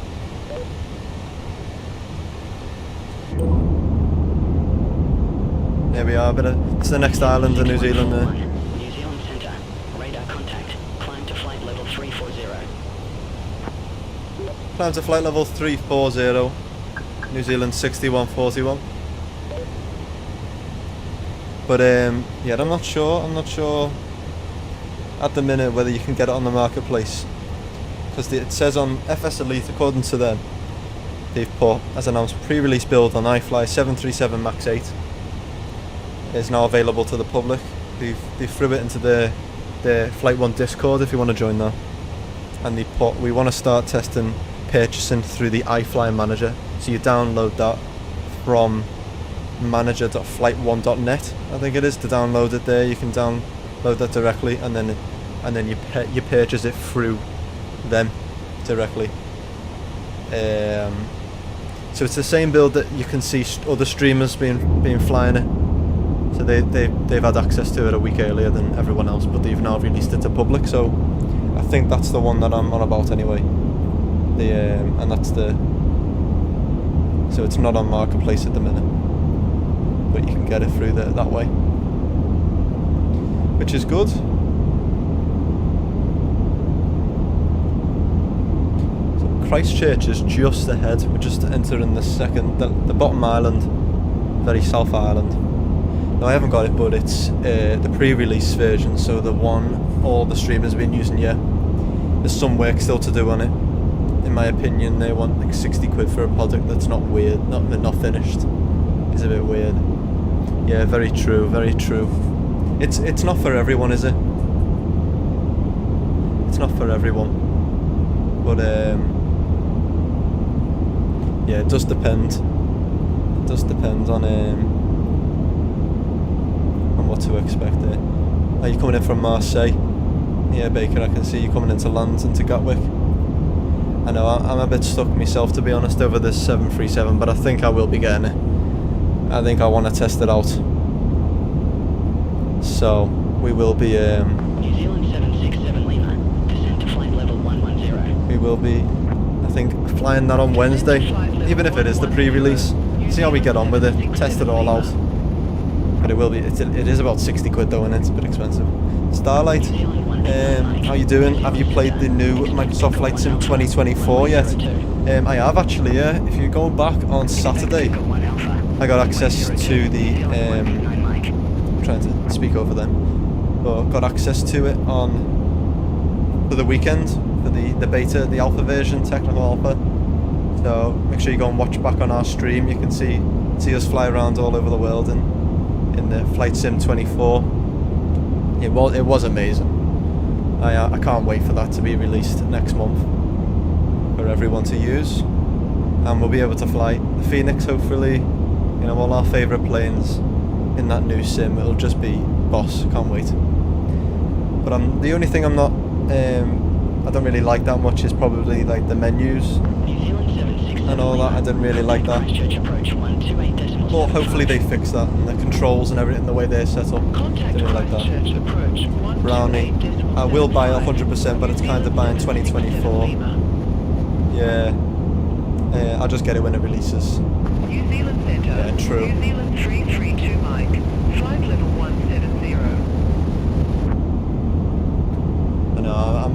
There we are, it's the next island in New Zealand there. New Zealand Centre, radar contact, climb to flight level 340. Climb to flight level 340, New Zealand 6141. But yeah, I'm not sure at the minute whether you can get it on the marketplace, because it says on FS Elite, according to them, they've put, as announced, pre-release build on iFly 737 MAX 8 is now available to the public. They threw it into the Flight 1 Discord if you want to join that, and they put, we want to start testing purchasing through the iFly manager, so you download that from manager.flight1.net, I think it is, to download it there. You can download that directly, and then you purchase it through them directly. So it's the same build that you can see other streamers being flying it. So they've had access to it a week earlier than everyone else, but they've now released it to public. So I think that's the one that I'm on about anyway. And that's so it's not on Marketplace at the minute, but you can get it through that way, which is good. So Christchurch is just ahead. We're just entering the bottom island, very south island. No, I haven't got it, but it's the pre-release version, so the one all the streamers have been using yet. There's some work still to do on it. In my opinion, they want like 60 quid for a product that's not finished. It's a bit weird. Yeah, very true, very true. It's not for everyone, is it? It's not for everyone. But yeah, it does depend. It does depend on what to expect there. Are you coming in from Marseille? Yeah, Baker, I can see you coming into Lands into Gatwick. I know, I'm a bit stuck myself, to be honest, over this 737, but I think I will be getting it. I think I want to test it out. So, we will be... New Zealand 767 Lima, descend to flight level 110. We will be, I think, flying that on Wednesday, even if it is the pre-release. See how we get on with it, test it all out. But it will be, it is about 60 quid though, and it's a bit expensive. Starlight, how you doing? Have you played the new Microsoft Flight Sim 2024 yet? I have actually, yeah. If you go back on Saturday, I got access to the, I'm trying to speak over them, but got access to it for the weekend, for the beta, the alpha version, technical alpha. So make sure you go and watch back on our stream. You can see us fly around all over the world in the Flight Sim 24. It was amazing. I can't wait for that to be released next month for everyone to use, and we'll be able to fly the Fenix, hopefully, you know, all our favourite planes in that new sim. It'll just be boss. Can't wait. But the only thing I'm not I don't really like that much is probably like the menus and all that. I didn't really like that. But hopefully they fix that, and the controls and everything, the way they're set up. Didn't like that. Brownie, I will buy 100%, but it's kind of buying 2024. Yeah, I'll just get it when it releases. New Zealand Centre. Yeah, true. New Zealand 332 Mike. Flight level 170. I know,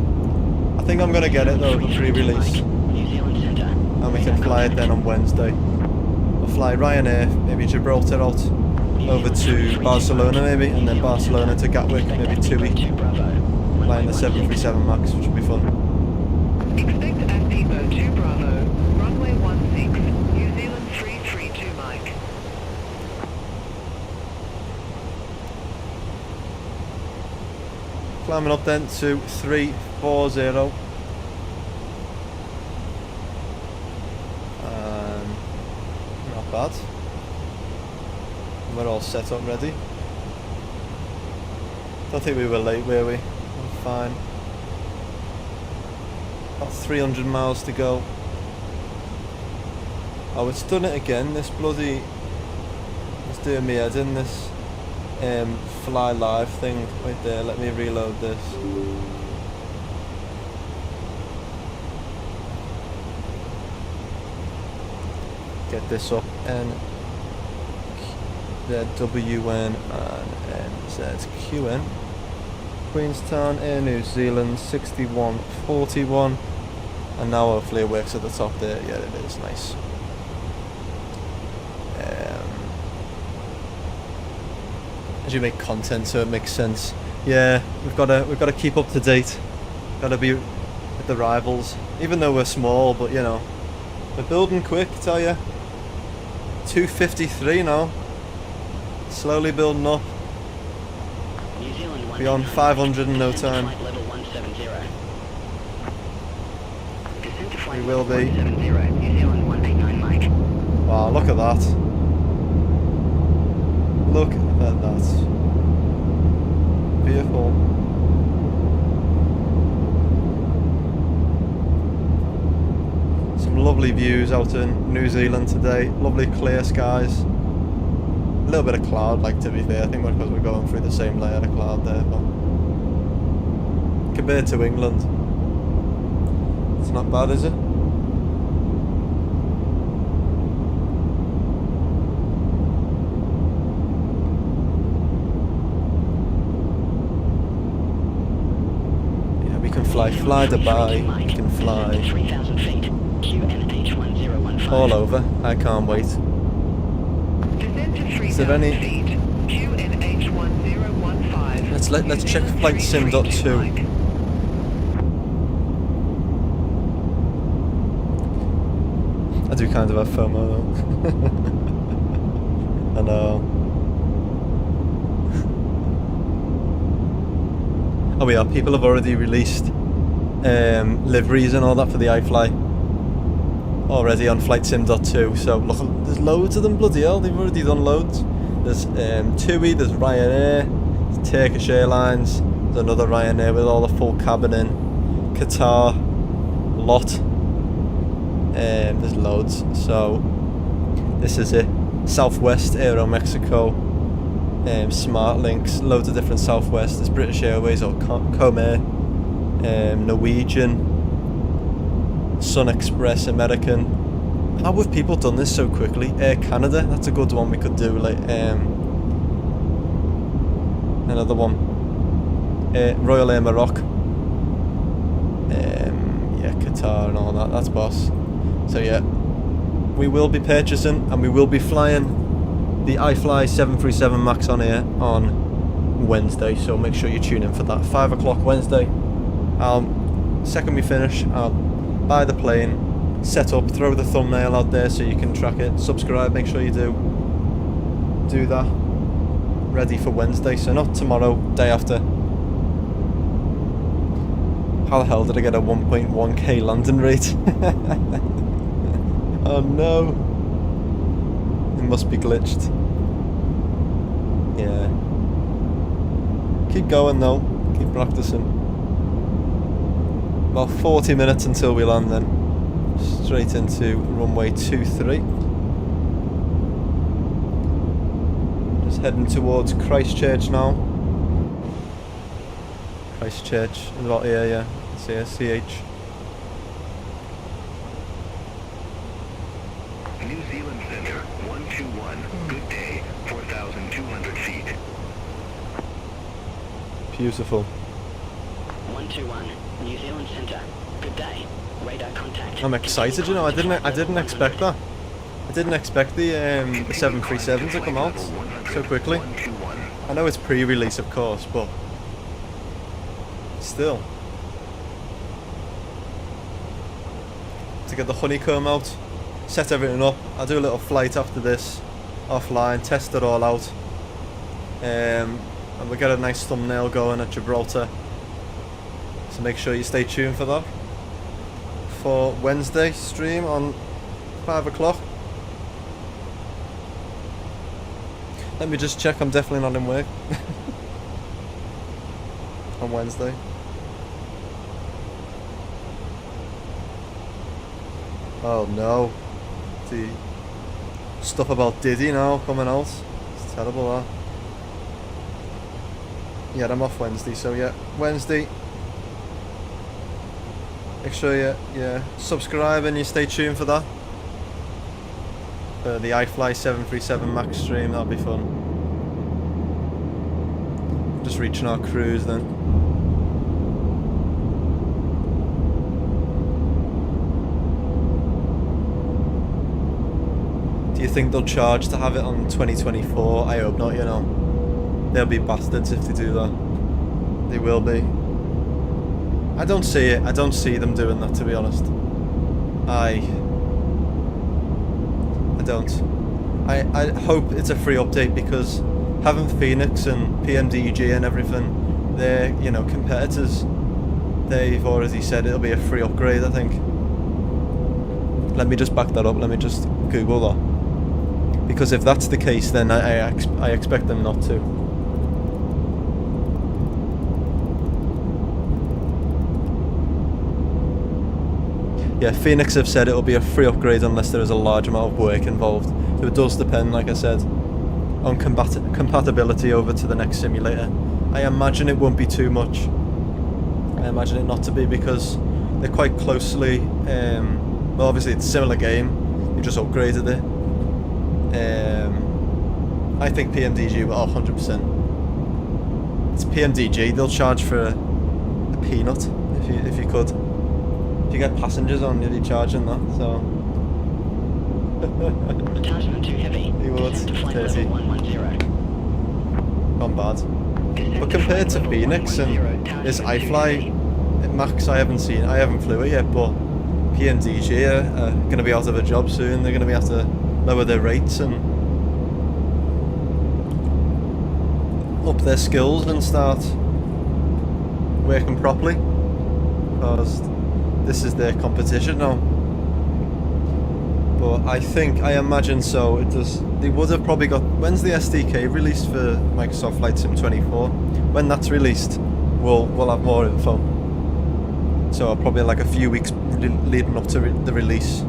I think I'm gonna get it though, the pre-release. And we can fly it then on Wednesday. We'll fly Ryanair, maybe Gibraltar out, over to Barcelona maybe, and then Barcelona to Gatwick, maybe 2 weeks. Flying the 737 MAX, which will be fun. Expect at Depot 2 Bravo, runway 16, New Zealand 332 Mike. Climbing up then to 340. Not bad. We're all set up ready. Don't think we were late, were we? We're fine. About 300 miles to go. Oh, it's done it again. This bloody... It's doing me head in, this fly live thing right there. Let me reload this. Get this up. And WN and NZQN. Queenstown, Air New Zealand, 6141. And now hopefully it works at the top there. Yeah, it is. Nice. As you make content, so it makes sense. Yeah, we've got to keep up to date. Got to be with the rivals, even though we're small. But you know, we're building quick. Tell you, 253 now. Slowly building up. Beyond 500 in no time. We will be. Wow, look at that. Look at that. Beautiful. Some lovely views out in New Zealand today. Lovely clear skies. A little bit of cloud, like, to be fair. I think because we're going through the same layer of cloud there, but compared to England, it's not bad, is it? Yeah, we can fly Dubai, we can fly all over. I can't wait. Is there any? Let's check flight sim.2. I do kind of have FOMO though. I know. Oh yeah, people have already released liveries and all that for the iFly already on flight sim.2. So look, there's loads of them, bloody hell, they've already done loads. There's TUI, there's Ryanair, there's Turkish Airlines, there's another Ryanair with all the full cabin in, Qatar, lot. There's loads. So this is it. Southwest, Aero Mexico, Smart Links, loads of different Southwest. There's British Airways or Comair, Norwegian, Sun Express, American. How have people done this so quickly? Air Canada, that's a good one we could do. Like another one. Royal Air Morocco. Yeah, Qatar and all that. That's boss. So yeah, we will be purchasing and we will be flying the iFly 737 MAX on air on Wednesday. So make sure you tune in for that. 5 o'clock Wednesday. Second we finish, I'll buy the plane, set up, throw the thumbnail out there so you can track it. Subscribe, make sure you do that. Ready for Wednesday, so not tomorrow, day after. How the hell did I get a 1.1k landing rate? Oh no. It must be glitched. Yeah. Keep going though, keep practicing. About 40 minutes until we land then. Straight into runway 23. Just heading towards Christchurch now. Christchurch is about here, yeah. It's here, CH. New Zealand Center, 121. Good day, 4,200 feet. Beautiful. 121, New Zealand Center. Good day. Radar contact. I'm excited, you know. I didn't expect that. I didn't expect the 737 to come out so quickly. I know it's pre-release, of course, but still. To get the Honeycomb out, set everything up. I'll do a little flight after this, offline, test it all out. And we'll get a nice thumbnail going at Gibraltar. So make sure you stay tuned for that. For Wednesday stream on 5 o'clock. Let me just check, I'm definitely not in work. on Wednesday. Oh no. The stuff about Diddy now coming out. It's terrible, that. Yeah, I'm off Wednesday, so yeah, Wednesday. Make sure you subscribe and you stay tuned for that. For the iFly 737 Max stream, that'll be fun. Just reaching our cruise then. Do you think they'll charge to have it on 2024? I hope not, you know. They'll be bastards if they do that. They will be. I don't see it. I don't see them doing that, to be honest. I don't. I hope it's a free update, because having Fenix and PMDG and everything, they're, you know, competitors. They've already said it'll be a free upgrade, I think. Let me just back that up. Let me just Google that. Because if that's the case, then I expect them not to. Yeah, Fenix have said it'll be a free upgrade unless there is a large amount of work involved. So it does depend, like I said, on compatibility over to the next simulator. I imagine it won't be too much. I imagine it not to be, because they're quite closely, well, obviously it's a similar game, you just upgraded it. I think PMDG will 100%. It's PMDG, they'll charge for a peanut if you could. If you get passengers on, you'll be charging that, so. Attachment too heavy. He would. Descend to flight 30. level 110. Not bad. But compared to Fenix and this iFly Max, I haven't flew it yet, but PMDG are going to be out of a job soon. They're going to have to lower their rates and up their skills and start working properly, because this is their competition now. But I imagine so. They would have probably got. When's the SDK released for Microsoft Flight Sim 24? When that's released, we'll have more info. So probably like a few weeks leading up to the release,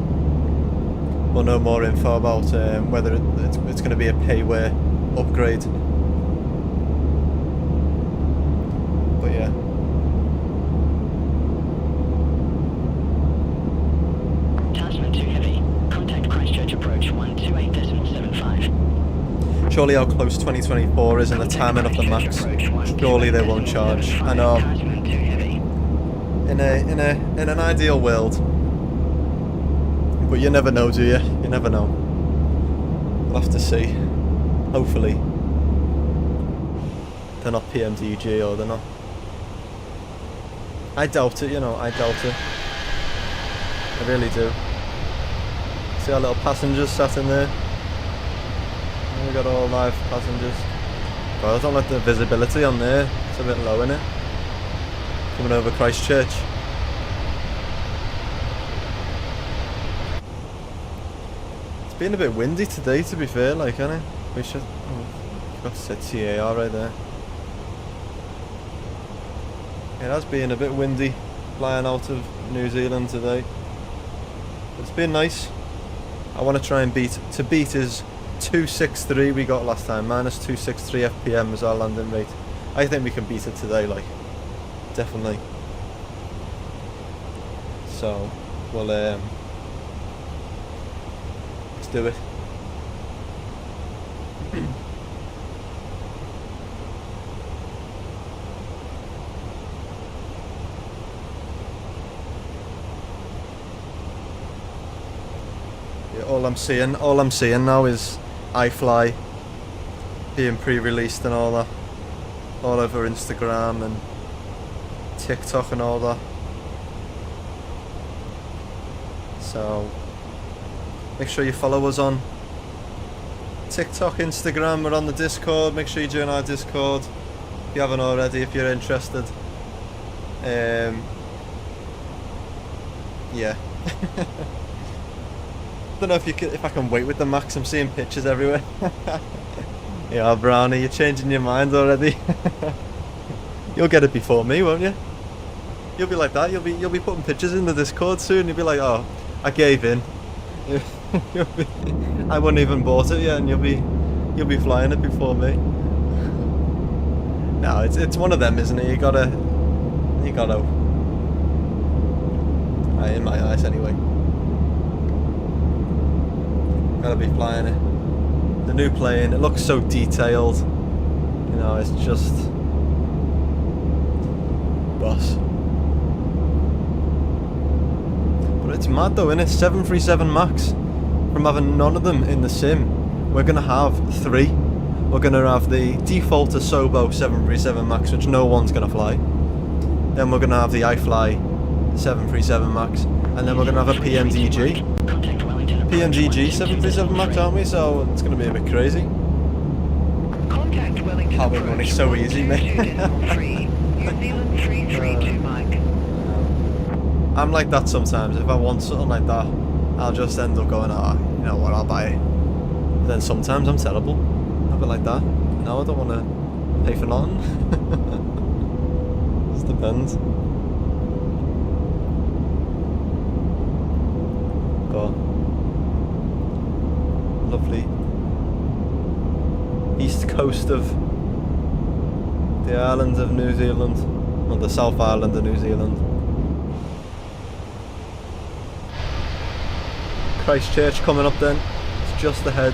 we'll know more info about whether it's going to be a payware upgrade. But yeah. Attachment too heavy. Contact Christchurch approach 128.75. Surely how close 2024 is in the timing of the Max. Surely they won't charge. I know. In an ideal world. But you never know, do you? You never know. We'll have to see. Hopefully. They're not PMDG, or they're not. I doubt it, you know, I doubt it. I really do. See our little passengers sat in there? We got all live passengers. Well, I don't like the visibility on there. It's a bit low, isn't it? Coming over Christchurch. It's been a bit windy today, to be fair, like, isn't it? We should. Oh, forgot to set TAR right there. It has been a bit windy flying out of New Zealand today. It's been nice. I want to try and beat is 263 we got last time, minus 263 FPM is our landing rate. I think we can beat it today, like, definitely. So we'll let's do it. Yeah, all I'm seeing now is iFly being pre-released and all that, all over Instagram and TikTok and all that. So make sure you follow us on TikTok, Instagram. We're on the Discord. Make sure you join our Discord if you haven't already, if you're interested. Yeah. Don't know if I can wait with the Max. I'm seeing pictures everywhere. Yeah, Brownie, you're changing your mind already. You'll get it before me, won't you? You'll be like that. You'll be putting pictures in the Discord soon. You'll be like, oh, I gave in. I wouldn't even bought it yet, and you'll be flying it before me. No, it's one of them, isn't it? You gotta. In my eyes, anyway. Gotta be flying it. The new plane. It looks so detailed. You know, it's just. Boss. But it's mad though, innit? 737 MAX. From having none of them in the sim, we're gonna have 3. We're gonna have the default Asobo 737 MAX, which no one's gonna fly. Then we're gonna have the iFly 737 MAX, and then we're gonna have a PMDG 737 MAX, aren't we? So it's gonna be a bit crazy. Having money's so easy, mate. I'm like that sometimes. If I want something like that, I'll just end up going, you know what, I'll buy it. But then sometimes I'm terrible. I'll be like that. No, I don't want to pay for nothing. Just depends. But lovely east coast of the island of New Zealand, or the South Island of New Zealand. Christchurch coming up then, it's just ahead.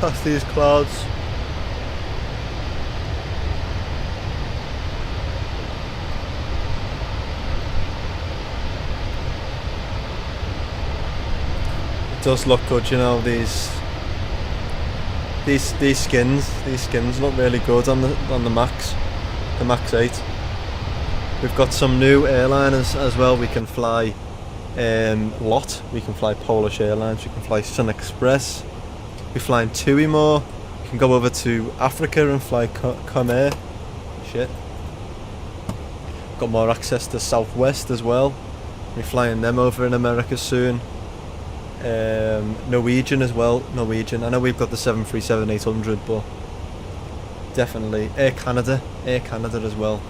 Past these clouds. It does look good, you know, these skins look really good on the Max, the Max 8. We've got some new airliners as well. We can fly LOT, we can fly Polish Airlines, we can fly Sun Express. We're flying TUI more. We can go over to Africa and fly Comair. Shit. Got more access to Southwest as well. We're flying them over in America soon. Norwegian as well. Norwegian. I know we've got the 737-800, but definitely Air Canada as well.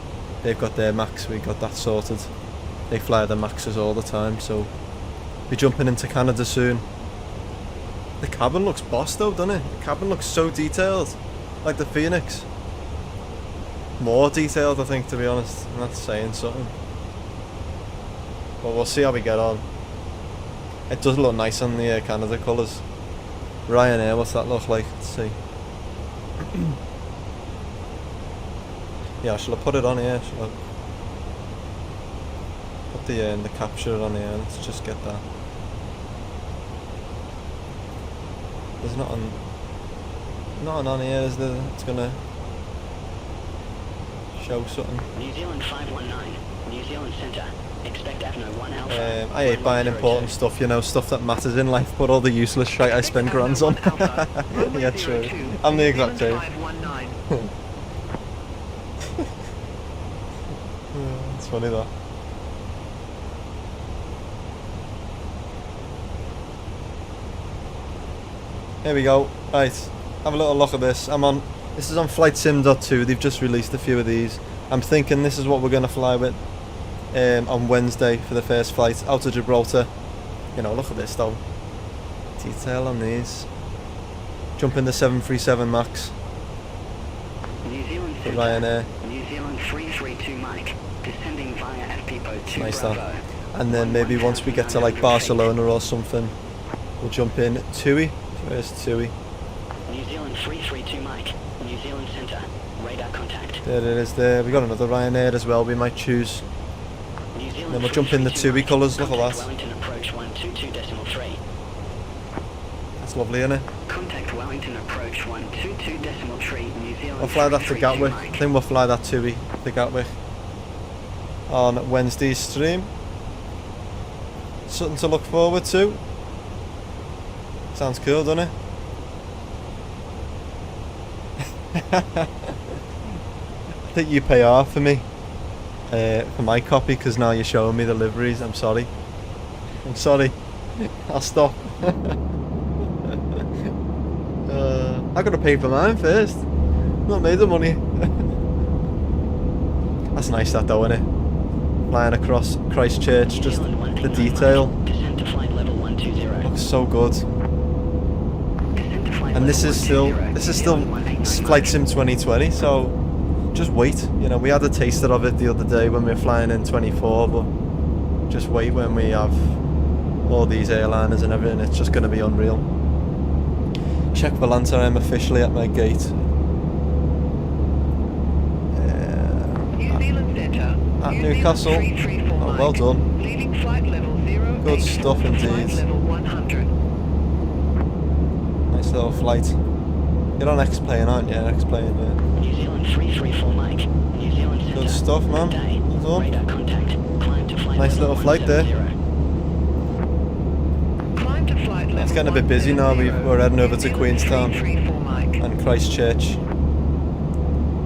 They've got their Max, we got that sorted. They fly the Maxes all the time, so we're jumping into Canada soon. The cabin looks boss though, doesn't it? The cabin looks so detailed, like the Fenix. More detailed, I think, to be honest. I'm not saying something, but we'll see how we get on. It does look nice on the Air Canada colours. Ryanair, what's that look like? Let's see. Yeah, shall I put it on here? Shall I put the capture on here? Let's just get that. There's nothing on here, is there? It's gonna show something. New Zealand 519, New Zealand Centre. Expect Avno 1 Alpha. I hate buying important stuff, you know, stuff that matters in life, but all the useless shit I spend grands on. Yeah, true. I'm the exact same. It's funny though. Here we go. Right, have a little look at this. This is on FlightSim.2. They've just released a few of these. I'm thinking this is what we're going to fly with on Wednesday for the first flight out of Gibraltar. You know, look at this though. Detail on these. Jump in the 737 MAX. New Zealand for Ryanair. New Zealand 332 Mike. Descending via FPPO 2 Nice Bravo. that. And then maybe once we get to like Barcelona or something, we'll jump in TUI. Where's TUI? New Zealand 332 Mike. New Zealand Centre. Radar contact. There it is there. We got another Ryanair as well we might choose. New Zealand And then we'll jump in the TUI colours, look at that. Wellington approach 122.3. That's lovely, isn't it? Contact Wellington approach 122.3 New Zealand. We'll fly that to 332 Gatwick. Mike. I think we'll fly that TUI to Gatwick on Wednesday's stream. Something to look forward to. Sounds cool, doesn't it? I think you pay off for me, for my copy, because now you're showing me the liveries. I'm sorry. I'm sorry. I'll stop. I gotta pay for mine first. Not made the money. That's nice that though, isn't it? Flying across Christchurch, just the detail. Looks so good. And this is still Flight Sim 2020, so just wait. You know, we had a taster of it the other day when we were flying in 24, but just wait when we have all these airliners and everything. It's just going to be unreal. Check Valanta, I'm officially at my gate. At Newcastle. Oh, well done. Good stuff indeed. Nice little flight. You're on X-Plane, aren't you? X-Plane, yeah. New Zealand 334 Mike. New Zealand Center. Good stuff, man. Well done. Nice little flight there. It's getting a bit busy now. We're heading over to Queenstown and Christchurch.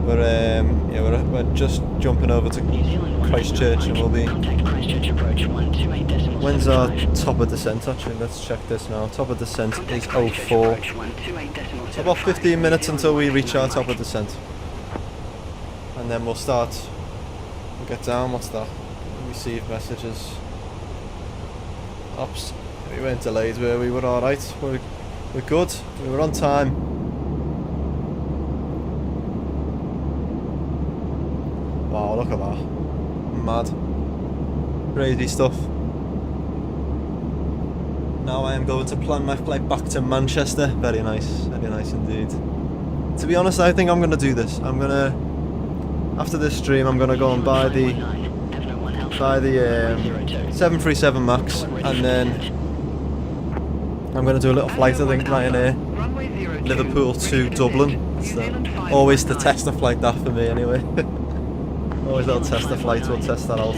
We're just jumping over to Christchurch and we'll be... When's our top of descent actually? Let's check this now. Top of descent is 04. So about 15 minutes until we reach our top of descent. And then we'll start... We'll get down, what's that? Receive messages. Ops. We weren't delayed, were we? We're alright. We're good. We were on time. Wow, look at that. Mad. Crazy stuff. Now I am going to plan my flight back to Manchester. Very nice indeed. To be honest, I think I'm going to do this. I'm going to, after this stream, I'm going to go and buy the 737 Max, and then I'm going to do a little flight, I think, Ryanair, Liverpool to Dublin. So, always to test a flight, that for me anyway. Always a little tester flight, we'll test that out.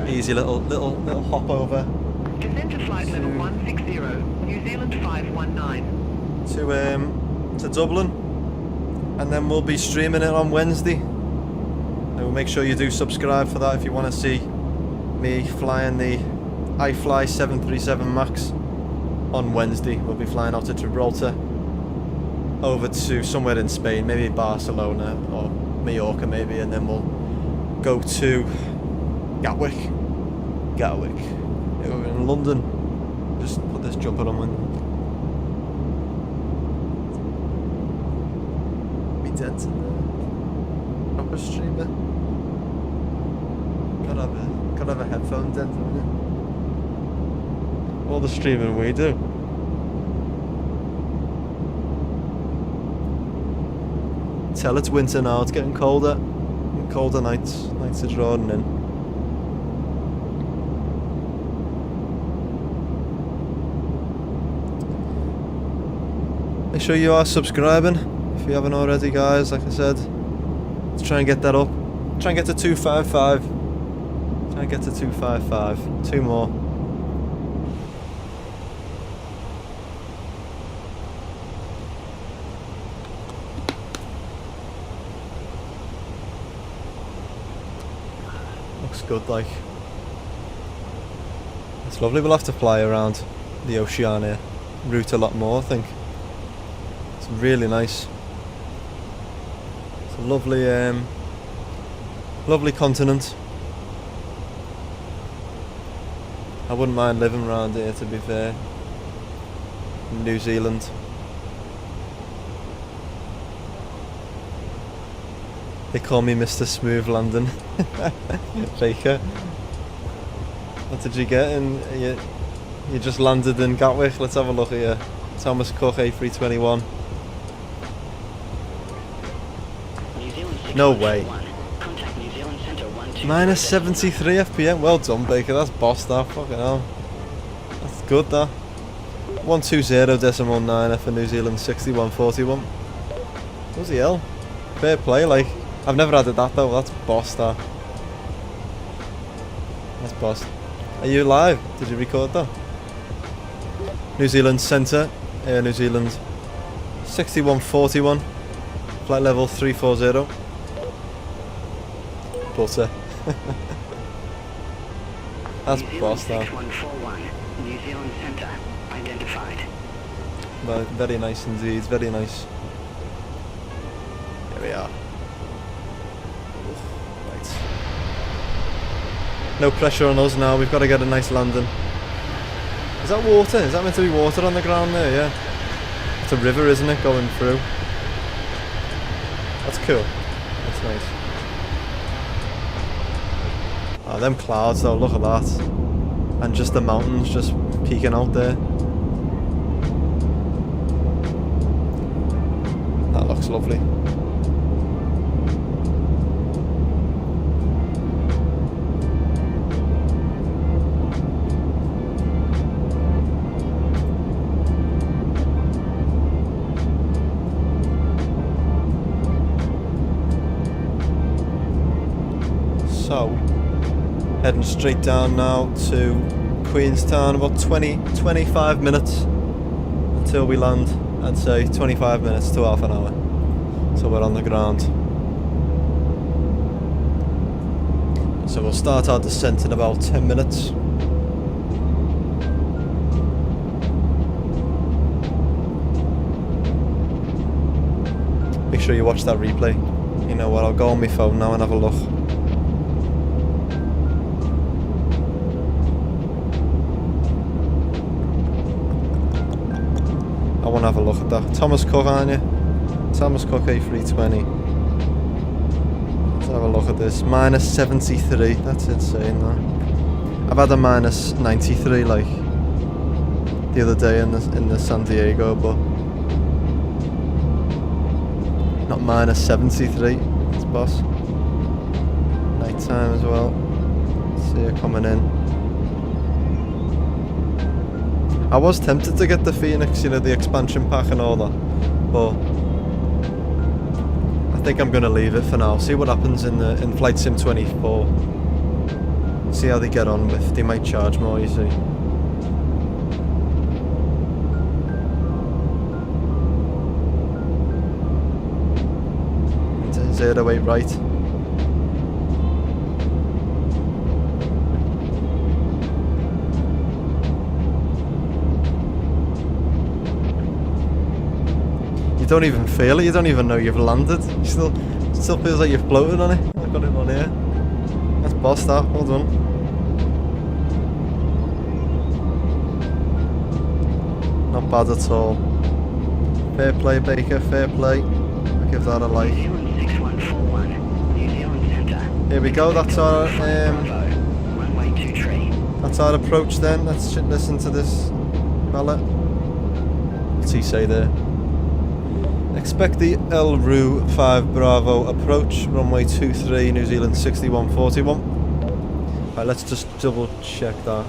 Easy little hop over. Descend to flight level 160, New Zealand 519. To Dublin, and then we'll be streaming it on Wednesday. And make sure you do subscribe for that if you want to see me flying the iFly 737 Max on Wednesday. We'll be flying out to Gibraltar, over to somewhere in Spain, maybe Barcelona or Mallorca maybe, and then we'll go to Gatwick. We're in London. Just put this jumper on when me dent in there. Proper streamer. Gotta have a headphone dent in it. All the streaming we do. Tell it's winter now, it's getting colder. Colder nights. Nights are drawing in. Make sure you are subscribing if you haven't already, guys. Like I said, let's try and get that up. Try and get to 255. Try and get to 255. 2 more. Looks good, like. It's lovely. We'll have to fly around the Oceania route a lot more, I think. It's really nice. It's a lovely, lovely continent. I wouldn't mind living around here, to be fair. In New Zealand. They call me Mr. Smooth Landing. Faker. What did you get? And you just landed in Gatwick. Let's have a look at you. Thomas Cook A321. No way. Minus 73 FPM. Well done, Baker. That's boss, that. Fucking hell. That's good, that. 120.9 for New Zealand 6141. Bloody hell. Fair play, like. I've never added that though. That's boss, that. That's boss. Are you live? Did you record that? New Zealand Centre. New Zealand 6141. Flight level 340. Butter. That's boss, that. New Zealand Center identified. Very nice indeed, very nice. Here we are. Right. No pressure on us now, we've got to get a nice landing. Is that water? Is that meant to be water on the ground there? Yeah. It's a river, isn't it, going through? That's cool. That's nice. Oh, them clouds though, look at that. And just the mountains just peeking out there. That looks lovely. So, heading straight down now to Queenstown, about 20-25 minutes until we land. I'd say 25 minutes to half an hour. So we're on the ground. So we'll start our descent in about 10 minutes. Make sure you watch that replay. You know what, I'll go on my phone now and have a look. I want to have a look at that. Thomas Cook, aren't you? Thomas Cook A320. Let's have a look at this. Minus 73. That's insane, that. I've had a minus 93 like the other day in the San Diego, but not minus 73. It's boss. Night time as well. See her coming in. I was tempted to get the Fenix, you know, the expansion pack and all that, but I think I'm going to leave it for now. See what happens in Flight Sim 24. See how they get on with. They might charge more, you see. It's 08 right. You don't even feel it, you don't even know you've landed. You still feels like you've floated on it. I've got it on here. That's boss that, well done. Not bad at all. Fair play, Baker, fair play. I'll give that a like. Here we go, that's our approach then. Let's listen to this fella. What's he say there? Expect the RWY 5 Bravo approach, runway 23, New Zealand 6141. Right, let's just double check that.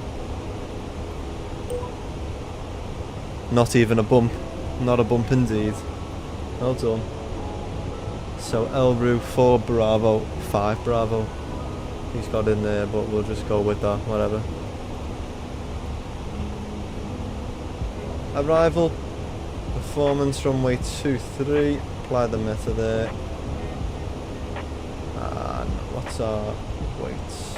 Not even a bump. Not a bump indeed. Well done. So RWY 4 Bravo, 5 Bravo. He's got in there, but we'll just go with that, whatever. Arrival. Performance runway 23, apply the meta there. And what's our weights?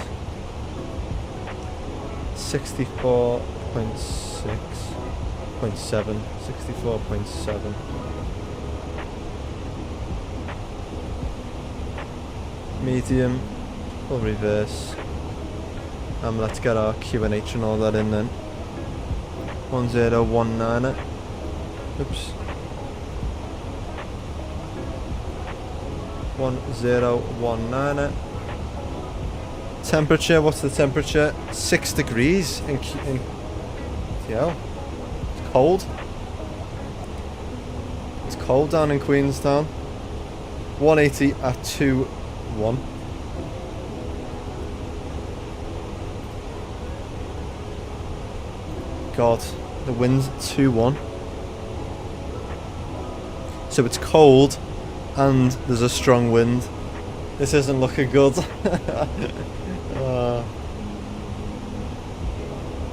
64.7. Medium, we'll reverse. And let's get our QNH and all that in then. 1019 it. Oops. 1019 it. Temperature, what's the temperature? 6 degrees in yeah. It's cold. It's cold down in Queenstown. 180 at 2-1. God, the wind's 2-1. So it's cold and there's a strong wind. This isn't looking good.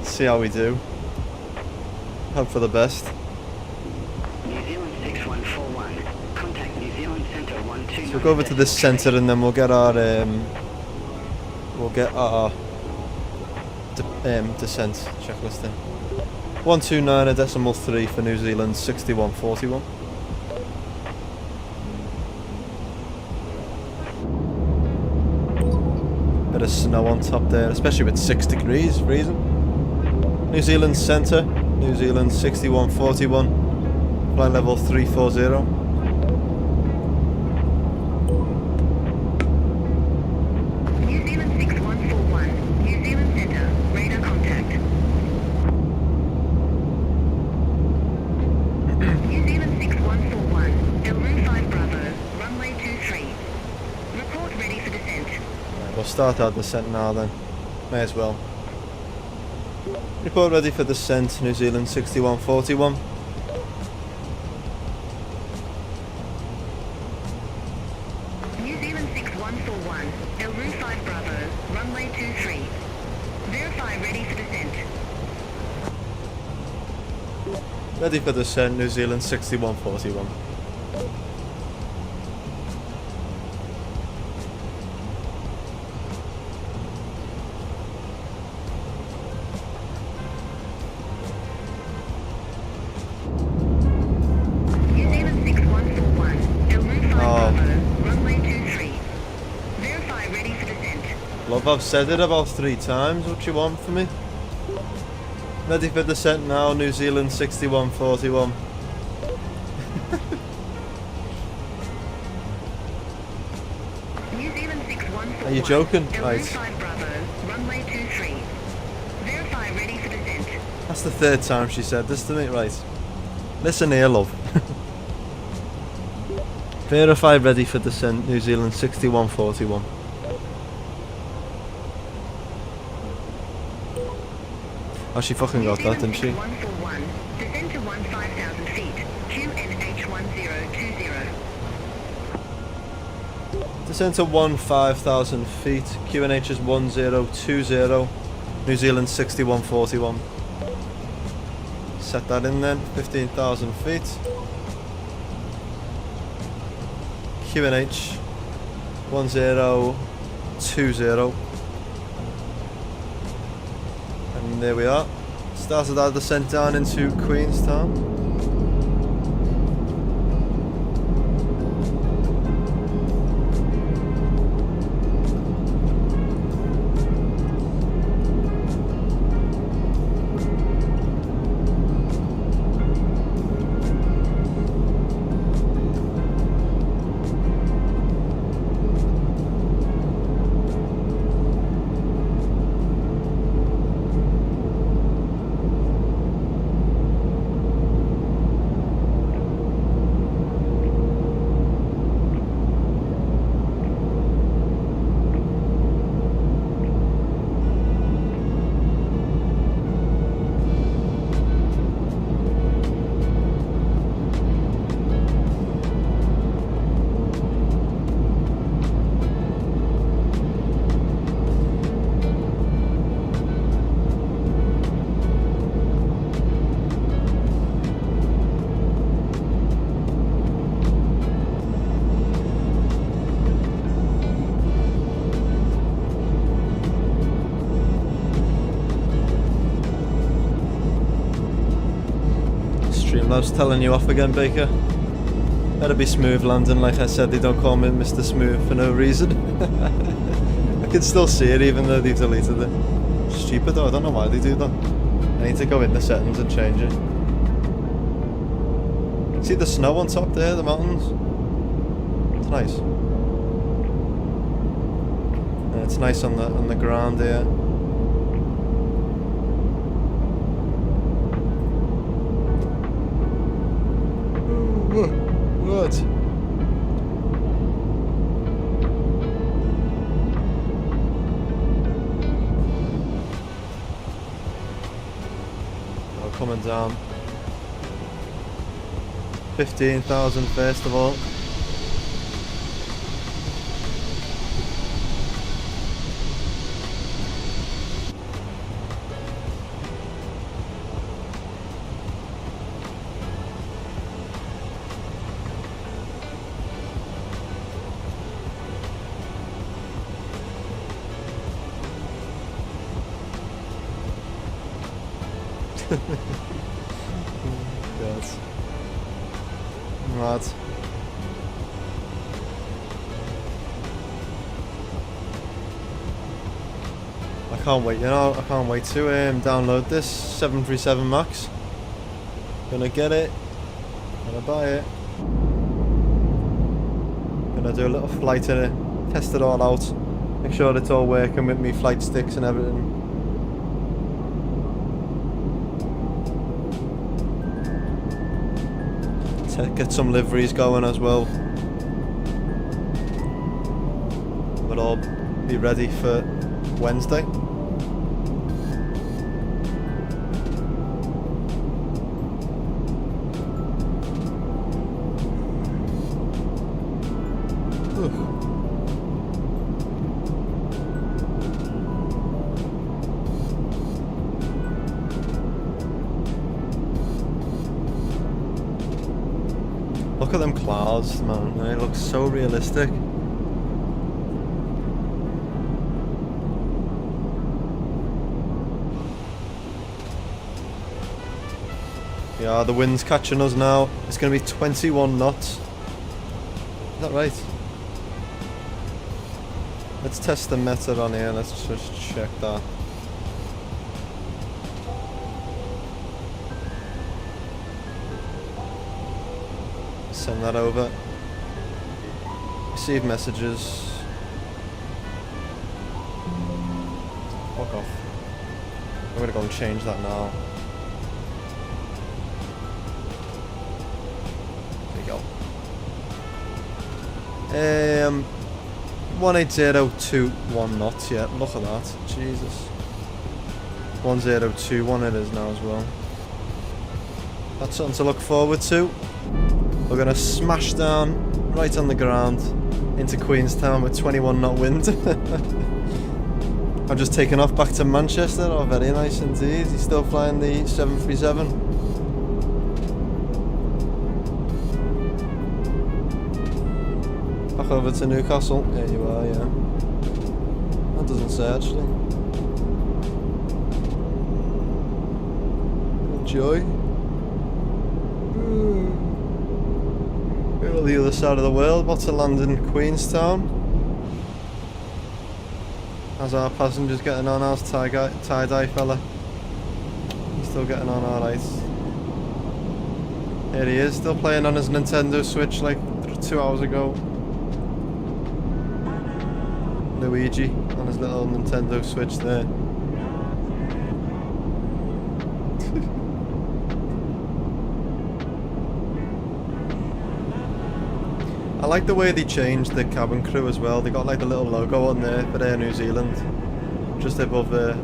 See how we do. Hope for the best. New Zealand 6141. Contact New Zealand Centre 129. So we'll go over to this centre and then we'll get our descent checklist in. 129.3 for New Zealand 6141. Bit of snow on top there, especially with 6 degrees, freezing. New Zealand centre, New Zealand 6141, flight level 340. New Zealand 6141, New Zealand Centre, radar contact. New Zealand 6141, Elroom 5 Bravo, runway 23. Report ready for descent. We'll start our descent now then, may as well. Report ready for descent, New Zealand 6141. New Zealand 6141, Elroom 5 Bravo, runway 23. Verify ready for descent. Ready for descent, New Zealand 6141. New Zealand 6141, Elroom 5 Bravo, runway 23. Verify ready for descent. Love, I've said it about 3 times. What you want from me? Ready for descent now, New Zealand 6141. New Zealand 6141. Are you joking? Elroom Right. 5 Bravo, runway 23. Verify ready for descent. That's the 3rd time she said this to me. Right. Listen here, love. Verify ready for descent, New Zealand 6141. Oh, she fucking got that, didn't she? 6141, descend to 15,000 feet, QNH 1020. Descent to 15,000 feet, QNH is 1020, New Zealand 6141. Set that in then, 15,000 feet. QNH 1020. And there we are. Started our descent down into Queenstown. Streamlabs telling you off again, Baker. Better be smooth landing. Like I said, they don't call me Mr. Smooth for no reason. I can still see it even though they've deleted it. Stupid though, I don't know why they do that. I need to go in the settings and change it. See the snow on top there, the mountains? It's nice. And it's nice on the ground here. What? Oh, coming down. 15,000 first of all. God. Mad. I can't wait, you know, I can't wait to download this 737 MAX. Gonna get it. Gonna buy it. Gonna do a little flight in it. Test it all out. Make sure it's all working with me flight sticks and everything. Get some liveries going as well. We'll all be ready for Wednesday. Look at them clouds, man. They look so realistic. Yeah, the wind's catching us now. It's going to be 21 knots. Is that right? Let's test the meter on here. Let's just check that. Send that over. Receive messages. Fuck off. I'm gonna go and change that now. There you go. 18021 knots, yeah, look at that. Jesus. 1021 it is now as well. That's something to look forward to. We're going to smash down right on the ground into Queenstown with 21 knot wind. I'm just taking off back to Manchester. Oh, very nice indeed. He's still flying the 737. Back over to Newcastle. There you are, yeah. That doesn't say actually. Enjoy. We're on the other side of the world, about to land in Queenstown. How's our passengers getting on? How's tie-dye fella? He's still getting on alright. Here he is, still playing on his Nintendo Switch like 2 hours ago. Luigi on his little Nintendo Switch there. I like the way they changed the cabin crew as well. They got like the little logo on there for Air New Zealand, just above there.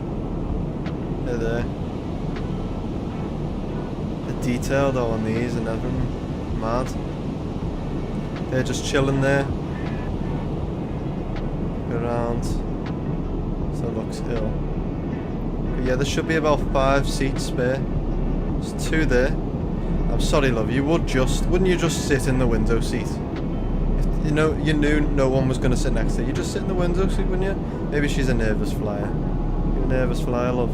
The detail though on these and everything, mad. They're just chilling there. Go around. So it looks ill. But yeah, there should be about 5 seats spare. There's 2 there. I'm sorry, love. Wouldn't you just sit in the window seat? You know, you knew no one was going to sit next to you. You just sit in the window seat, wouldn't you? Maybe she's a nervous flyer. You're a nervous flyer, love.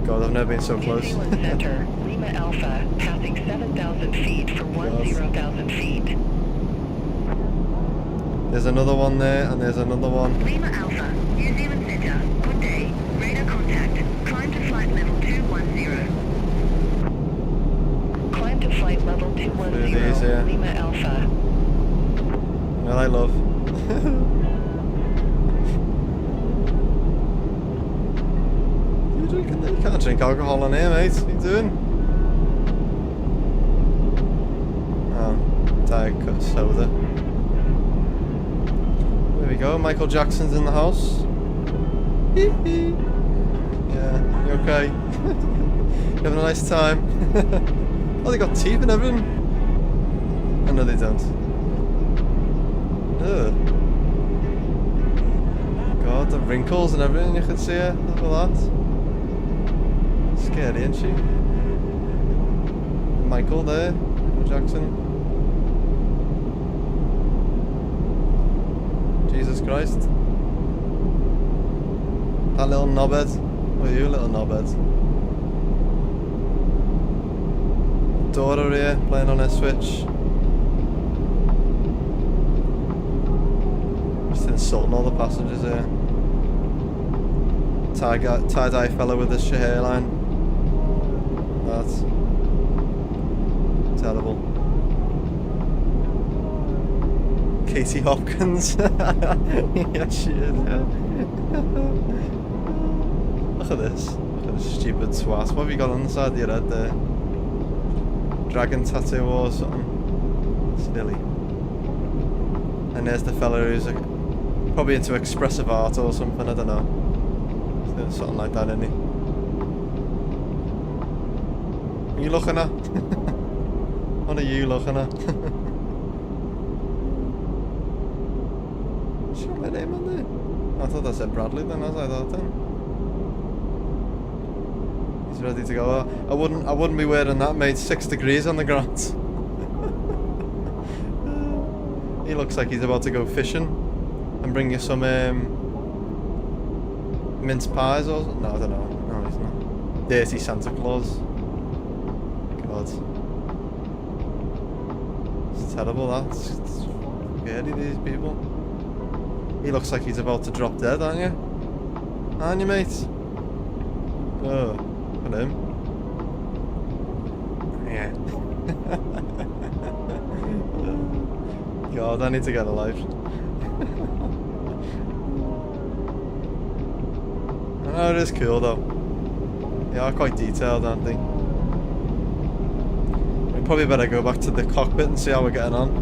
God, I've never been so close. New Zealand Center, Lima Alpha, passing 7,000 feet for 10,000 feet. There's another one there, and there's another one. Lima Alpha, New Zealand Center, good day. Radar contact. Climb to flight level 210. Climb to flight level 210, Lima Alpha. Well, I love. You can't drink alcohol on here, mate. What are you doing? Oh, Diet soda. There we go. Michael Jackson's in the house. Yeah, you okay? You having a nice time? Oh, they got teeth and everything. Oh, no, they don't. Ugh. God, the wrinkles and everything you can see here. Look at that. Scary, isn't she? Michael there. Michael Jackson. Jesus Christ. That little knobhead. Oh, you little knobhead. daughter here playing on her Switch. Just insulting all the passengers here. Tie-dye fella with a hairline. That's terrible. Katie Hopkins. Yeah, she is, yeah. Look at this. Look at this stupid swat. What have you got on the side of your head there? Dragon tattoo or something? Silly. And there's the fella who's probably into expressive art or something, I don't know. He's doing something like that, isn't he? Are you looking at? What are you looking at? Show my name on there. I thought that said Bradley then, as I thought then. He's ready to go. I wouldn't be wearing that, mate. 6 degrees on the ground. He looks like he's about to go fishing and bring you some mince pies or something. No, I don't know. No, he's not. Dirty Santa Claus. God. It's terrible, that. It's scary, these people. He looks like he's about to drop dead, aren't you? Aren't you, mate? Oh, look at him. Yeah. God, I need to get a life. I know it is cool though. They are quite detailed, aren't they? We probably better go back to the cockpit and see how we're getting on.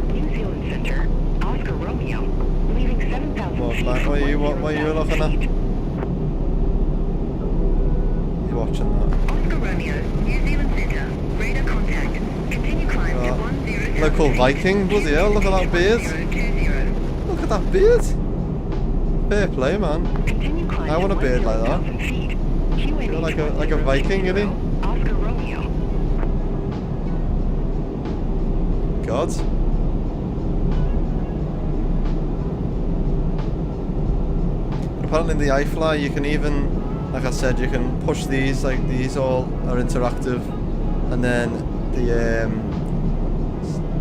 New Zealand Center, Oscar Romeo, leaving 7,000 feet. What are you looking at? You watching that? Oscar Romeo, New Zealand Center, radar contact. Continue climb to 10,000. Local Viking, bloody hell, look at that beard. Look at that beard. Fair play, man. I want a beard like that. You're like a Viking, isn't he? Oscar Romeo. God. Apparently in the iFly you can even, like I said, you can push these, like these all are interactive, and then the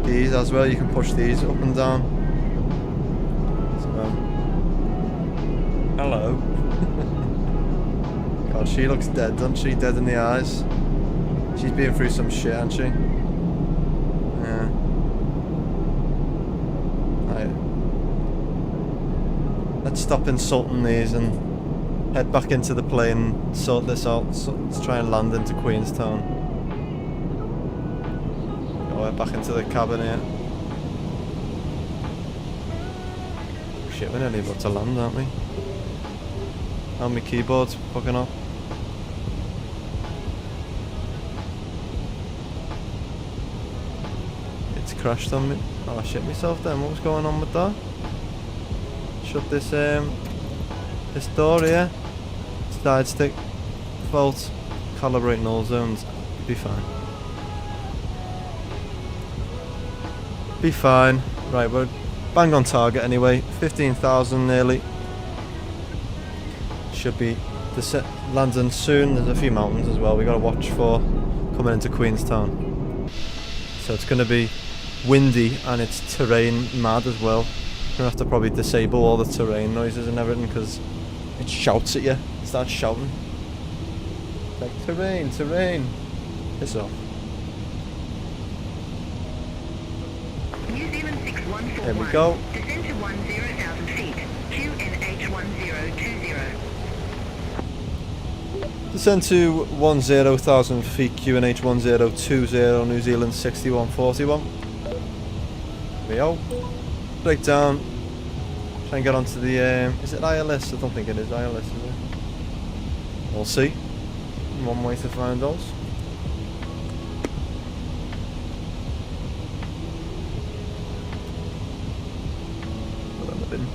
these as well, you can push these up and down. So, hello. God, she looks dead, doesn't she? Dead in the eyes. She's been through some shit, hasn't she? Yeah. Right. Let's stop insulting these and head back into the plane, sort this out, so let's try and land into Queenstown. Go back into the cabin here. Shit, we're nearly about to land, aren't we? And my keyboard's fucking up. It's crashed on me. Oh, I shit myself then. What was going on with that? Shut this this door here. Side stick fault. Calibrate null zones. Be fine. Be fine. Right, we're bang on target anyway. 15,000 nearly. Should be landing soon. There's a few mountains as well we got to watch for coming into Queenstown. So it's going to be windy and it's terrain mad as well. We're going to have to probably disable all the terrain noises and everything because it shouts at you. It starts shouting. It's like terrain, terrain. Piss off. New Zealand 6141. There we go. Descend to 10,000 feet. QNH 1020. Descend to 10,000 feet, QNH 1020, New Zealand 6141. There we go. Break down. Try and get onto the, is it ILS? I don't think it is ILS, is it? We'll see. One way to find those. Put that in the bin.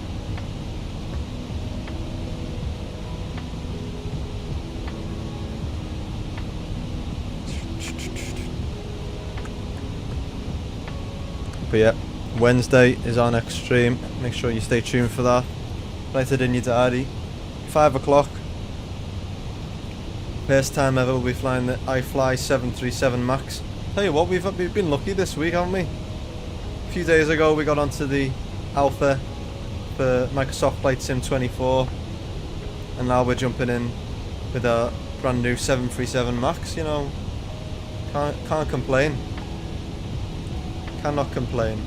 But yeah, Wednesday is our next stream. Make sure you stay tuned for that. Write it in your diary. 5 o'clock. First time ever we'll be flying the iFly 737 MAX. Tell you what, we've been lucky this week, haven't we? A few days ago we got onto the Alpha for Microsoft Flight Sim 24, and now we're jumping in with a brand new 737 MAX. You know, can't complain. Cannot complain.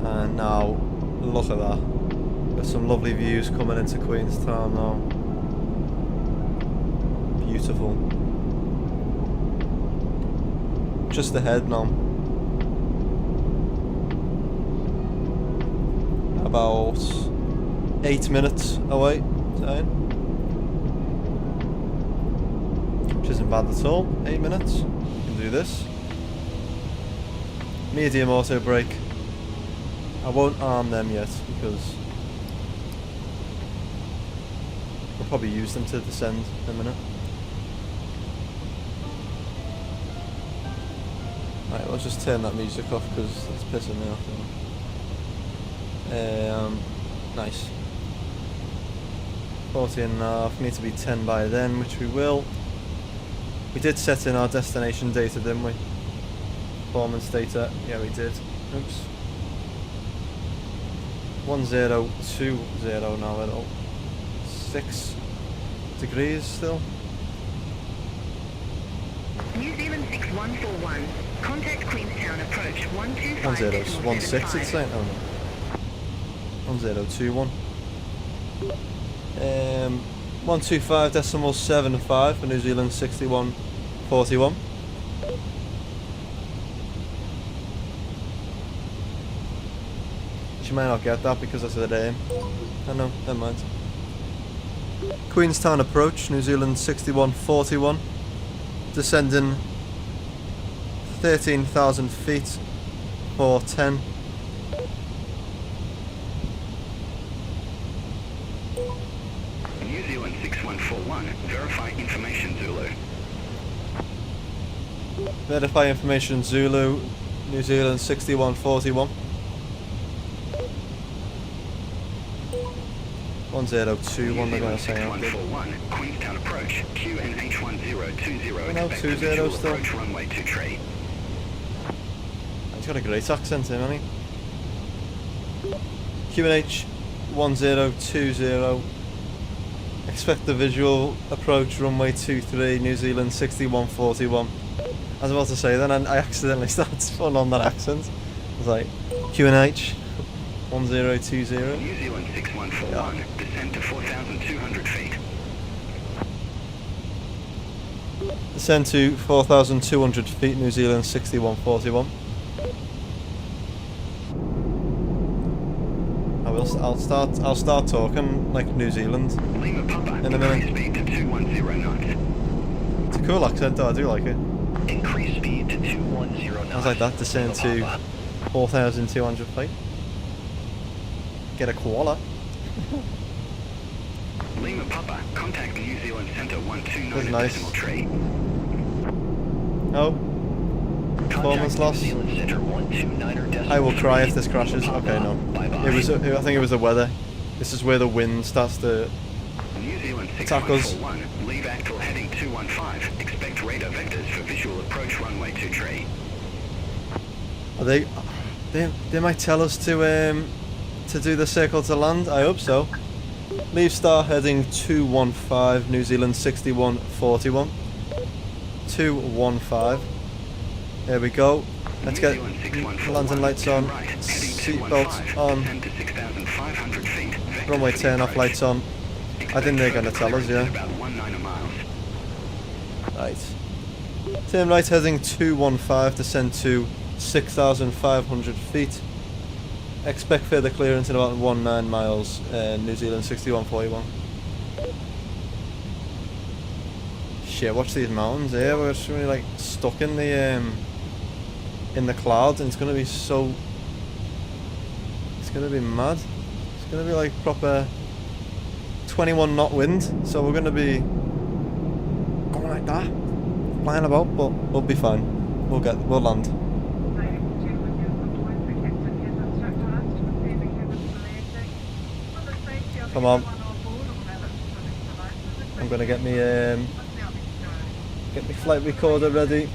And now, look at that. There's some lovely views coming into Queenstown now. Beautiful. Just ahead now. About 8 minutes away, which isn't bad at all. 8 minutes. You can do this. Medium auto brake. I won't arm them yet because we'll probably use them to descend in a minute. Right, let's just turn that music off because it's pissing me off. Nice. 40.5, need to be 10 by then, which we will. We did set in our destination data, didn't we? Performance data, yeah we did. Oops. 1020 now at all. 6 degrees still. New Zealand 6141. Contact Queenstown approach 125. 1016 it's saying? Oh no. 1021. 125.75 for New Zealand 6141. You might not get that because that's the name. I know, never mind. Queenstown approach, New Zealand 6141. Descending 13,000 feet for 10. New Zealand 6141, verify information Zulu. Verify information Zulu, New Zealand 6141. 1021 they're going to say. 6141, Queenstown approach, QNH1020. No, 20 still. Approach runway 23. He's got a great accent him, hasn't he? QNH 1020. Expect the visual approach runway 23, New Zealand 6141. I was about to say then, and I accidentally started putting on that accent. I was like, QNH 1020. New Zealand 6141, yeah. descend to 4,200 feet. Descend to 4,200 feet, New Zealand 6141. I'll start talking like New Zealand Lima Papa, in a minute. Speed to 210 knots. It's a cool accent though, I do like it. Increase speed to 210 knots. I was like that, descend to 4,200 feet. Get a koala. Lima Papa, contact New Zealand Centre 129 nice. decimal tree. Oh. Performance loss. I will cry if this crashes. Okay, no. It was. I think it was the weather. This is where the wind starts to attack us. Leave actual heading 215. Expect radar vectors for visual approach runway 23. Are they might tell us to do the circle to land. I hope so. Leave star heading 215, New Zealand 6141. 215. There we go. Let's get landing lights on, seatbelts on, runway turn off lights on. I think they're going to tell us, yeah. Right. Turn right heading 215, descend to 6,500 feet. Expect further clearance in about 19 miles, New Zealand 6141. Shit, watch these mountains here. We're just really like stuck in the clouds, and it's gonna be so. It's gonna be mad. It's gonna be like proper 21 knot wind. So we're gonna be going like that, flying about, but we'll be fine. We'll land. Come on. I'm gonna get me flight recorder ready.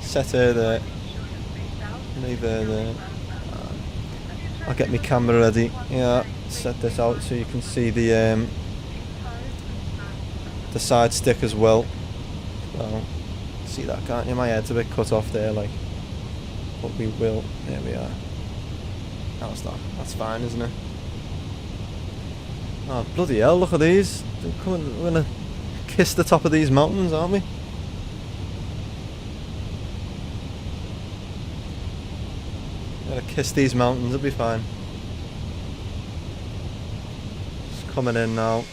Set her there. Leave her there. I'll get my camera ready. Yeah, set this out so you can see the side stick as well. So, see that, can't you? My head's a bit cut off there, like. But we will. There we are. How's that? That's fine, isn't it? Oh bloody hell! Look at these. We're gonna kiss the top of these mountains, aren't we? Gonna kiss these mountains, it'll be fine. Just coming in now.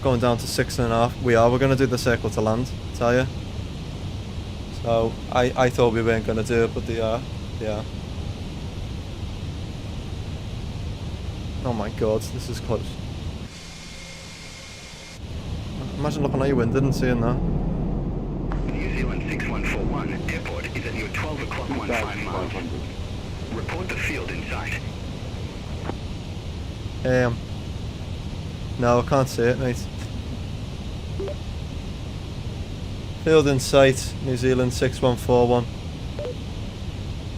Going down to 6.5. We're gonna do the circle to land, I tell you. So I thought we weren't gonna do it, but they are. Oh my god, this is close. Imagine looking out your window and seeing that. New Zealand 6141, airport is at your 12 o'clock 15 miles. Report the field in sight. No, I can't see it, mate. Field in sight, New Zealand 6141.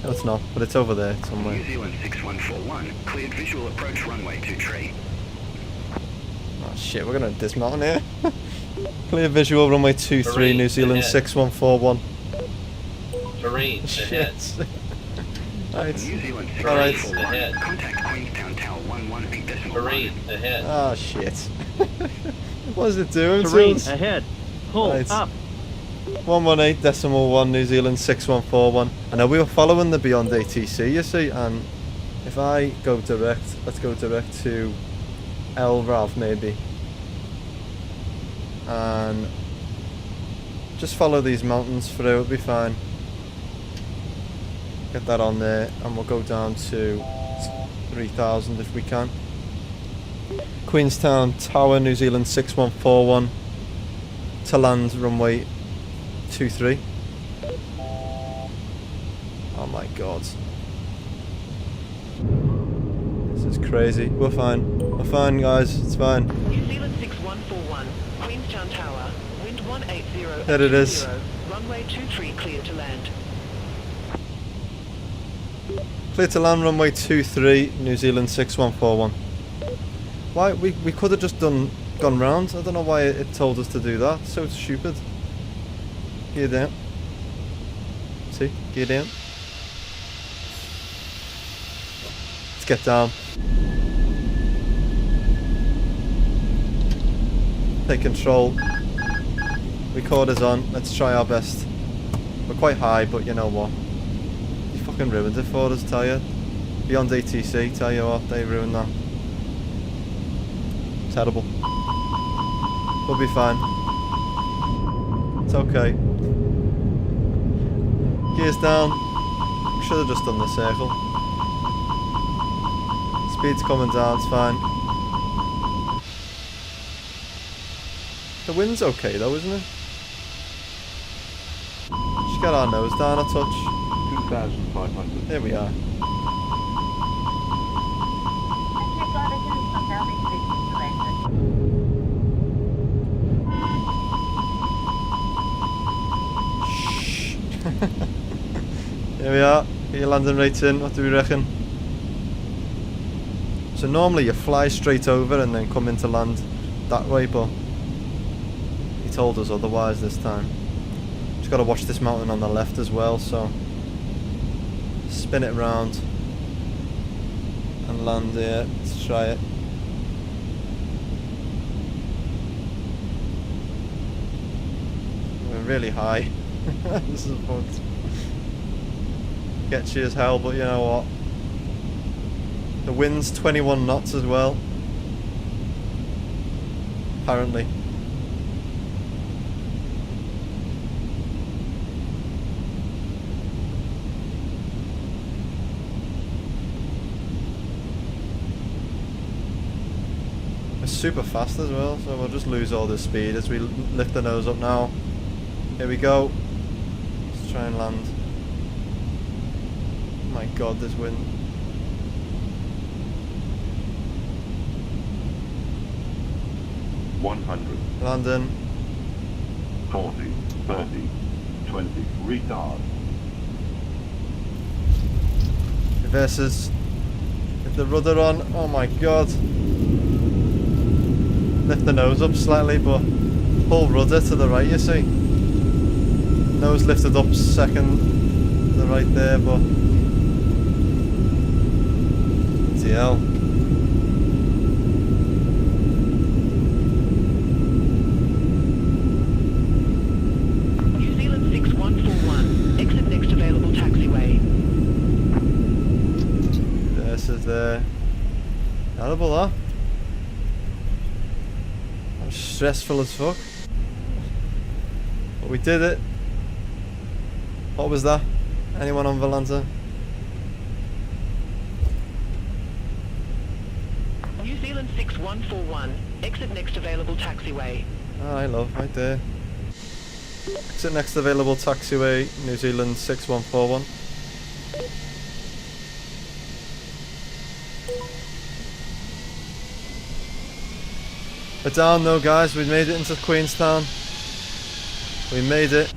No, it's not, but it's over there somewhere. New Zealand 6141, cleared visual approach runway 23. Oh shit, we're gonna dismount here. Clear visual runway 23, Terrain New Zealand ahead. 6141. Terrain ahead. Shit. Right. New Zealand Alright. 6141, contact Queenstown Tower 118.1. Terrain ahead. Ah shit. What is it doing Terrain to us? ahead. Pull Right. up. 118.1 New Zealand 6141. I know we were following the Beyond ATC, you see, and if I go direct, let's go direct to LRAV maybe, and just follow these mountains through, it'll be fine. Get that on there, and we'll go down to 3,000 if we can. Queenstown Tower, New Zealand 6141 to land runway 23. Oh my god. This is crazy. We're fine. We're fine, guys. It's fine. New Zealand 6141, Queenstown Tower, wind 180. There it is. Runway 23 clear to land. Clear to land runway 23, New Zealand 6141. Why we could have just gone round. I don't know why it told us to do that. So stupid. Gear down. See? Gear down. Let's get down. Take control. Recorder's on. Let's try our best. We're quite high, but you know what? You fucking ruined it for us, tell you. Beyond ATC, tell you what, they ruined that. Terrible. We'll be fine. It's okay. Gears down. Should have just done the circle. Speed's coming down, it's fine. The wind's okay though, isn't it? Just get our nose down a touch. 2,500. There we are. Here we are. Get your landing rating. What do we reckon? So normally you fly straight over and then come into land that way, but he told us otherwise this time. Just got to watch this mountain on the left as well, so spin it around and land here. Let's try it. We're really high. This is fucked. Gets you as hell, but you know what? The wind's 21 knots as well. Apparently. It's super fast as well, so we'll just lose all this speed as we lift the nose up now. Here we go. try and land. Oh my god, this wind. Landing. 40, 30, 20, retard. Reverses. Get the rudder on. Oh my god. Lift the nose up slightly, but pull rudder to the right, you see. Nose lifted up second to the right there, but DL. New Zealand 6141, exit next available taxiway. This is there. Terrible, that. That was stressful as fuck. But we did it. What was that? Anyone on Volanta? New Zealand 6141, exit next available taxiway. Alright, love, right there. Exit next available taxiway, New Zealand 6141. We're down though, guys. We made it into Queenstown. We made it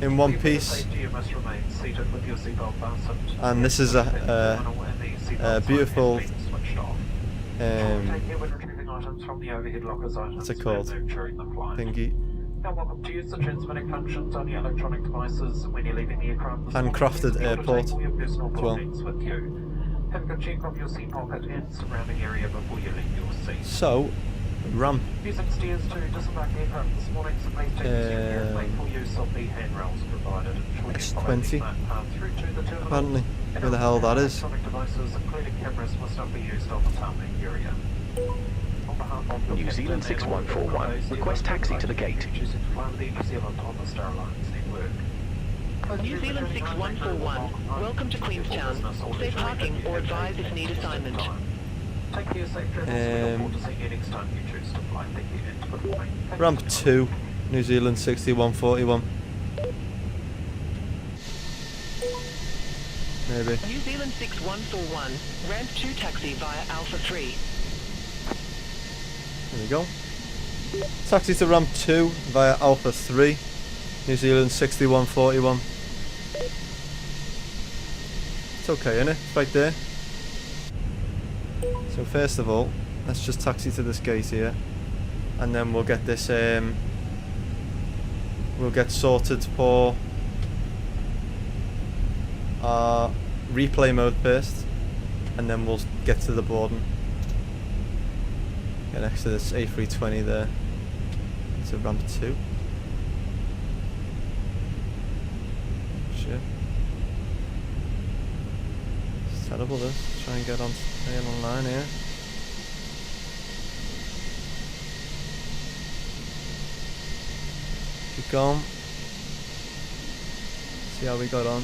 in one piece. And this is a beautiful what's it called? Thingy. Welcome to use the transmitting functions on your electronic devices when you're leaving the aircraft. Handcrafted airport as well. With you. Have a good check of your seat pocket and surrounding area before you leave your seat. So, ramp. Using stairs to disembark aircraft this morning, so please take your seat care and make full use of the handrails provided. X20. Apparently. Where the hell that is. Electronic devices, including cameras, must not be used on the tarmac area. New Zealand 6141, request taxi to the gate. New Zealand 6141, welcome to Queenstown. Safe parking or advise if need assignment. Ramp 2, New Zealand 6141. Maybe. New Zealand 6141, ramp 2 taxi via Alpha 3. There we go. Taxi to ramp 2 via Alpha 3, New Zealand 6141. It's okay, innit? It's right there. So first of all, let's just taxi to this gate here, and then we'll get this. We'll get sorted for our replay mode first, and then we'll get to the boarding. Get next to this A320 there. It's a ramp 2. Shit. It's terrible this. Try and get on online here. Keep going. See how we got on.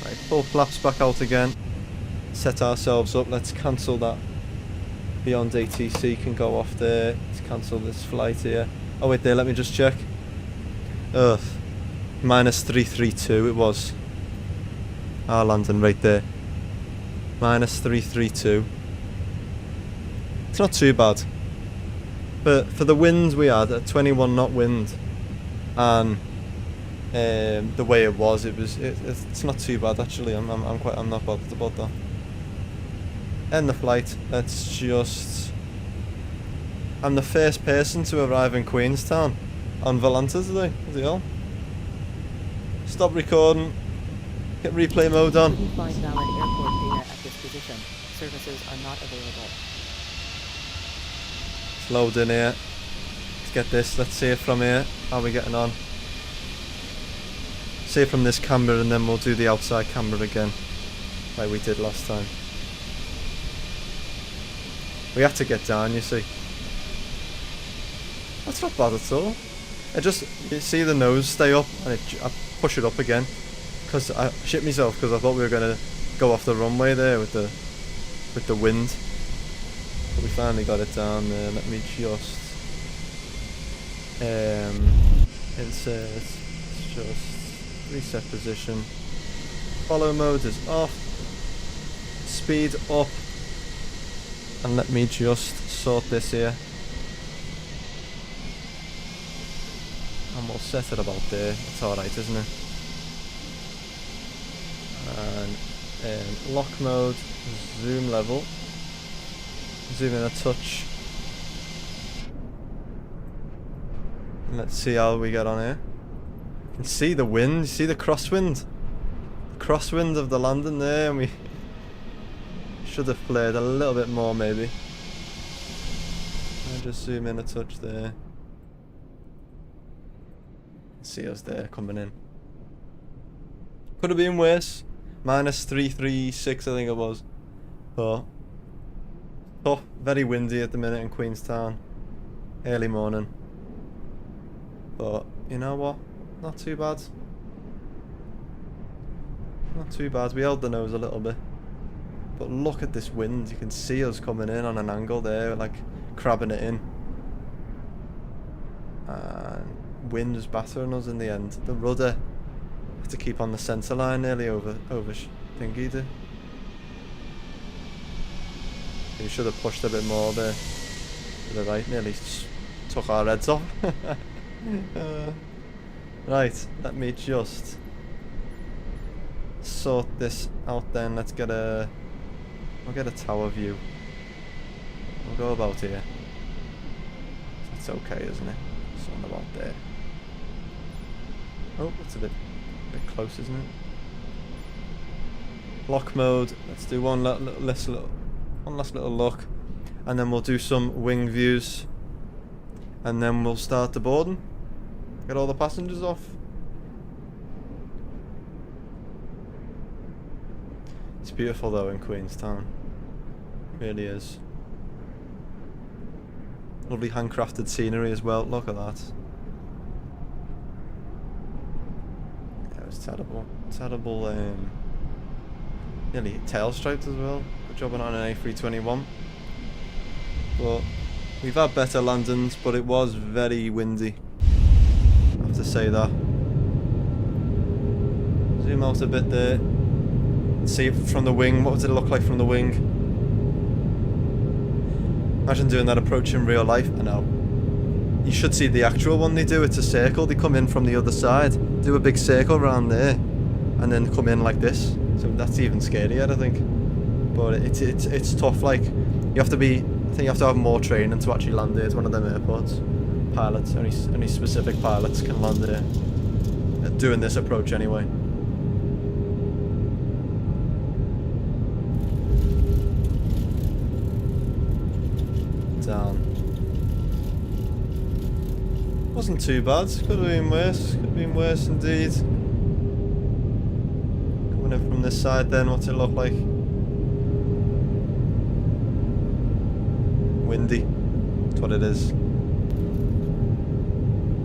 Right, full flaps back out again. Set ourselves up. Let's cancel that. Beyond ATC can go off there. Let's cancel this flight here. Oh wait there, let me just check. Earth. Minus 332 it was. Our landing right there. Minus 332. It's not too bad. But for the wind we had, a 21 knot wind, and the way it was, it's not too bad actually. I'm not bothered about that. End the flight. Let's just. I'm the first person to arrive in Queenstown on Volanta today. What the hell? Stop recording. Get replay mode on. Couldn't find valid airport data at this position. Services are not available. Let's load in here. Let's get this. Let's see it from here. How are we getting on? See it from this camera, and then we'll do the outside camera again, like we did last time. We had to get down, you see. That's not bad at all. You see the nose stay up, and I push it up again, because I shit myself because I thought we were gonna go off the runway there with the wind. But we finally got it down there. Let me just Insert. Let's just reset position. Follow mode is off. Speed up. And let me just sort this here. And we'll set it about there. It's alright, isn't it? And lock mode, zoom level. Zoom in a touch. And let's see how we get on here. You can see the wind, you see the crosswind. The crosswind of the landing there, and we should have flared a little bit more maybe. I'll just zoom in a touch there. See us there coming in. Could have been worse. Minus 336 I think it was. But tough, very windy at the minute in Queenstown. Early morning. But you know what? Not too bad. Not too bad. We held the nose a little bit. But look at this wind. You can see us coming in on an angle there, like crabbing it in. And wind was battering us in the end. The rudder had to keep on the centre line nearly over thingy there. We should have pushed a bit more there. To the right, nearly took our heads off. Right, let me just sort this out then. Let's get a... We'll get a tower view. We'll go about here. That's okay, isn't it? Something about there. Oh, that's a bit close, isn't it? Lock mode. Let's do one last little look, and then we'll do some wing views, and then we'll start the boarding. Get all the passengers off. It's beautiful though in Queenstown. It really is. Lovely handcrafted scenery as well. Look at that. Yeah, it was terrible. Terrible. Nearly tail striped as well. Good job on an A321. But we've had better landings, but it was very windy. I have to say that. Zoom out a bit there. See from the wing. What does it look like from the wing? Imagine doing that approach in real life. I know. You should see the actual one they do. It's a circle. They come in from the other side, do a big circle around there, and then come in like this. So that's even scarier, I think. But it's tough. Like you have to be. I think you have to have more training to actually land there. It's one of them airports. Pilots, only specific pilots can land there. Doing this approach anyway. Down. Wasn't too bad. Could have been worse. Could have been worse indeed. Coming in from this side then, what's it look like? Windy. That's what it is.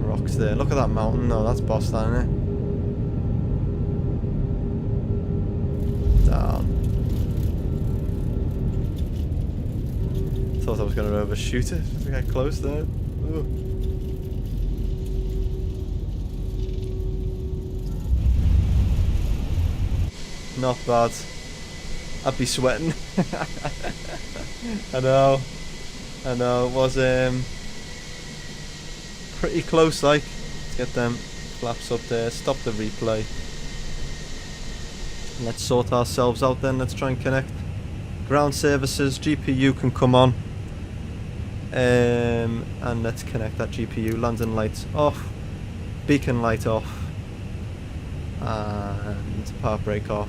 Rocks there. Look at that mountain though. That's boss down there. Down. Thought I was going to overshoot it. Just get close there. Ooh. Not bad. I'd be sweating. I know. It was pretty close, like. Let's get them flaps up there. Stop the replay. Let's sort ourselves out then. Let's try and connect. Ground services, GPU can come on. And let's connect that GPU. Landing lights off. Beacon light off. And power brake off.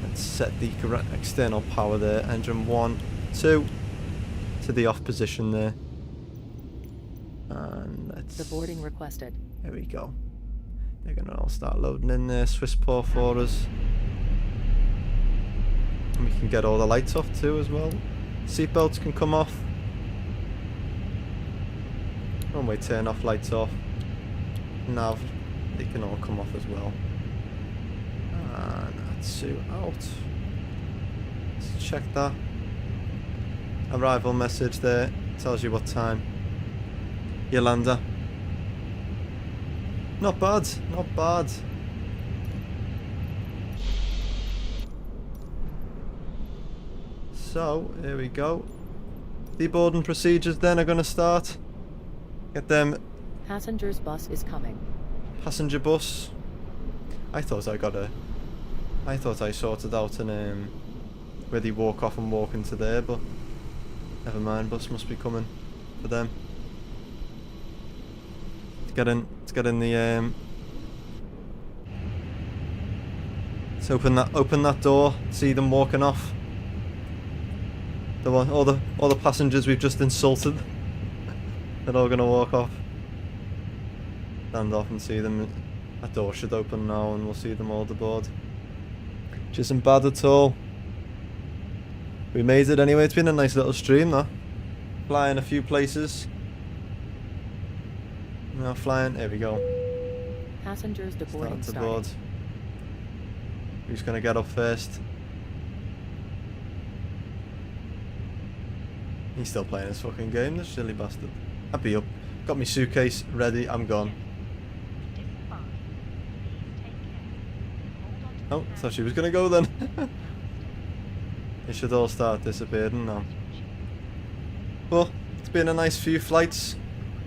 Let's set the external power there. Engine 1, 2 to the off position there. And let's... The boarding requested. There we go. They're going to all start loading in there. Swissport for us. And we can get all the lights off too as well. Seatbelts can come off. Runway turn off, lights off. Nav, they can all come off as well. And that's out. Let's check that. Arrival message there. Tells you what time. Yolanda. Not bad, not bad. So, here we go. The boarding procedures then are going to start. Get them. Passengers bus is coming. Passenger bus. I thought I sorted out an where they walk off and walk into there, but never mind. Bus must be coming for them. Let's get in the let's open that door. See them walking off. All the passengers we've just insulted. They're all gonna walk off. Stand off and see them. That door should open now, and we'll see them all aboard. Which isn't bad at all. We made it anyway. It's been a nice little stream, though. Flying a few places. Now flying. There we go. Passengers deboarding Start to board. Who's gonna get up first? He's still playing his fucking game, this silly bastard. I'd be up. Got my suitcase ready, I'm gone. Oh, thought she was gonna go then. They should all start disappearing now. Well, it's been a nice few flights.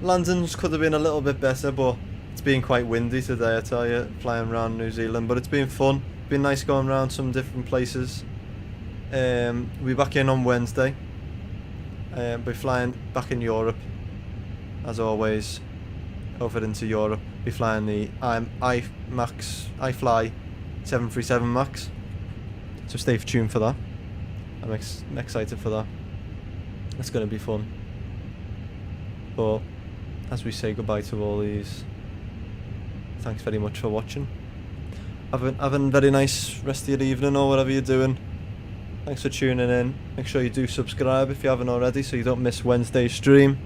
Landings could have been a little bit better, but it's been quite windy today, I tell you, flying around New Zealand. But it's been fun. Been nice going around some different places. We'll be back in on Wednesday. Be flying back in Europe, as always. Over into Europe. Be flying the iFly 737 Max. So stay tuned for that. I'm excited for that. It's going to be fun. But as we say goodbye to all these, thanks very much for watching. Have a very nice rest of your evening or whatever you're doing. Thanks for tuning in. Make sure you do subscribe if you haven't already, so you don't miss Wednesday's stream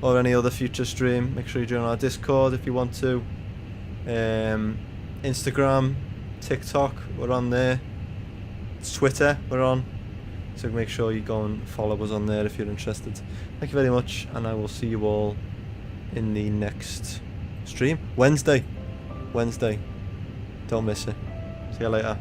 or any other future stream. Make sure you join our Discord if you want to. Instagram, TikTok, we're on there. Twitter, we're on. So make sure you go and follow us on there if you're interested. Thank you very much, and I will see you all in the next stream. Wednesday. Don't miss it. See you later.